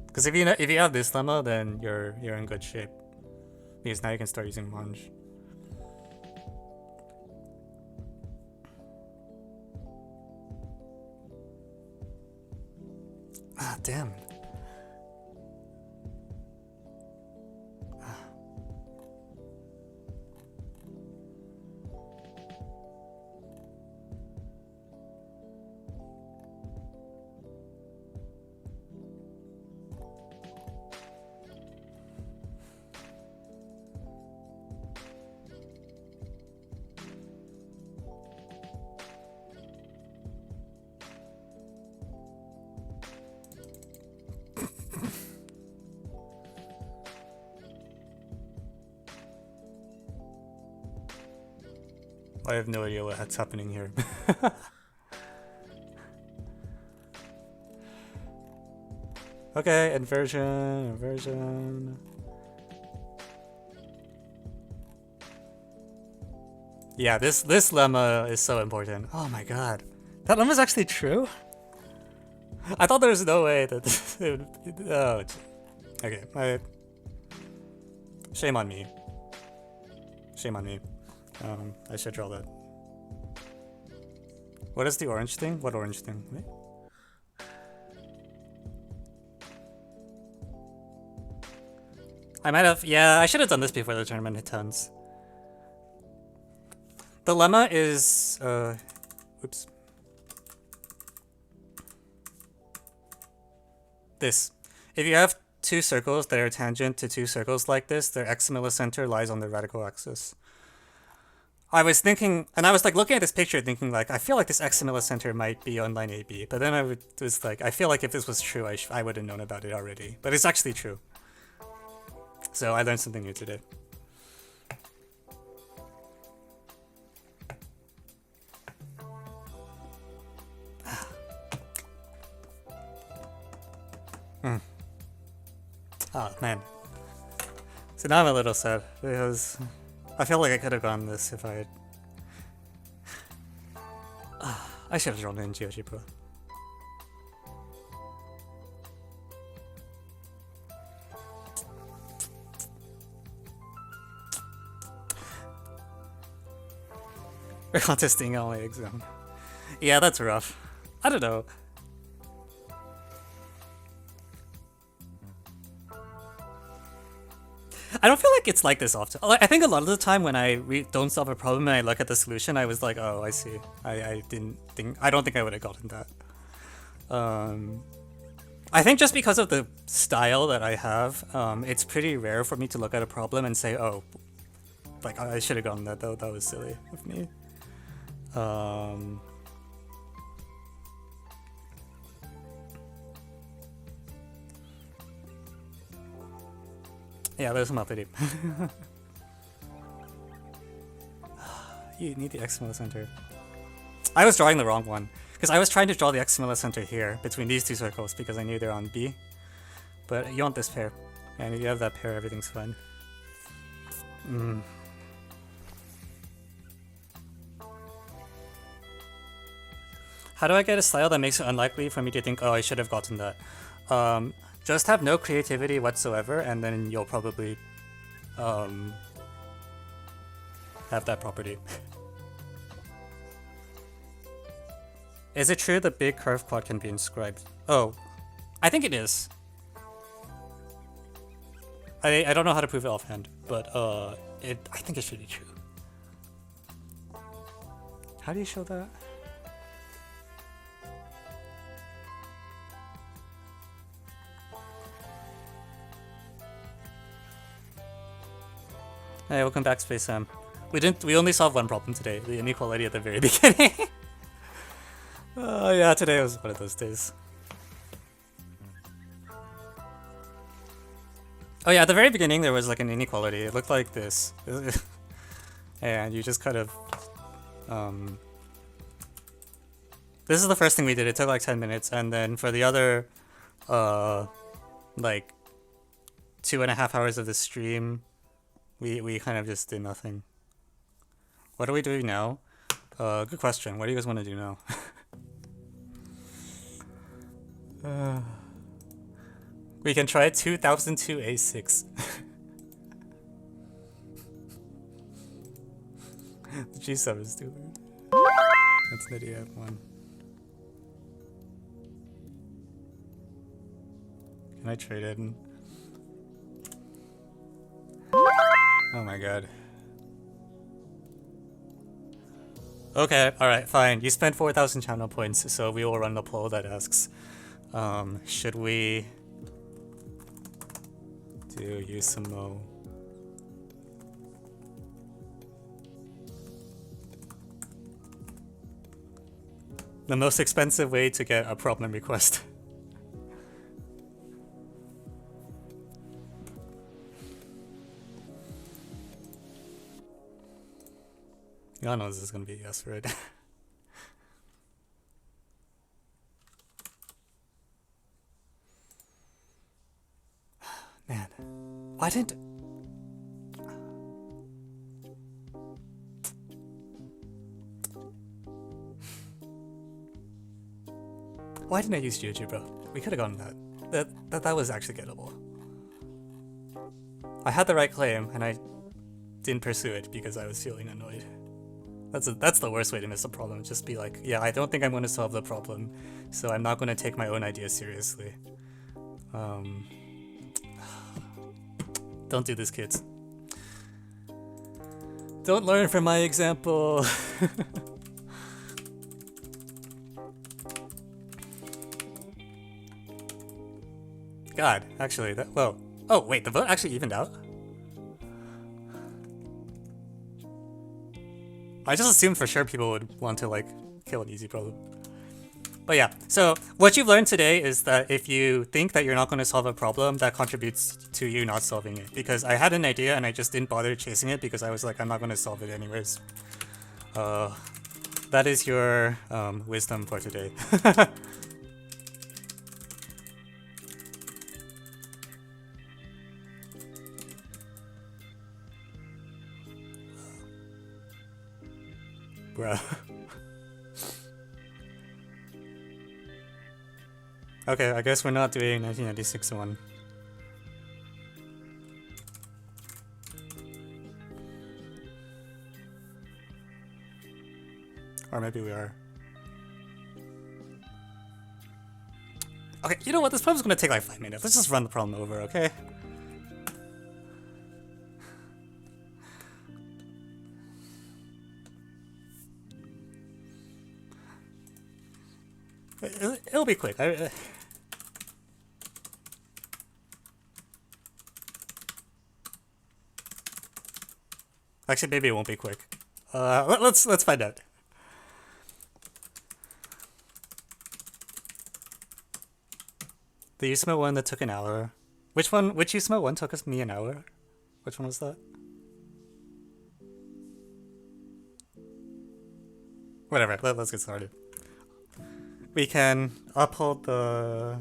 Because if you have this lemma, then you're in good shape. Because now you can start using Monge. Ah, damn. I have no idea what's happening here. Okay, inversion. Yeah, this lemma is so important. Oh my god. That lemma is actually true? I thought there was no way that it would, oh, okay. Shame on me. Shame on me. I should draw that. What is the orange thing? What orange thing? Wait. I might have, yeah, I should have done this before the tournament hit tons. The lemma is, oops. This. If you have two circles that are tangent to two circles like this, their x millicenter lies on the radical axis. I was thinking, and I was like looking at this picture thinking like, I feel like this x millicenter might be on line AB, but then I was like, I feel like if this was true, I would have known about it already. But it's actually true. So I learned something new today. Oh man. So now I'm a little sad because I feel like I could have gone this if I had... I should have drawn in GeoGebra. We're contesting only exam. Yeah, that's rough. I don't know. I don't feel like it's like this often. I think a lot of the time when I don't solve a problem and I look at the solution, I was like, oh, I see. I don't think I would have gotten that. I think just because of the style that I have, it's pretty rare for me to look at a problem and say, oh, like I should have gotten that though. That was silly of me. Yeah, there's some update. You need the XML center. I was drawing the wrong one. Because I was trying to draw the XML center here, between these two circles, because I knew they're on B. But you want this pair. And if you have that pair, everything's fine. How do I get a style that makes it unlikely for me to think, oh, I should have gotten that? Just have no creativity whatsoever, and then you'll probably have that property. Is it true the big curve quad can be inscribed? Oh, I think it is. I don't know how to prove it offhand, but I think it should be true. How do you show that? Hey, welcome back, Space Sam. We only solved one problem today, the inequality at the very beginning. Oh yeah, today was one of those days. Oh yeah, at the very beginning there was like an inequality. It looked like this. And you just kind of... This is the first thing we did. It took like 10 minutes. And then for the other, like, 2.5 hours of the stream, we kind of just did nothing. What are we doing now? Good question. What do you guys want to do now? We can try 2002 A6. The G7 is too weird. That's an idiot one. Can I trade it in? Oh my god. Okay, alright, fine. You spent 4,000 channel points, so we will run the poll that asks, should we do USAMO? The most expensive way to get a problem request. Y'all know this is gonna be a yes, right? Man, why didn't... Why didn't I use GeoGebra? We could have gotten that. That was actually gettable. I had the right claim, and I didn't pursue it because I was feeling annoyed. That's the worst way to miss a problem. Just be like, yeah, I don't think I'm going to solve the problem, so I'm not going to take my own ideas seriously. Don't do this, kids. Don't learn from my example. God, actually, that... Whoa. Oh, wait, the vote actually evened out? I just assumed for sure people would want to, like, kill an easy problem. But yeah, so what you've learned today is that if you think that you're not going to solve a problem, that contributes to you not solving it. Because I had an idea and I just didn't bother chasing it because I was like, I'm not going to solve it anyways. That is your wisdom for today. Bruh. Okay, I guess we're not doing 1996 one. Or maybe we are. Okay, you know what? This problem's gonna take like 5 minutes. Let's just run the problem over, okay? It'll be quick. Actually, maybe it won't be quick. Let's find out. The USAMO one that took an hour. Which one? Which USAMO one took me an hour? Which one was that? Whatever. Let's get started. We can uphold the.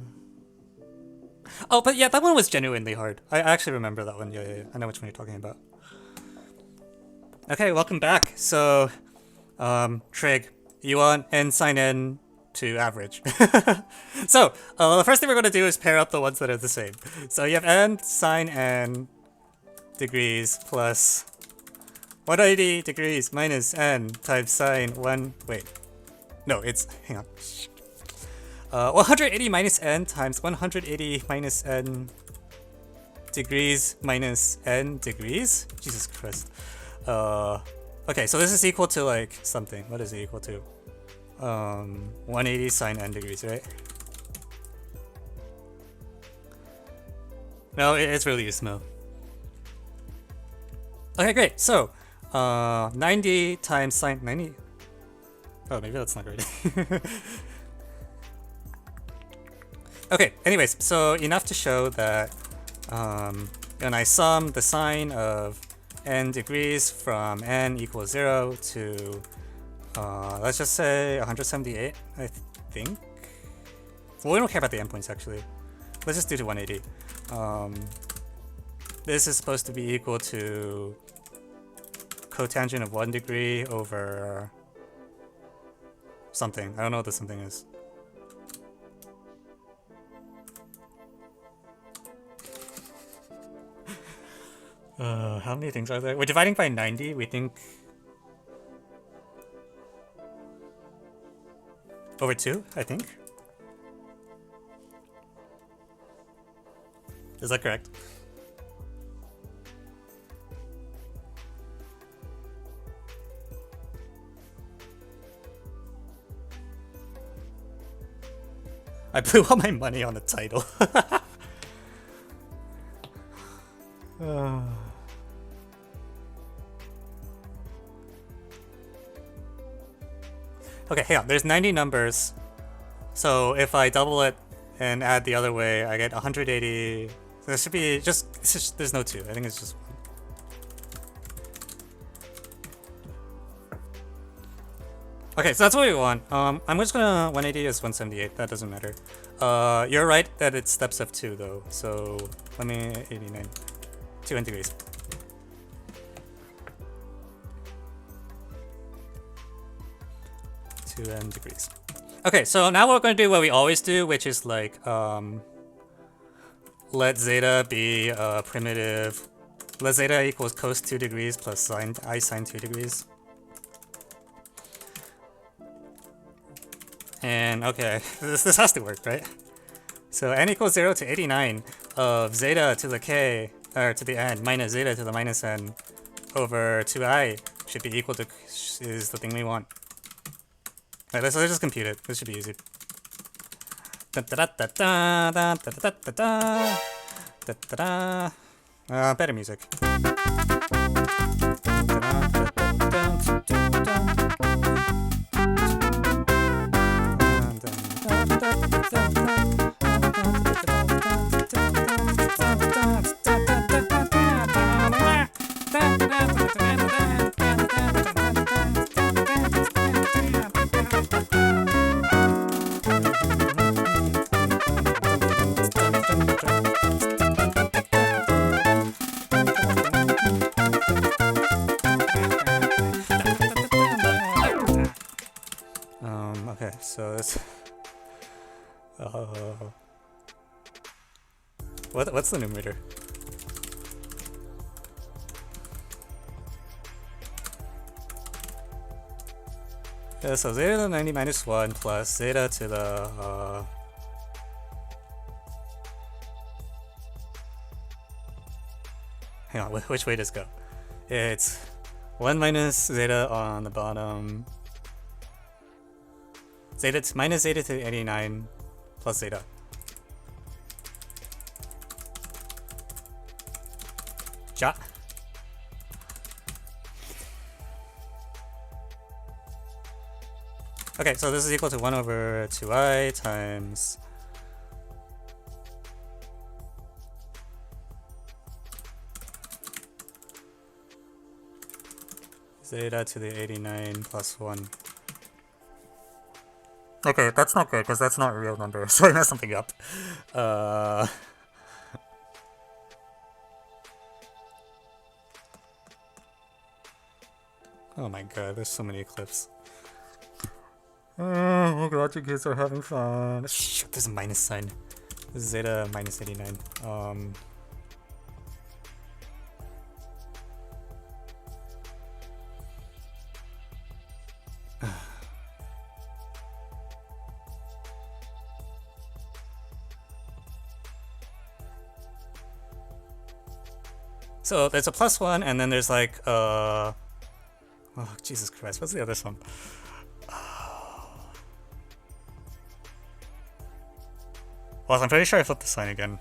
Oh, but yeah, that one was genuinely hard. I actually remember that one. Yeah. I know which one you're talking about. Okay, welcome back. So, Trig, you want n sine n to average. So, the first thing we're going to do is pair up the ones that are the same. So you have n sine n degrees plus 180 degrees minus n times sine 1... Wait. No, it's... Hang on. 180 minus n times 180 minus n degrees minus n degrees? Jesus Christ. Okay, so this is equal to like something. What is it equal to? 180 sine n degrees, right? No, it's really USAMO. Okay, great. So, 90 times sine 90. Oh, maybe that's not great. Okay. Anyways, so enough to show that when I sum the sine of n degrees from n equals 0 to let's just say 178, I think. Well, we don't care about the endpoints actually. Let's just do to 180. This is supposed to be equal to cotangent of 1 degree over something. I don't know what the something is. How many things are there? We're dividing by 90, we think. Over 2, I think. Is that correct? I blew all my money on the title. Okay, hang on. There's 90 numbers. So if I double it and add the other way, I get 180. There should be just there's no 2. I think it's just 1. Okay, so that's what we want. I'm just gonna 180 is 178. That doesn't matter. You're right that it's steps of 2 though. So let me 89. 2 n degrees. N degrees. Okay, so now we're going to do what we always do, which is like let zeta be a primitive. Let zeta equals cos 2 degrees plus sine I sine 2 degrees. And okay, this has to work, right? So n equals 0 to 89 of zeta to the k or to the n minus zeta to the minus n over 2i should be equal to is the thing we want. Alright, let's just compute it. This should be easy. Better music. Okay, so this. What's the numerator? Yeah, so zeta to the 90 minus 1 plus zeta to the hang on, which way does it go? It's 1 minus zeta on the bottom. minus zeta to the 89 plus zeta. Ja. Okay, so this is equal to 1 over 2i times zeta to the 89 plus 1. Okay, that's not good because that's not a real number, so I messed something up. Oh my god, there's so many clips. Oh god, you kids are having fun. Shit, there's a minus sign. This is zeta minus 89. So there's a plus 1, and then there's like oh Jesus Christ, what's the other sum? Well, I'm pretty sure I flipped the sign again.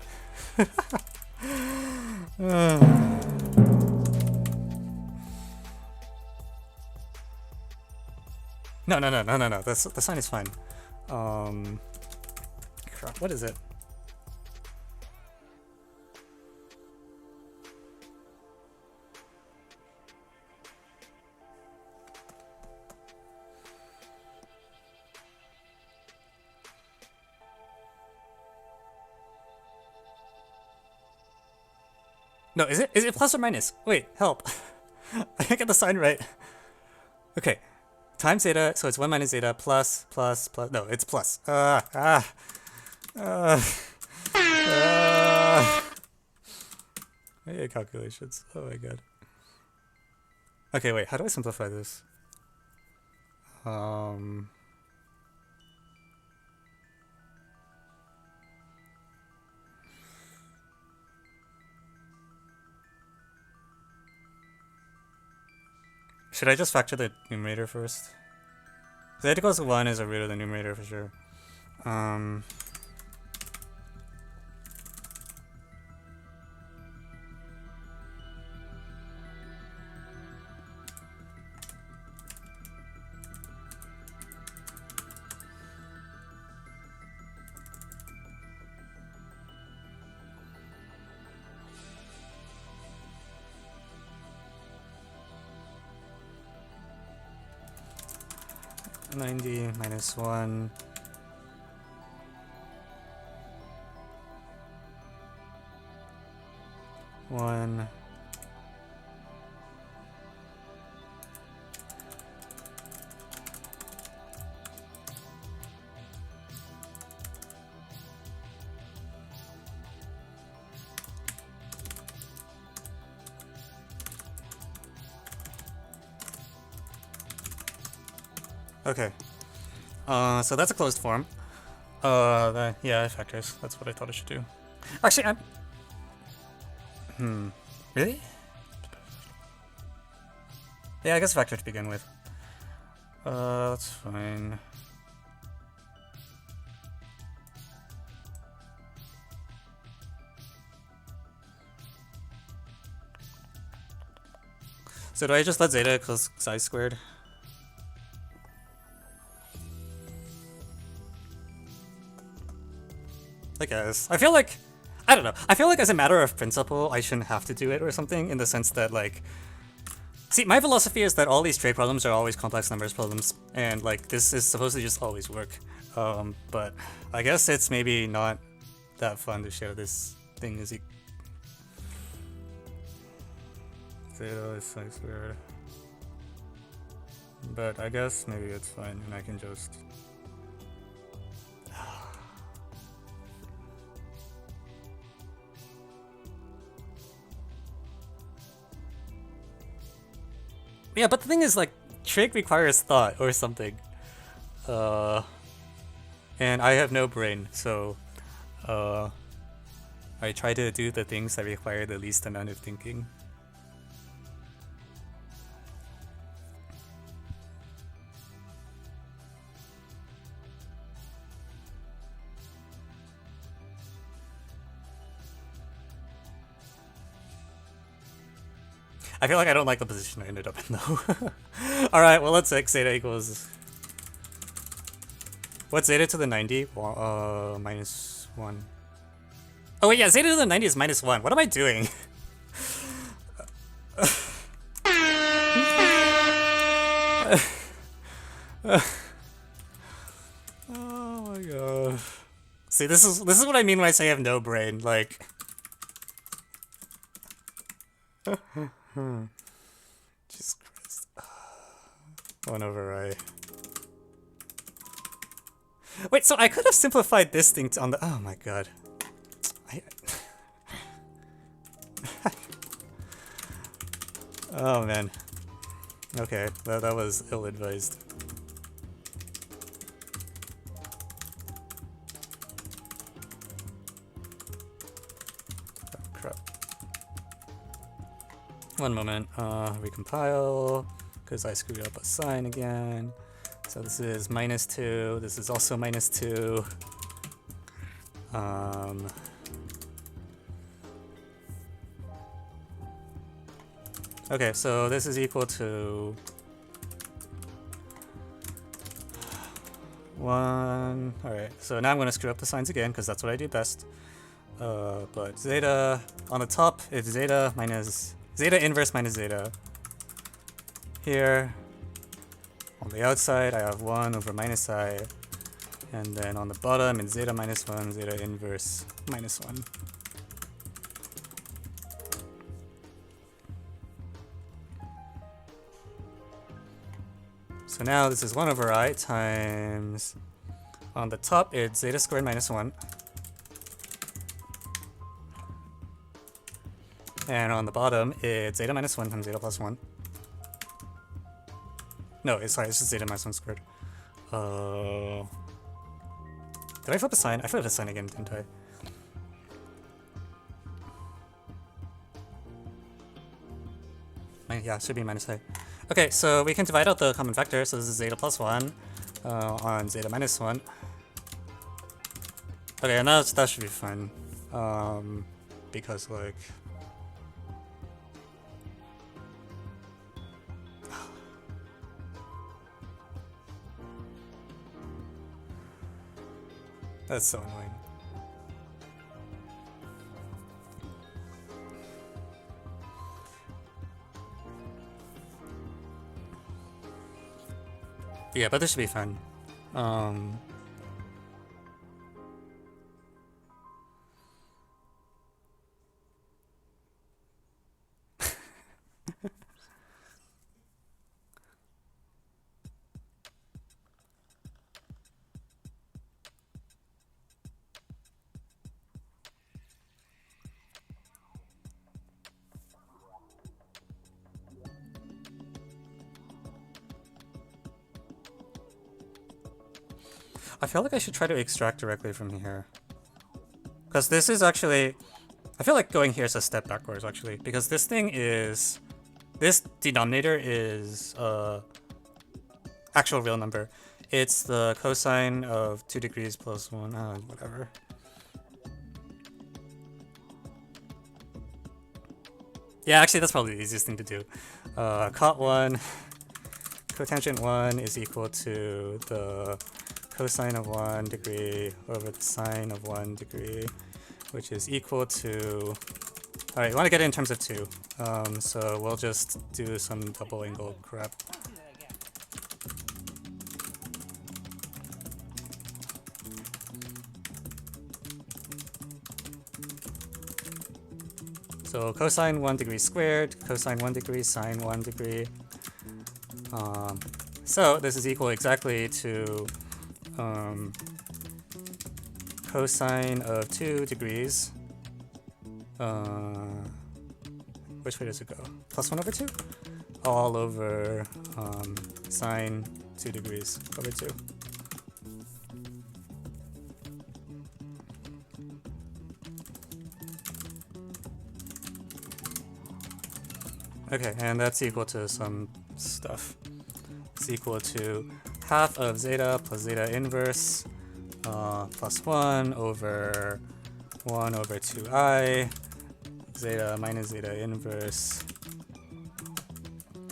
No. The sign is fine. Crap, what is it? No, is it plus or minus? Wait, help. I didn't get the sign right. Okay. Times zeta, so it's 1 minus zeta plus. No, it's plus. I hate calculations. Oh my god. Okay, wait, how do I simplify this? Should I just factor the numerator first? Z equals 1 is a root of the numerator for sure. $90 minus 1. One. Okay. So that's a closed form. Yeah, factors. That's what I thought I should do. Actually, really? Yeah, I guess factor to begin with. That's fine. So do I just let zeta equals psi squared? I guess. I feel like, I don't know. I feel like as a matter of principle, I shouldn't have to do it or something, in the sense that, like, see, my philosophy is that all these trig problems are always complex numbers problems, and like this is supposed to just always work. But I guess it's maybe not that fun to share this thing as zeta is psi squared. But I guess maybe it's fine, and I can just. Yeah, but the thing is, like, trig requires thought or something. And I have no brain, so I try to do the things that require the least amount of thinking. I feel like I don't like the position I ended up in though. Alright, well let's say zeta equals... What's zeta to the 90? Minus 1. Oh wait, yeah, zeta to the 90 is minus 1. What am I doing? Oh my god. See, this is what I mean when I say I have no brain, like... Jesus Christ. 1 over I. Wait, so I could have simplified this thing on the... Oh my god. Oh man. Okay, that was ill-advised. Oh crap. One moment, recompile, because I screwed up a sign again. So this is minus 2, this is also minus 2. Okay, so this is equal to 1. Alright, so now I'm going to screw up the signs again, because that's what I do best. But zeta, on the top, it's zeta minus, zeta inverse minus zeta. Here, on the outside, I have 1 over minus I. And then on the bottom, it's zeta minus 1, zeta inverse minus 1. So now this is 1 over I times, on the top it's zeta squared minus 1. And on the bottom it's zeta minus 1 times zeta plus 1. No, it's just zeta minus 1 squared. Did I flip a sign? I flipped a sign again, didn't I? Yeah, it should be minus I. Okay, so we can divide out the common factor, so this is zeta plus 1 on zeta minus 1. Okay, and that should be fine. Because, like... That's so annoying. Yeah, but this should be fun. I feel like I should try to extract directly from here. Because this is actually... I feel like going here is a step backwards, actually. Because this thing is... This denominator is actual real number. It's the cosine of 2 degrees plus 1, whatever. Yeah, actually that's probably the easiest thing to do. Cot 1, cotangent 1 is equal to the cosine of 1 degree over the sine of 1 degree, which is equal to... Alright, you want to get it in terms of 2. So we'll just do some double angle crap. So cosine 1 degree squared, cosine 1 degree, sine 1 degree. So this is equal exactly to cosine of 2 degrees. Which way does it go? Plus 1 over 2? All over sine 2 degrees over 2. Okay, and that's equal to some stuff. It's equal to half of zeta plus zeta inverse plus 1 over 2i zeta minus zeta inverse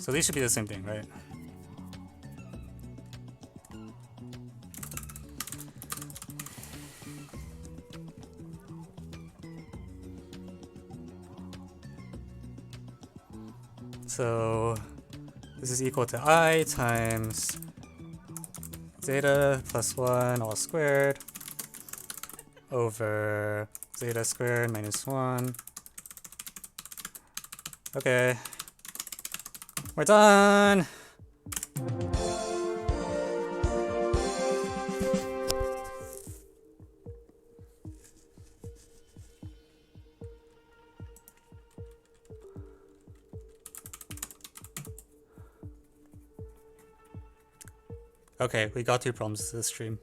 So these should be the same thing, right? So this is equal to I times zeta plus 1 all squared over zeta squared minus 1. Okay. We're done! Okay, we got 2 problems this stream.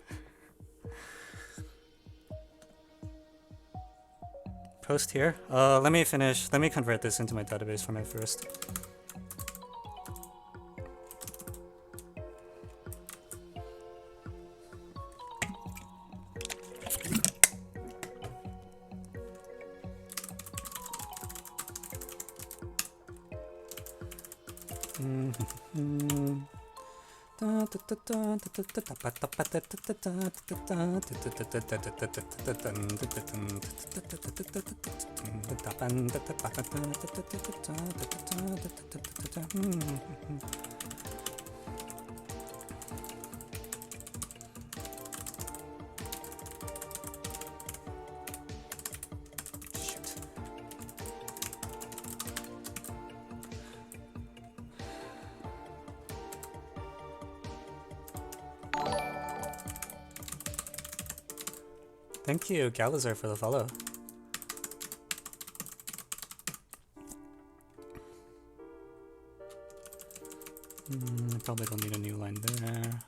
Post here. Let me convert this into my database format first. Thank you, Galazar, for the follow. I probably don't need a new line there.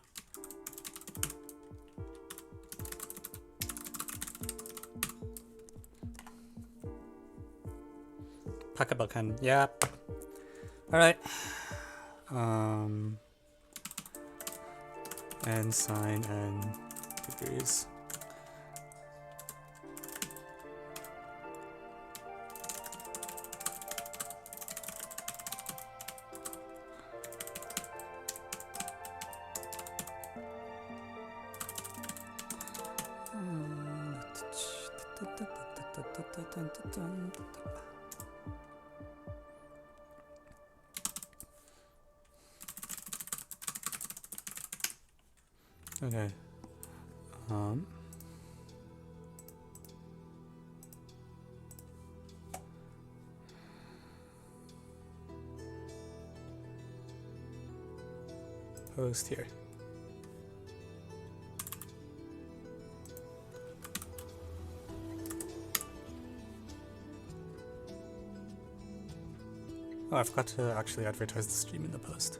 Pakabakan, yeah. Alright. And sine and degrees. Okay. Post here. Oh, I forgot to actually advertise the stream in the post.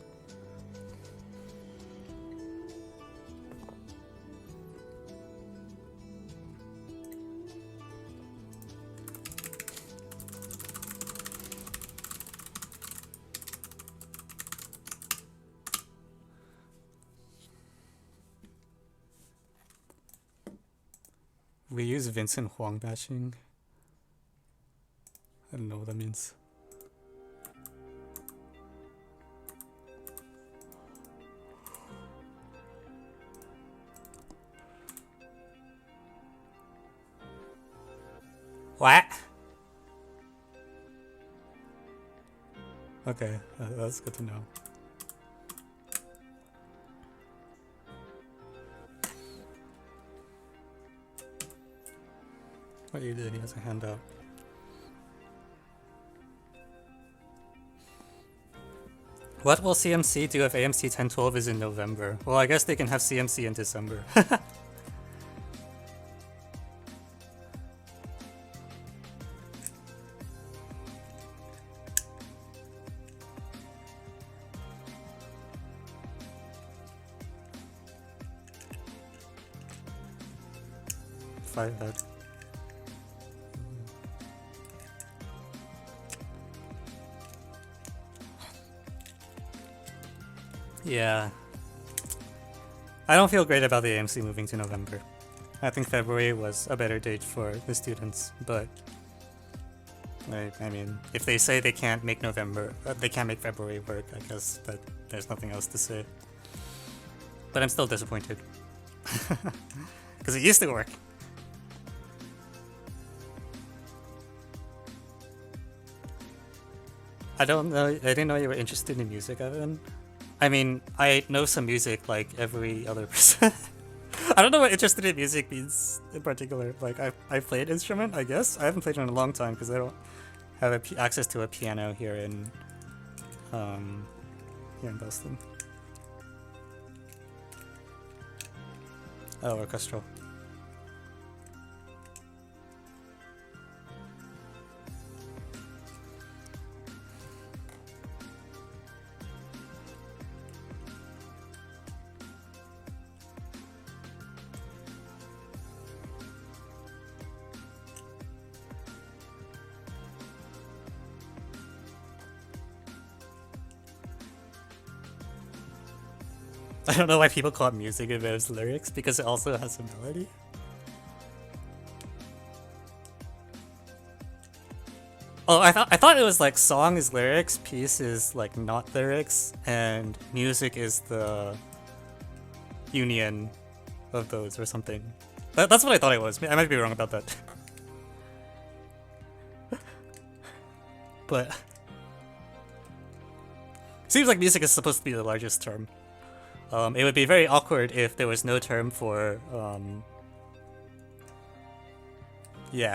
We use Vincent Huang bashing. I don't know what that means. What? Okay, that's good to know. What you did, he has a handout. What will CMC do if AMC 1012 is in November? Well, I guess they can have CMC in December. That. Yeah. I don't feel great about the AMC moving to November. I think February was a better date for the students, but I mean, if they say they can't make they can't make February work, I guess that there's nothing else to say. But I'm still disappointed. Because it used to work. I don't know. I didn't know you were interested in music, Evan. I mean, I know some music like every other person. I don't know what interested in music means in particular. Like, I play an instrument, I guess. I haven't played it in a long time because I don't have access to a piano here in Boston. Oh, orchestral. I don't know why people call it music if it has lyrics, because it also has a melody. Oh, I thought it was like song is lyrics, piece is like not lyrics, and music is the union of those or something. That's what I thought it was. I might be wrong about that. But seems like music is supposed to be the largest term. It would be very awkward if there was no term for, yeah.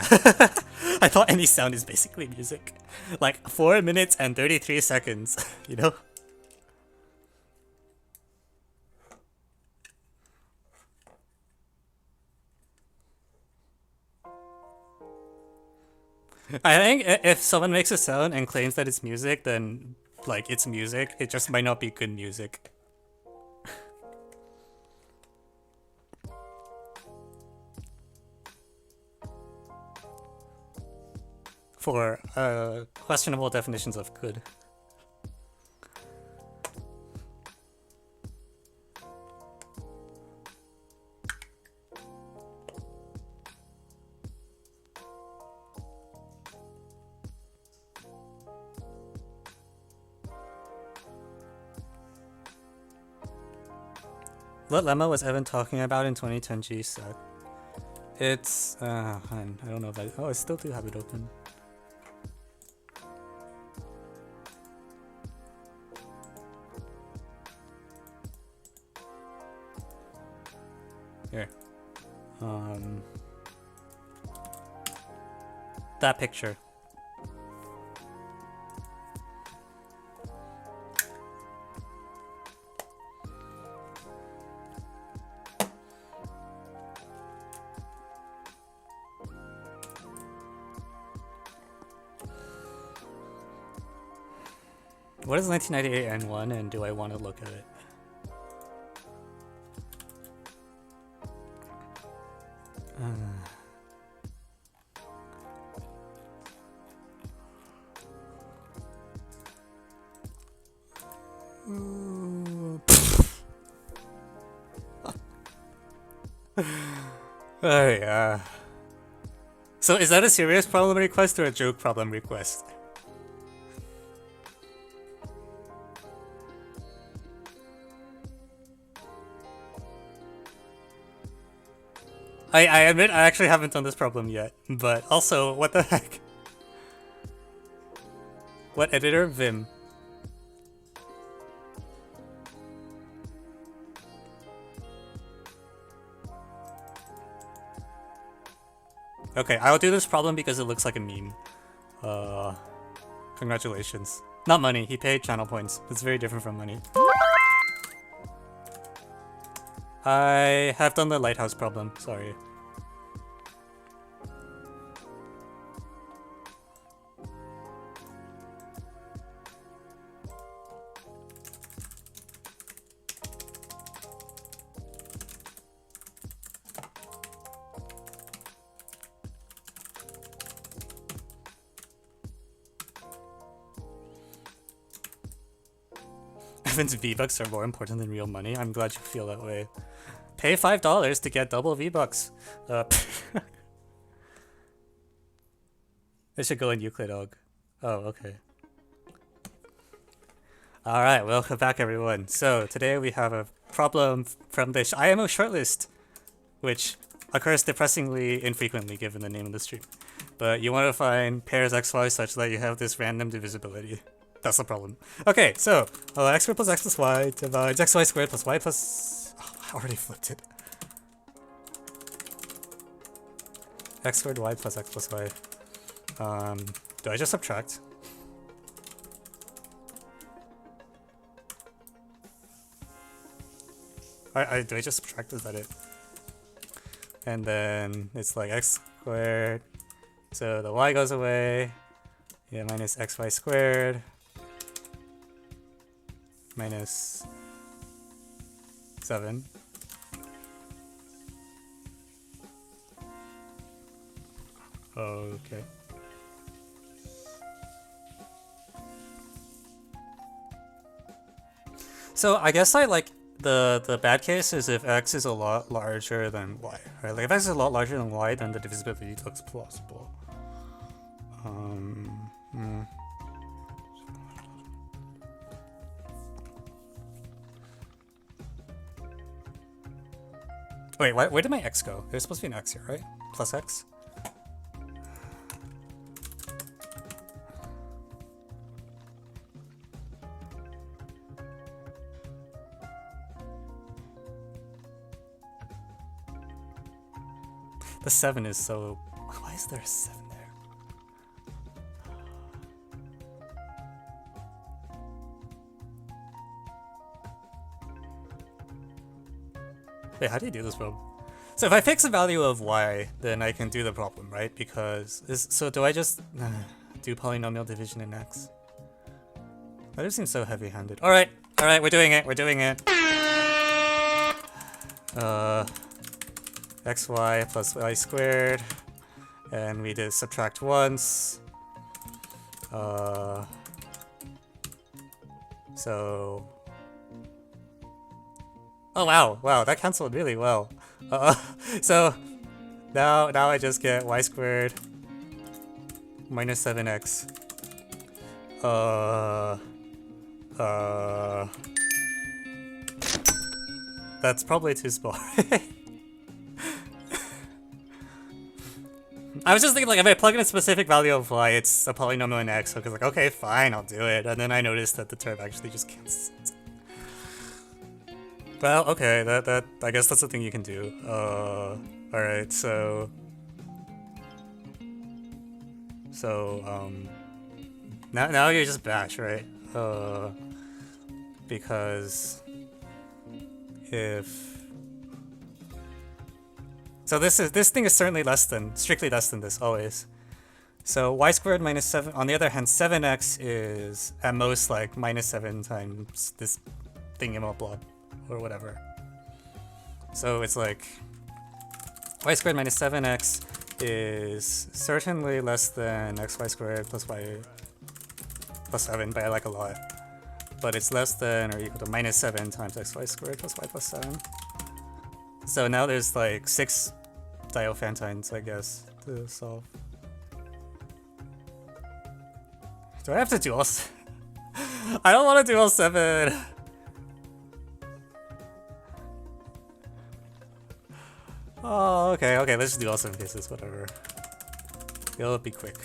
I thought any sound is basically music. Like, 4 minutes and 33 seconds, you know? I think if someone makes a sound and claims that it's music, then, like, it's music. It just might not be good music. For questionable definitions of good. What lemma was Evan talking about in 2010 GSEC? It's I don't know if I still do have it open. Here. That picture. What is 1998 N1 and do I want to look at it? Oh yeah. So is that a serious problem request or a joke problem request? I admit I actually haven't done this problem yet, but also, what the heck? What editor? Vim. Okay, I'll do this problem because it looks like a meme. Congratulations. Not money, he paid channel points. It's very different from money. I have done the lighthouse problem, sorry. Evan's V-Bucks are more important than real money. I'm glad you feel that way. Pay $5 to get double V-Bucks. It should go in Euclid Ogg. Oh, okay. Alright, welcome back everyone. So today we have a problem from the IMO shortlist, which occurs depressingly infrequently given the name of the stream. But you want to find pairs xy such that you have this random divisibility. That's the problem. Okay, so x squared plus x plus y divides xy squared plus y plus... Oh, I already flipped it. X squared y plus x plus y. Do I just subtract? Do I just subtract? Is that it? And then it's like x squared. So the y goes away. Yeah, minus xy squared. Minus 7. Okay. So I guess I like the bad case is if x is a lot larger than y, right? Like if x is a lot larger than y, then the divisibility looks plausible. Wait, where did my x go? There's supposed to be an x here, right? Plus x? The 7 is so... Why is there a 7 there? Wait, how do you do this problem? So if I fix the value of y, then I can do the problem, right? Because... So do I just do polynomial division in x? That just seems so heavy-handed. Alright, we're doing it, xy plus y squared, and we did subtract once. So... Oh wow, that canceled really well. So now I just get y squared minus 7x. That's probably too small. I was just thinking, like, if I plug in a specific value of y, it's a polynomial in x, so I was like, okay, fine, I'll do it. And then I noticed that the term actually just cancels. Well, okay, that I guess that's the thing you can do. Alright, so now you just bash, right? Because if... So this thing is certainly strictly less than this, always. So y squared minus 7, on the other hand, 7x is at most like minus 7 times this thingamablob, or whatever. So it's like y squared minus 7x is certainly less than xy squared plus y plus 7 by like a lot. But it's less than or equal to minus 7 times xy squared plus y plus 7. So now there's like 6 Diophantines, I guess, to solve. Do I have to do all... I don't want to do all 7! Oh, okay, let's just do all 7 cases, whatever. It'll be quick.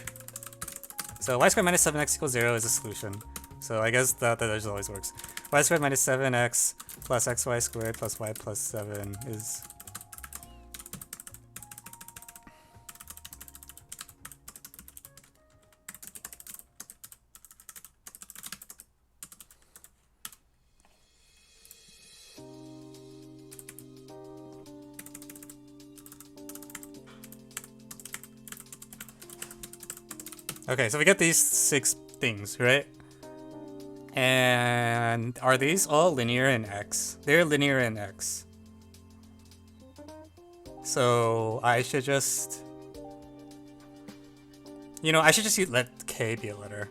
So y squared minus 7x equals 0 is a solution. So I guess that just always works. Y squared minus 7x plus xy squared plus y plus 7 is... Okay, so we get these 6 things, right? And are these all linear in x? They're linear in x. So I should just... You know, I should just let k be a letter.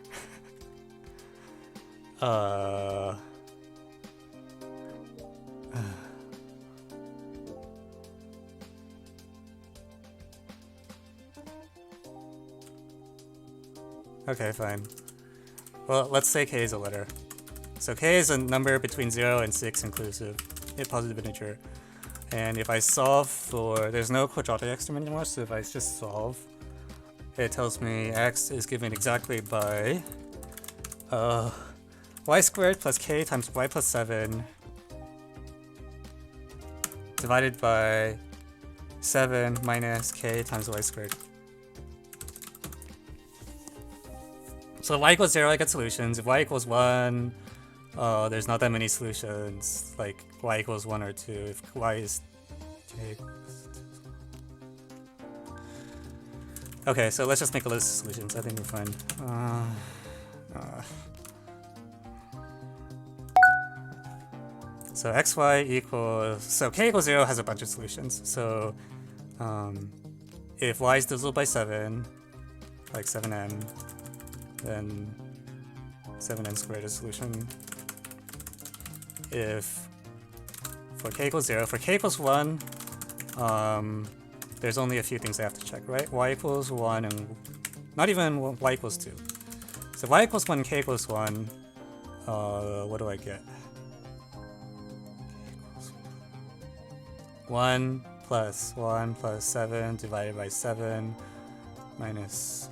Okay, fine. Well, let's say k is a letter. So k is a number between 0 and 6 inclusive, a positive integer. And if I solve for, there's no quadratic extreme anymore, so if I just solve, it tells me x is given exactly by y squared plus k times y plus 7 divided by 7 minus k times y squared. So if y equals 0, I get solutions. If y equals 1, there's not that many solutions, like y equals 1 or 2. If y is k. Okay, so let's just make a list of solutions. I think we're fine. So xy equals, so k equals 0 has a bunch of solutions. So if y is divisible by 7, like 7n, then 7n squared is a solution. If for k equals 0, for k equals 1, there's only a few things I have to check, right? Y equals 1 and not even y equals 2. So y equals 1 and k equals 1, what do I get? 1 plus 7 divided by 7 minus,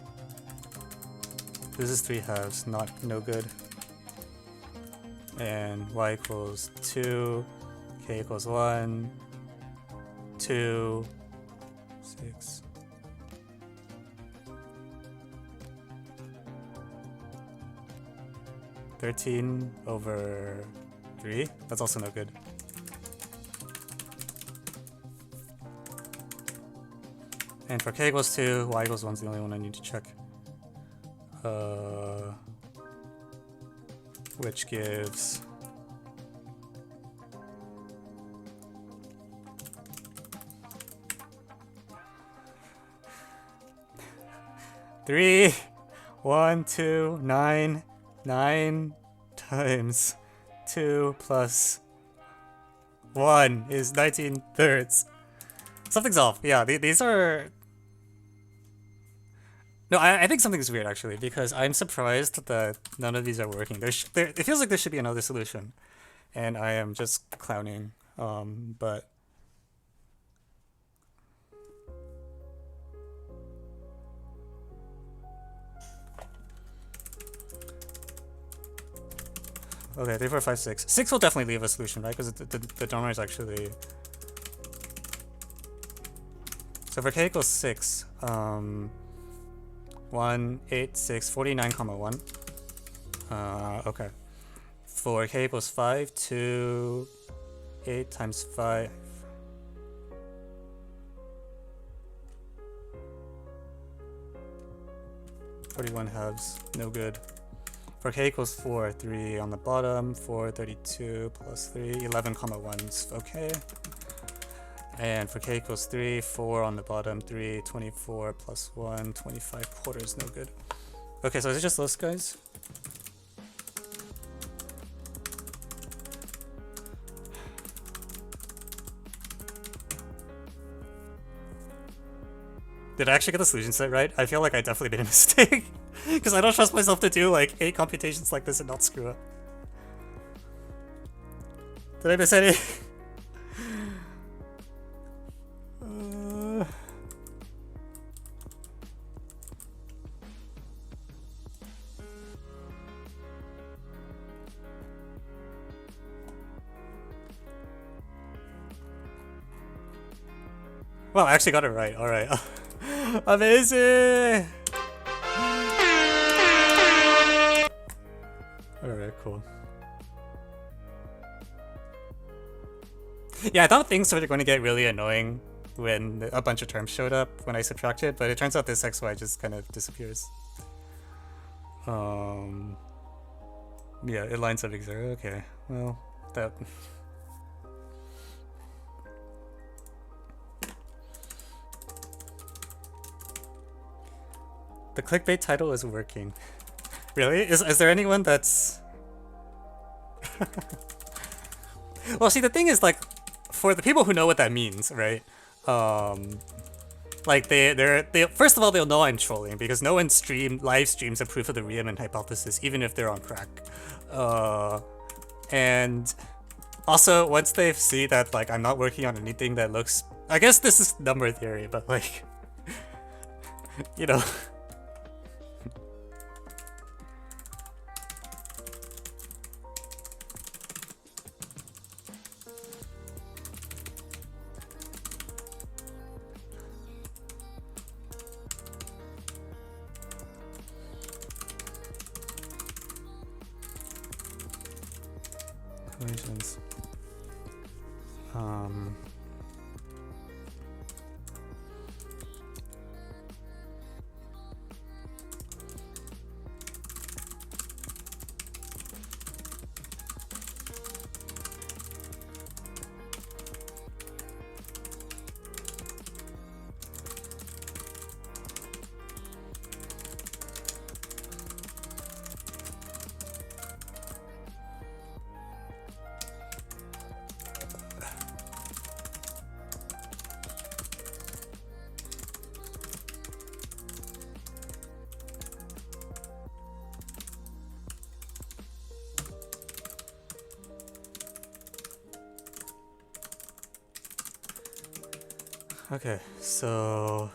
this is 3 halves, no good. And y equals 2, k equals 1, 2, 6. (13 over 3). That's also no good. And for k equals 2, y equals 1 is the only one I need to check. Which gives 3, 1, 2, 9, 9 times 2 plus 1 is 19 thirds. Something's off. Yeah, these are... No, I think something's weird actually, because I'm surprised that none of these are working. It feels like there should be another solution, and I am just clowning, but... Okay, 3, 4, 5, 6. 6 will definitely leave a solution, right? Because the donor is actually... So for k equals 6, 1, 8, 6, 49, 1. Okay. For k equals 5, 2, 8 times 5. (41 halves), no good. For k equals 4, 3 on the bottom, 4, 32 plus 3, 11, 1's okay. And for k equals 3, 4 on the bottom, 3, 24 plus 1, 25 quarters, no good. Okay, so is it just those guys? Did I actually get the solution set right? I feel like I definitely made a mistake. Because I don't trust myself to do like 8 computations like this and not screw up. Did I miss any? Well, I actually got it right. Alright. Amazing! Alright, cool. Yeah, I thought things were going to get really annoying when a bunch of terms showed up when I subtracted, but it turns out this xy just kind of disappears. Yeah, it lines up exactly. Okay, well, that... The clickbait title is working. Really? Is there anyone that's... Well, see, the thing is, like, for the people who know what that means, right? Like they first of all they'll know I'm trolling because no one live streams a proof of the Riemann hypothesis even if they're on crack, and also once they see that like I'm not working on anything that looks, I guess this is number theory, but like you know. Equations. Okay, so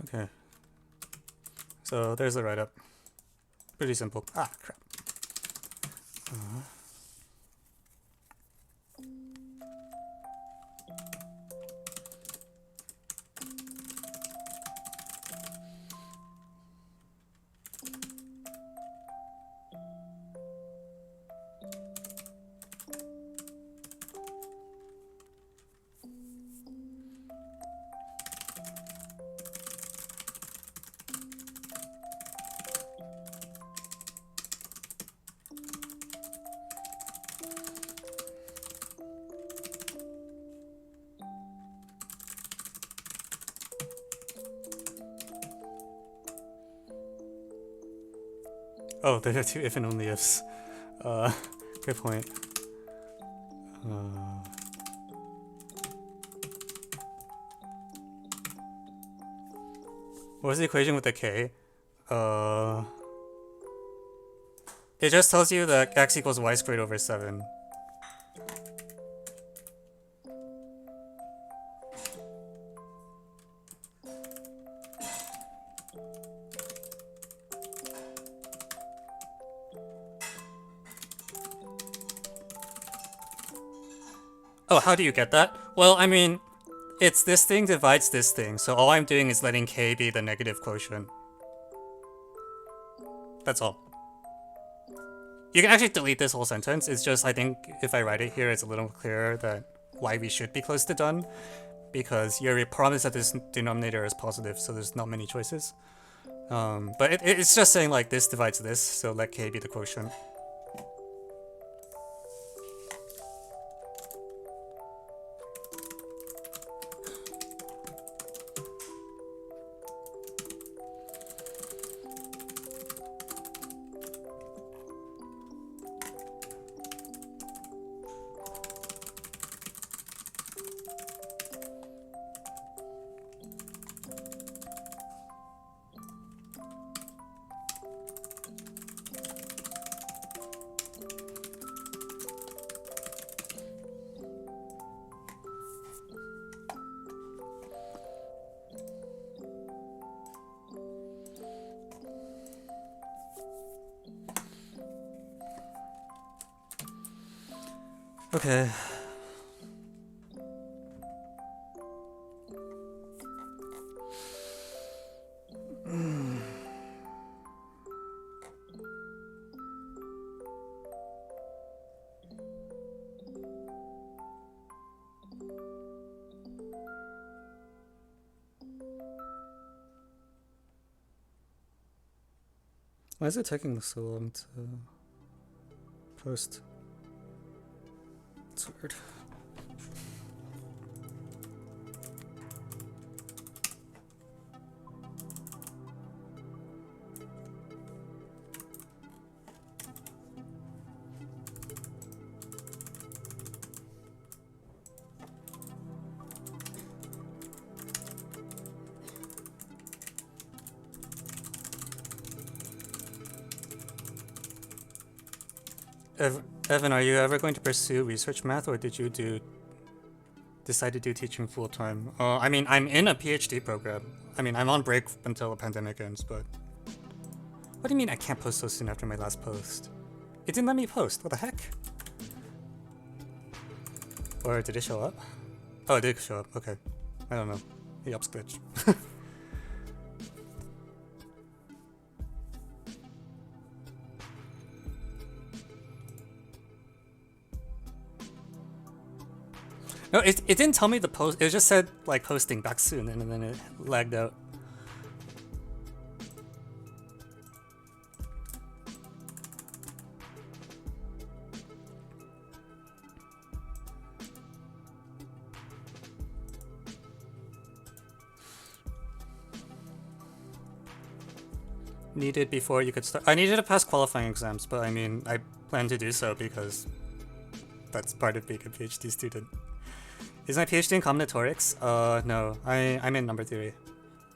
okay, so there's the write-up. Pretty simple. Ah, crap. Oh, there are two if and only ifs. Good point. What was the equation with the k? It just tells you that x equals y squared over 7. Oh, how do you get that? Well, I mean, it's this thing divides this thing, so all I'm doing is letting k be the negative quotient. That's all. You can actually delete this whole sentence. It's just, I think, if I write it here, it's a little clearer that why we should be close to done, because you promise that this denominator is positive, so there's not many choices. But it's just saying like this divides this, so let k be the quotient. Okay. Why is it taking so long to post? That's weird. Evan, are you ever going to pursue research math, or did you decide to do teaching full time? I mean, I'm in a PhD program. I mean, I'm on break until the pandemic ends, but what do you mean I can't post so soon after my last post? It didn't let me post. What the heck? Or did it show up? Oh, it did show up. Okay. I don't know. The ops glitch. No, it didn't tell me the post. It just said like posting back soon, and then it lagged out. Needed before you could start. I needed to pass qualifying exams, but I mean, I plan to do so because that's part of being a PhD student. Is my PhD in combinatorics? No. I'm in number theory.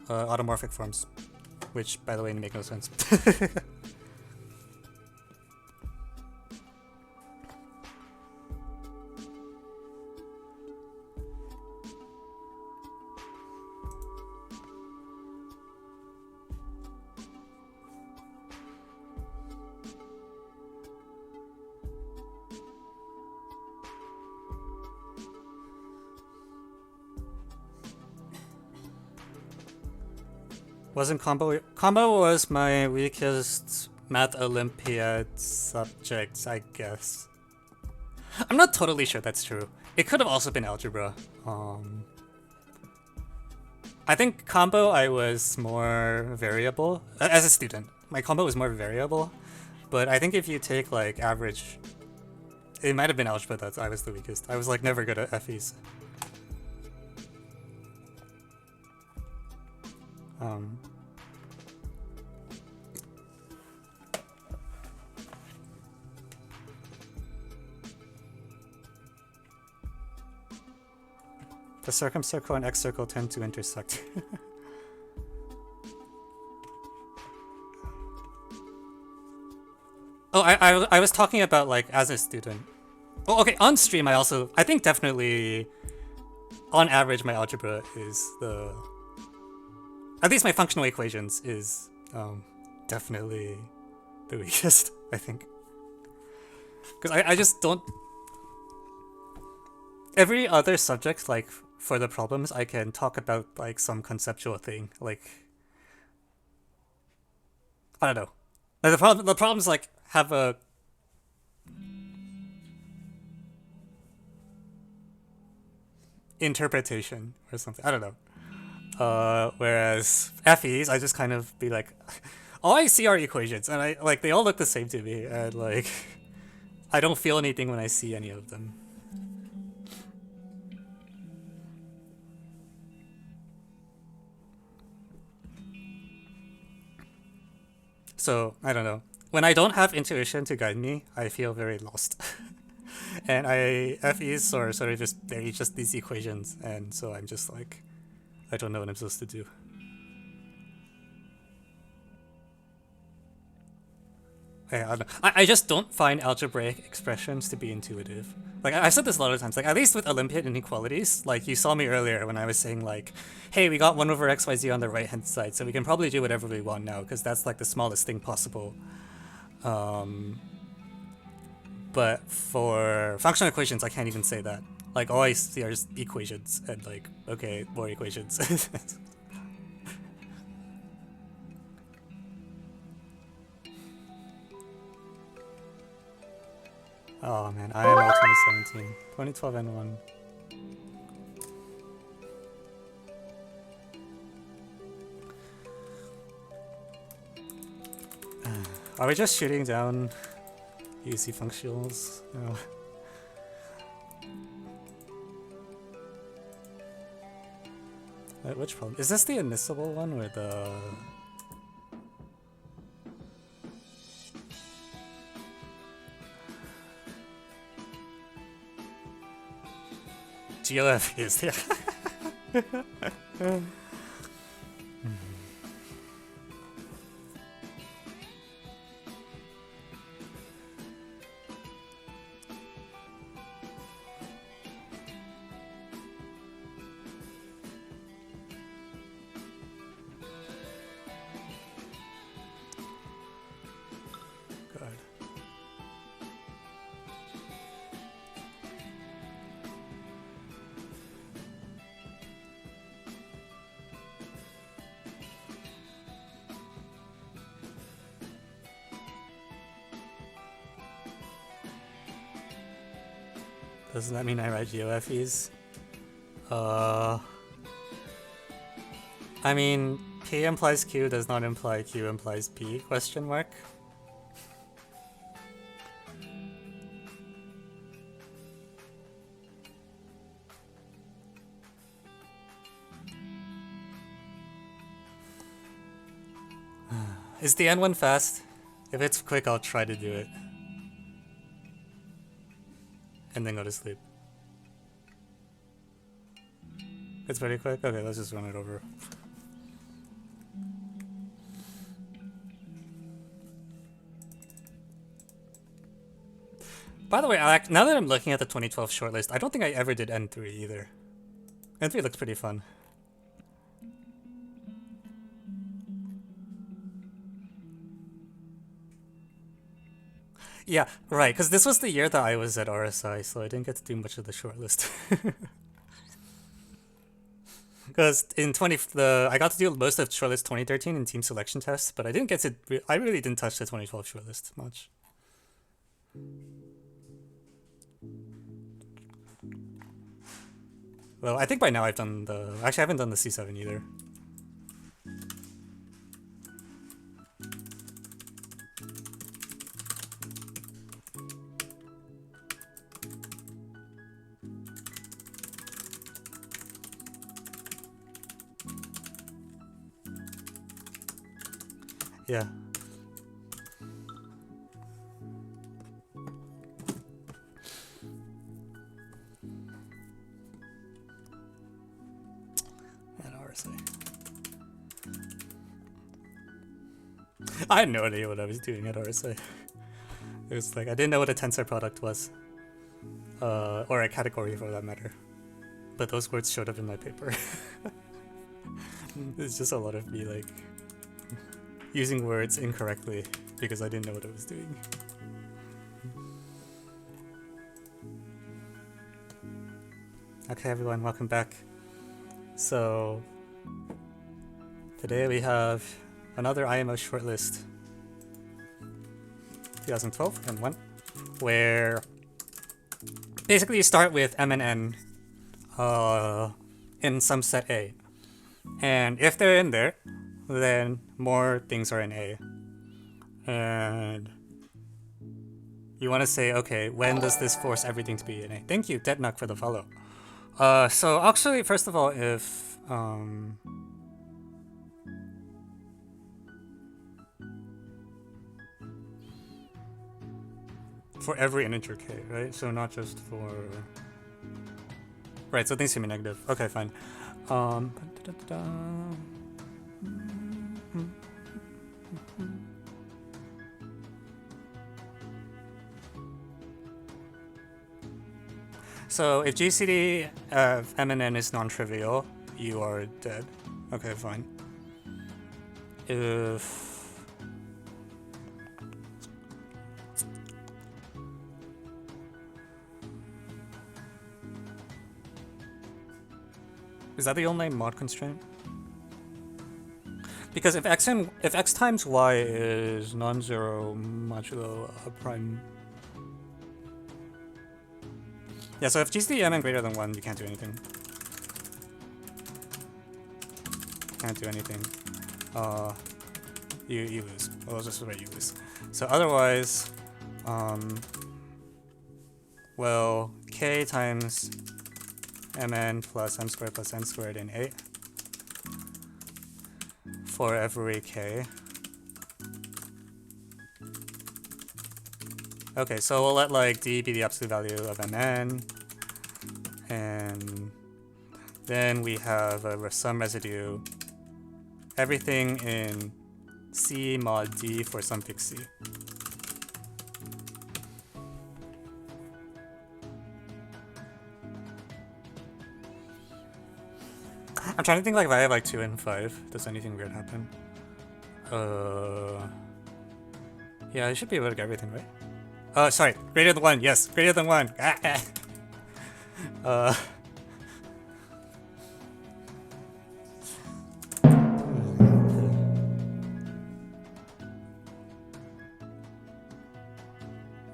Automorphic forms. Which, by the way, make no sense. Wasn't combo? Combo was my weakest math Olympiad subject, I guess. I'm not totally sure that's true. It could have also been algebra. I think combo I was more variable as a student. My combo was more variable, but I think if you take like average, it might have been algebra that I was the weakest. I was like never good at FEs. The circumcircle and X-circle tend to intersect. Oh, I was talking about like as a student. Oh, okay, on stream I think definitely, on average my algebra is at least my functional equations is definitely the weakest, I think. Because I just don't... Every other subject, like, for the problems, I can talk about, like, some conceptual thing. Like, I don't know. Like, the problems, like, have a... interpretation or something. I don't know. Whereas FEs, I just kind of be like, all I see are equations, and they all look the same to me, and like, I don't feel anything when I see any of them. So, I don't know. When I don't have intuition to guide me, I feel very lost. And FEs are sort of they're just these equations, and so I'm just like, I don't know what I'm supposed to do. I just don't find algebraic expressions to be intuitive. Like, I've said this a lot of times, like, at least with Olympiad inequalities, like, you saw me earlier when I was saying, like, hey, we got 1 over xyz on the right-hand side, so we can probably do whatever we want now, because that's, like, the smallest thing possible. But for functional equations, I can't even say that. Like, all I see are just equations, and, like, okay, more equations. Oh man, IML 2017. 2012 N1. Are we just shooting down easy functionals? No. Wait, which problem? Is this the admissible one or the... GLF is the... Doesn't that mean I write GOFEs? I mean, P implies Q does not imply Q implies P, question mark? Is the N one fast? If it's quick, I'll try to do it. And then go to sleep. It's pretty quick? Okay, let's just run it over. By the way, now that I'm looking at the 2012 shortlist, I don't think I ever did N3 either. N3 looks pretty fun. Yeah, right, because this was the year that I was at RSI, so I didn't get to do much of the shortlist. Because in I got to do most of shortlist 2013 in team selection tests, but I didn't get to. I really didn't touch the 2012 shortlist much. Well, I think by now I've done the. Actually, I haven't done the C7 either. Yeah. And RSA. I had no idea what I was doing at RSA. It was like I didn't know what a tensor product was, or a category for that matter. But those words showed up in my paper. It's just a lot of me like using words incorrectly because I didn't know what I was doing. Okay, everyone, welcome back. So today we have another IMO shortlist 2012 and 1, where basically you start with M and N in some set A, and if they're in there, then more things are in A. And you want to say, okay, when does this force everything to be in A? Thank you, Deadnock, for the follow. So actually, first of all, if for every integer k, right? So not just for... Right, so things can be negative. Okay, fine. So if GCD of M and N is non-trivial, you are dead. Okay, fine. If... Is that the only mod constraint? Because if x times y is non-zero modulo a prime... Yeah, so if GCD m n greater than 1, you can't do anything. Can't do anything. You lose. Well, that's just the way you lose. So otherwise, well, k times mn plus m squared plus n squared in A for every k. Okay, so we'll let like d be the absolute value of mn, and then we have some residue, everything in C mod D for some fixed C. I'm trying to think like if I have like 2 and 5, does anything weird happen? Yeah, I should be able to get everything, right? Sorry, greater than 1, yes, greater than 1.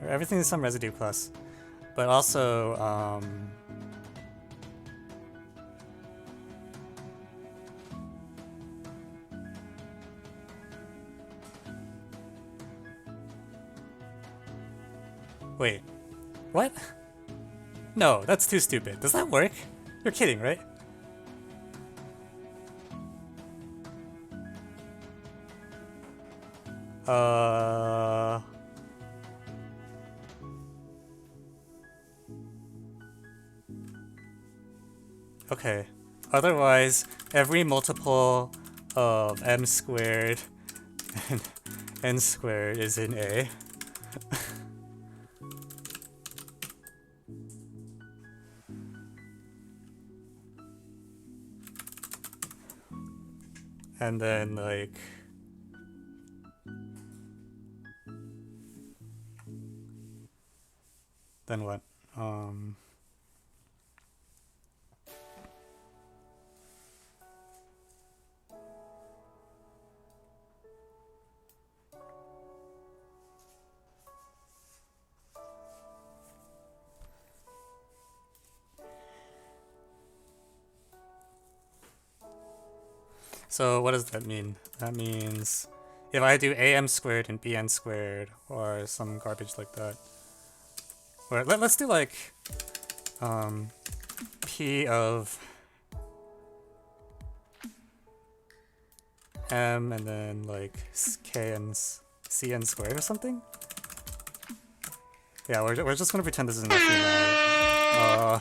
Everything is some residue plus, but also, wait, what? No, that's too stupid. Does that work? You're kidding, right? Okay. Otherwise, every multiple of m squared and n squared is in A. And then, like, then what? So what does that mean? That means if I do am squared and bn squared or some garbage like that, or let's do like p of m and then like k and cn squared or something. Yeah, we're just gonna pretend this is nothing now. No.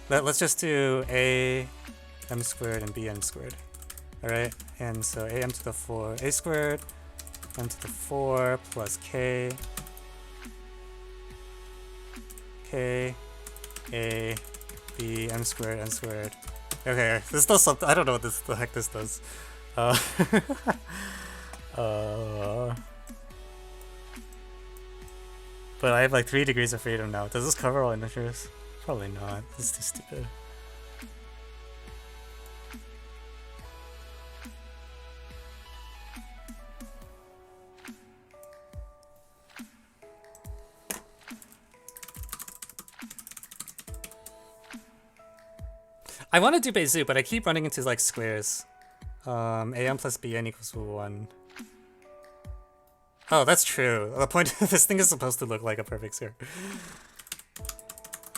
Let's just do a m squared and b m squared. Alright, and so a m to the 4, a squared, m to the 4 plus k, a, b, m squared, n squared. Okay, this does something. I don't know what the heck this does. But I have like 3 degrees of freedom now. Does this cover all integers? Probably not. This is too stupid. I want to do Bezier, but I keep running into like squares. am plus bn equals 1. Oh, that's true. The point of this thing is supposed to look like a perfect sphere.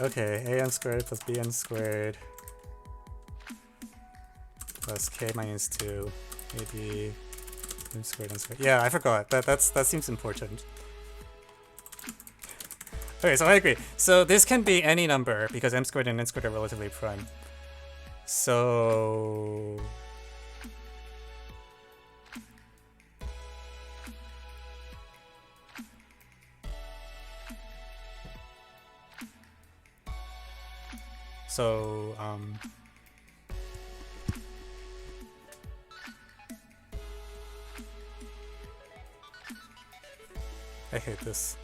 Okay, am squared plus bn squared plus k minus 2, ab m squared n squared. Yeah, I forgot. That seems important. Okay, so I agree. So this can be any number because m squared and n squared are relatively prime. So I hate this.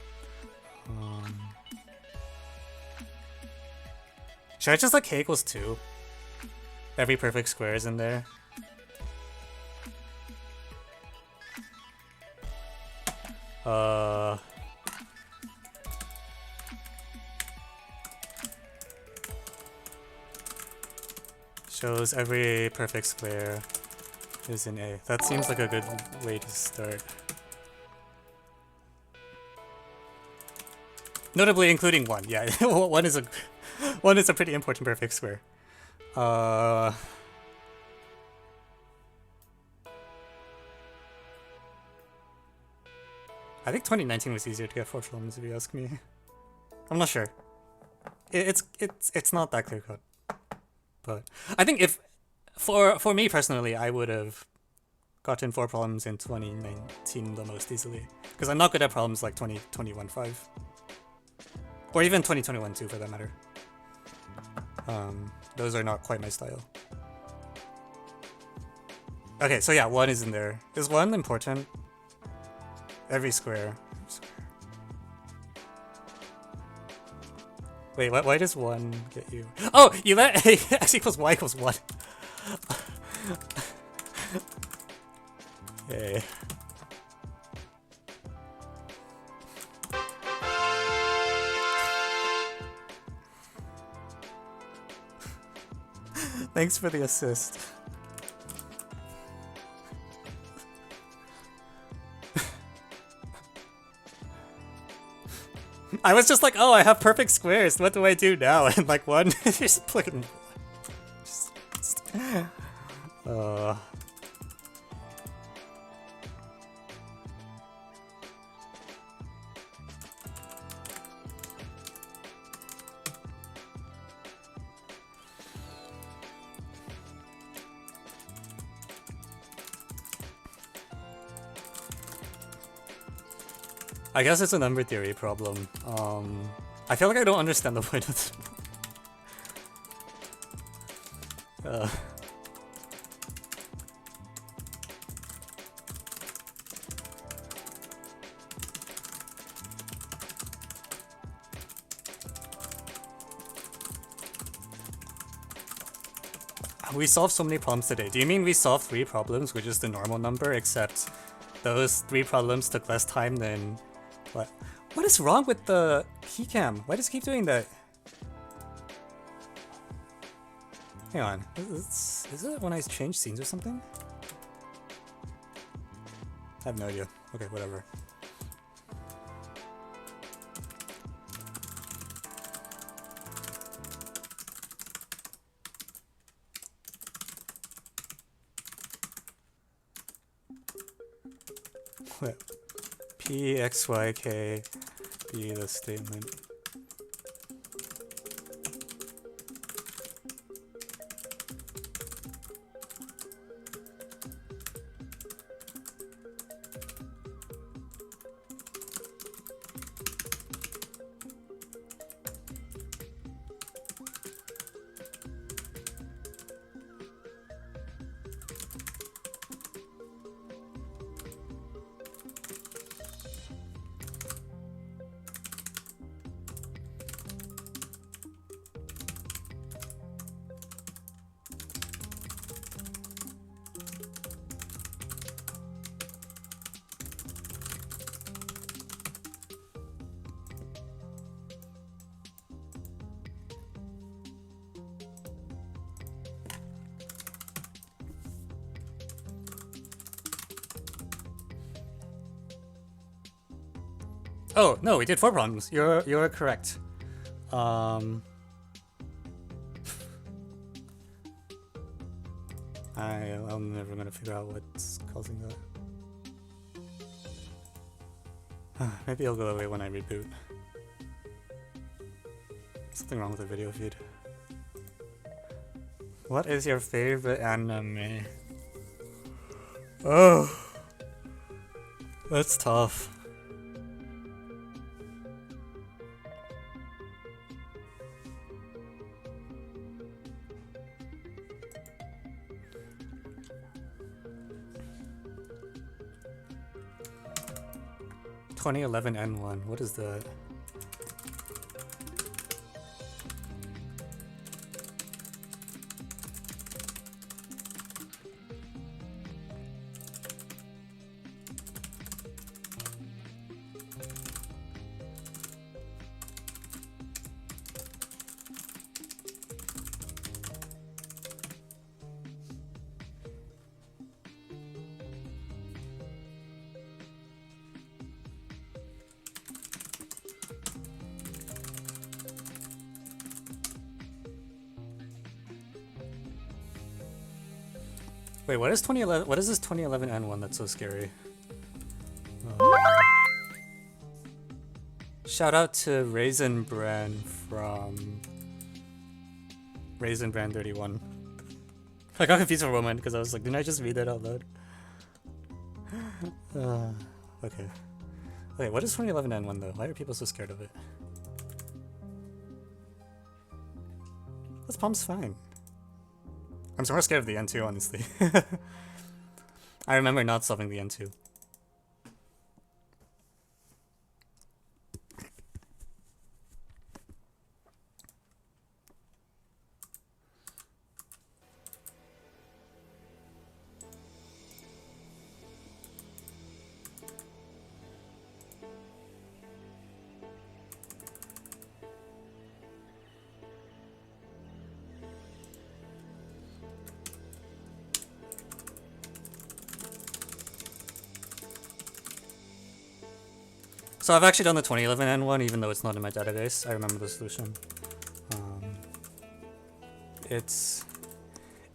Should I just like k equals 2? Every perfect square is in there. Shows every perfect square is in A. That seems like a good way to start. Notably including 1, yeah. one is a pretty important perfect square. I think 2019 was easier to get 4 problems if you ask me. I'm not sure. It's not that clear cut. But I think if for me personally, I would have gotten 4 problems in 2019 the most easily. Because I'm not good at problems like 2021-5. Or even 2021-2 for that matter. Those are not quite my style. Okay, so yeah, 1 is in there. Is 1 important? Every square. Wait, why does 1 get you? Oh, you let x equals y equals 1. Yay. Thanks for the assist. I was just like, oh, I have perfect squares. What do I do now? And like 1, just plug in 1. I guess it's a number theory problem. I feel like I don't understand the point of this. We solved so many problems today. Do you mean we solved 3 problems, which is the normal number, except those 3 problems took less time than... What is wrong with the keycam? Why does it keep doing that? Hang on. Is it when I change scenes or something? I have no idea. Okay, whatever. What? P, X, Y, K be the statement. Oh, no, we did 4 problems. You're correct. I'm never gonna figure out what's causing that. Maybe it'll go away when I reboot. Something wrong with the video feed. What is your favorite anime? Oh, that's tough. N1. What is that? Wait, what is 2011? What is this 2011 N1 that's so scary? Shout out to Raisin Bran from Raisin Bran 31. I got confused for a moment because I was like, didn't I just read that out loud? Okay. Wait, what is 2011 N1 though? Why are people so scared of it? This palm's fine. I'm more scared of the N2, honestly. I remember not solving the N2. So I've actually done the 2011 N1, even though it's not in my database. I remember the solution. It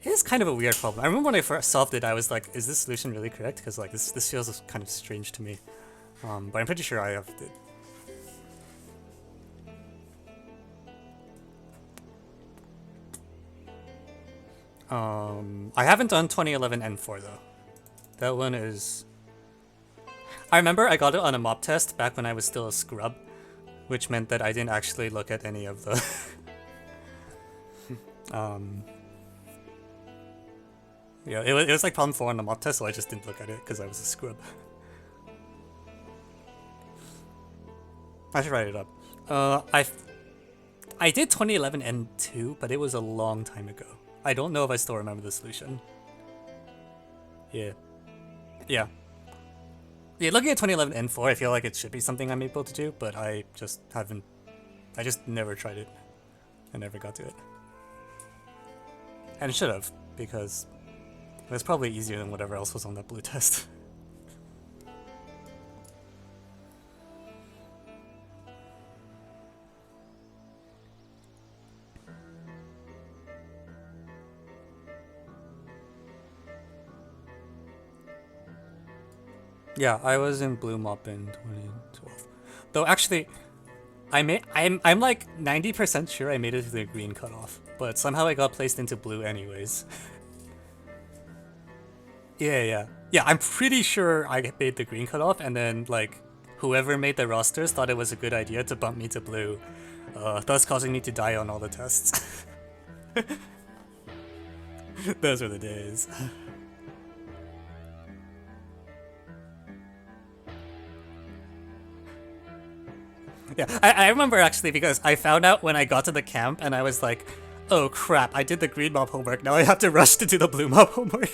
is kind of a weird problem. I remember when I first solved it, I was like, is this solution really correct? Because like this feels kind of strange to me. But I'm pretty sure I have it. I haven't done 2011 N4 though. That one is... I remember I got it on a mock test back when I was still a scrub, which meant that I didn't actually look at any of the... yeah, it was like problem 4 on the mock test, so I just didn't look at it because I was a scrub. I should write it up. I did 2011 N2, but it was a long time ago. I don't know if I still remember the solution. Yeah. Yeah. Yeah, looking at 2011 N4, I feel like it should be something I'm able to do, but I just haven't... I just never tried it. I never got to it. And should have, because it was probably easier than whatever else was on that blue test. Yeah, I was in blue mop in 2012. Though actually, I'm like 90% sure I made it to the green cutoff, but somehow I got placed into blue anyways. Yeah. I'm pretty sure I made the green cutoff, and then like whoever made the rosters thought it was a good idea to bump me to blue, thus causing me to die on all the tests. Those were the days. Yeah, I remember actually because I found out when I got to the camp and I was like, oh crap, I did the green mob homework, now I have to rush to do the blue mob homework.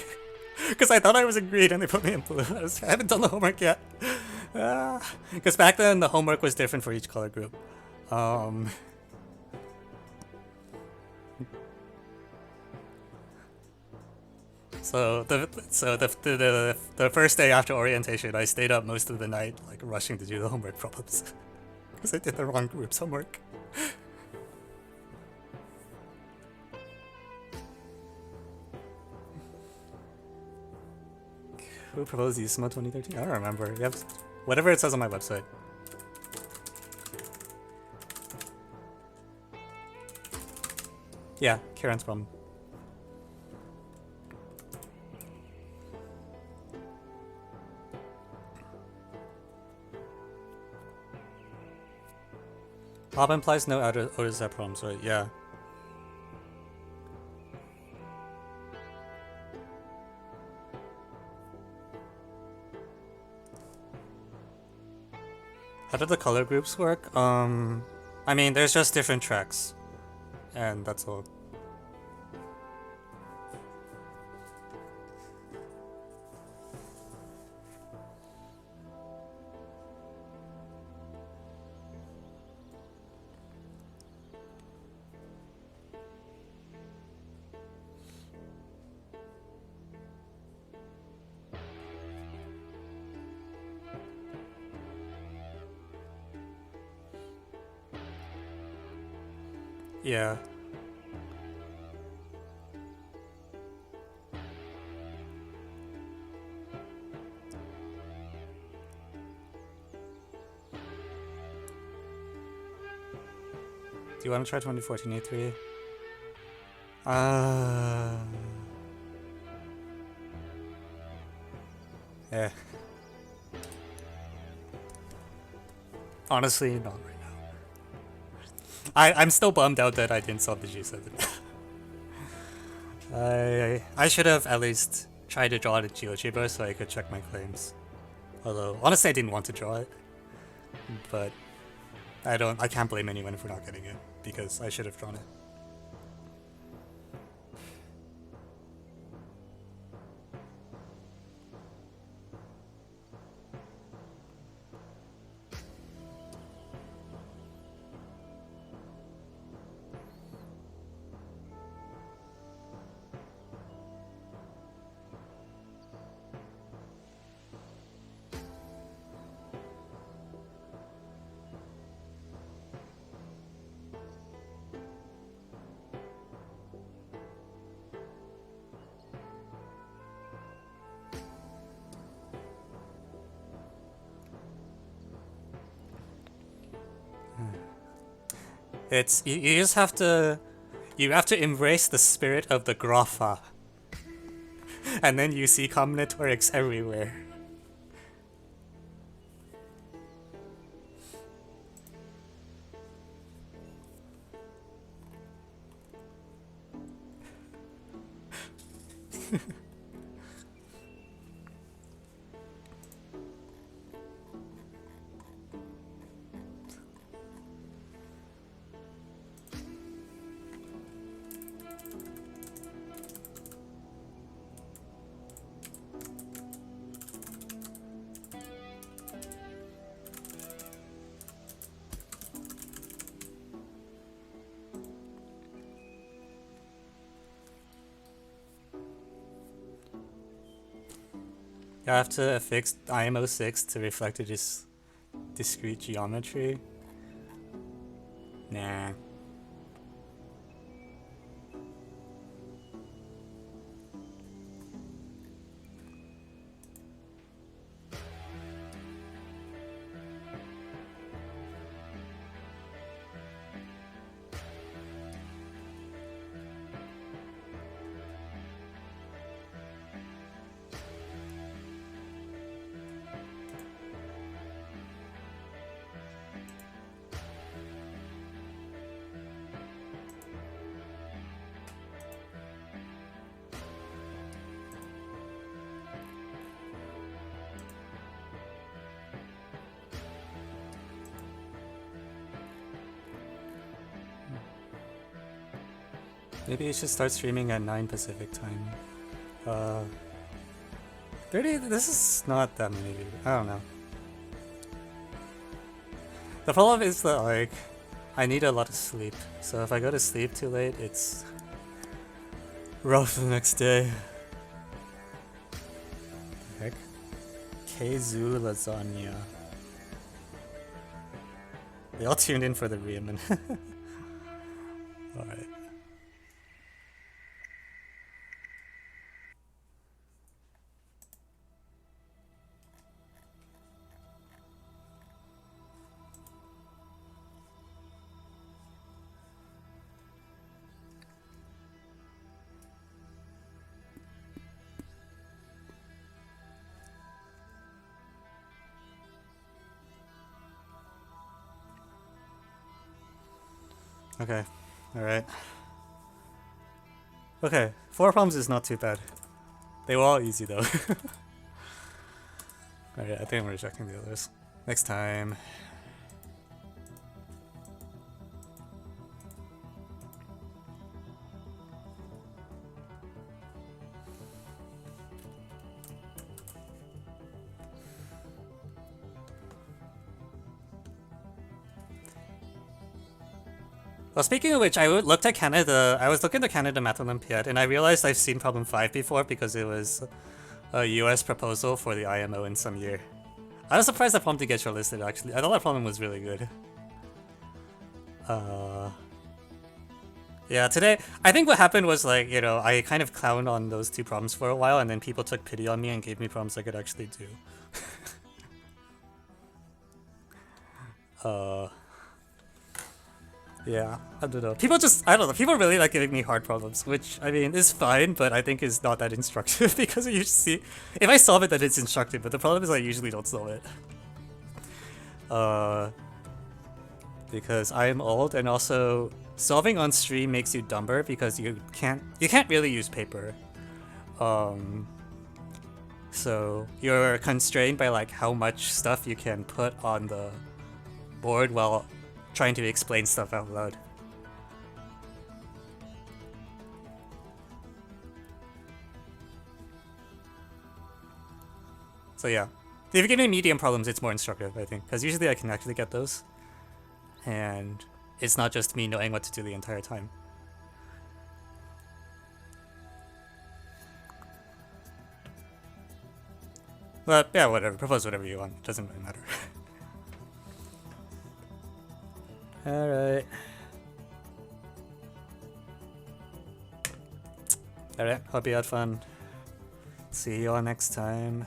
Because I thought I was in green and they put me in blue. I haven't done the homework yet. Because back then the homework was different for each color group. So the first day after orientation, I stayed up most of the night, like rushing to do the homework problems. Because I did the wrong group's homework. Who proposed USAMO 2013? I don't remember. Yep. Whatever it says on my website. Yeah, Karen's problem. Bob implies no Otis have problems, right? Yeah. How do the color groups work? I mean, there's just different tracks. And that's all. Yeah. you want to try 2014 A3? Yeah. Honestly, not right now. I'm still bummed out that I didn't solve the G7. I should have at least tried to draw the GeoGebra so I could check my claims. Although, honestly, I didn't want to draw it. But I can't blame anyone for not getting it, because I should have drawn it. It's you just have to embrace the spirit of the Grapha, and then you see combinatorics everywhere. You have to fix IMO 6 to reflect this discrete geometry. Nah. Maybe you should start streaming at 9 Pacific time. 30, this is not that many people. I don't know. The problem is that, like, I need a lot of sleep. So if I go to sleep too late, it's rough the next day. The heck? Keizu lasagna. They all tuned in for the Riemann. Alright. Okay, alright. Okay, 4 problems is not too bad. They were all easy though. Alright, I think I'm rejecting the others. Next time. Well, speaking of which, I looked at Canada. I was looking at Canada Math Olympiad, and I realized I've seen problem 5 before because it was a US proposal for the IMO in some year. I was surprised that problem did get shortlisted, actually. I thought that problem was really good. Yeah, today, I think what happened was, like, you know, I kind of clowned on those 2 problems for a while, and then people took pity on me and gave me problems I could actually do. Yeah, I don't know. I don't know. People really like giving me hard problems, which, I mean, is fine, but I think is not that instructive because you see, if I solve it, then it's instructive, but the problem is I usually don't solve it. Because I am old, and also solving on stream makes you dumber because you can't really use paper. So you're constrained by like how much stuff you can put on the board while trying to explain stuff out loud. So yeah, if you give me medium problems, it's more instructive, I think, because usually I can actually get those, and it's not just me knowing what to do the entire time. But yeah, whatever. Propose whatever you want. Doesn't really matter. Alright. Alright, hope you had fun. See you all next time.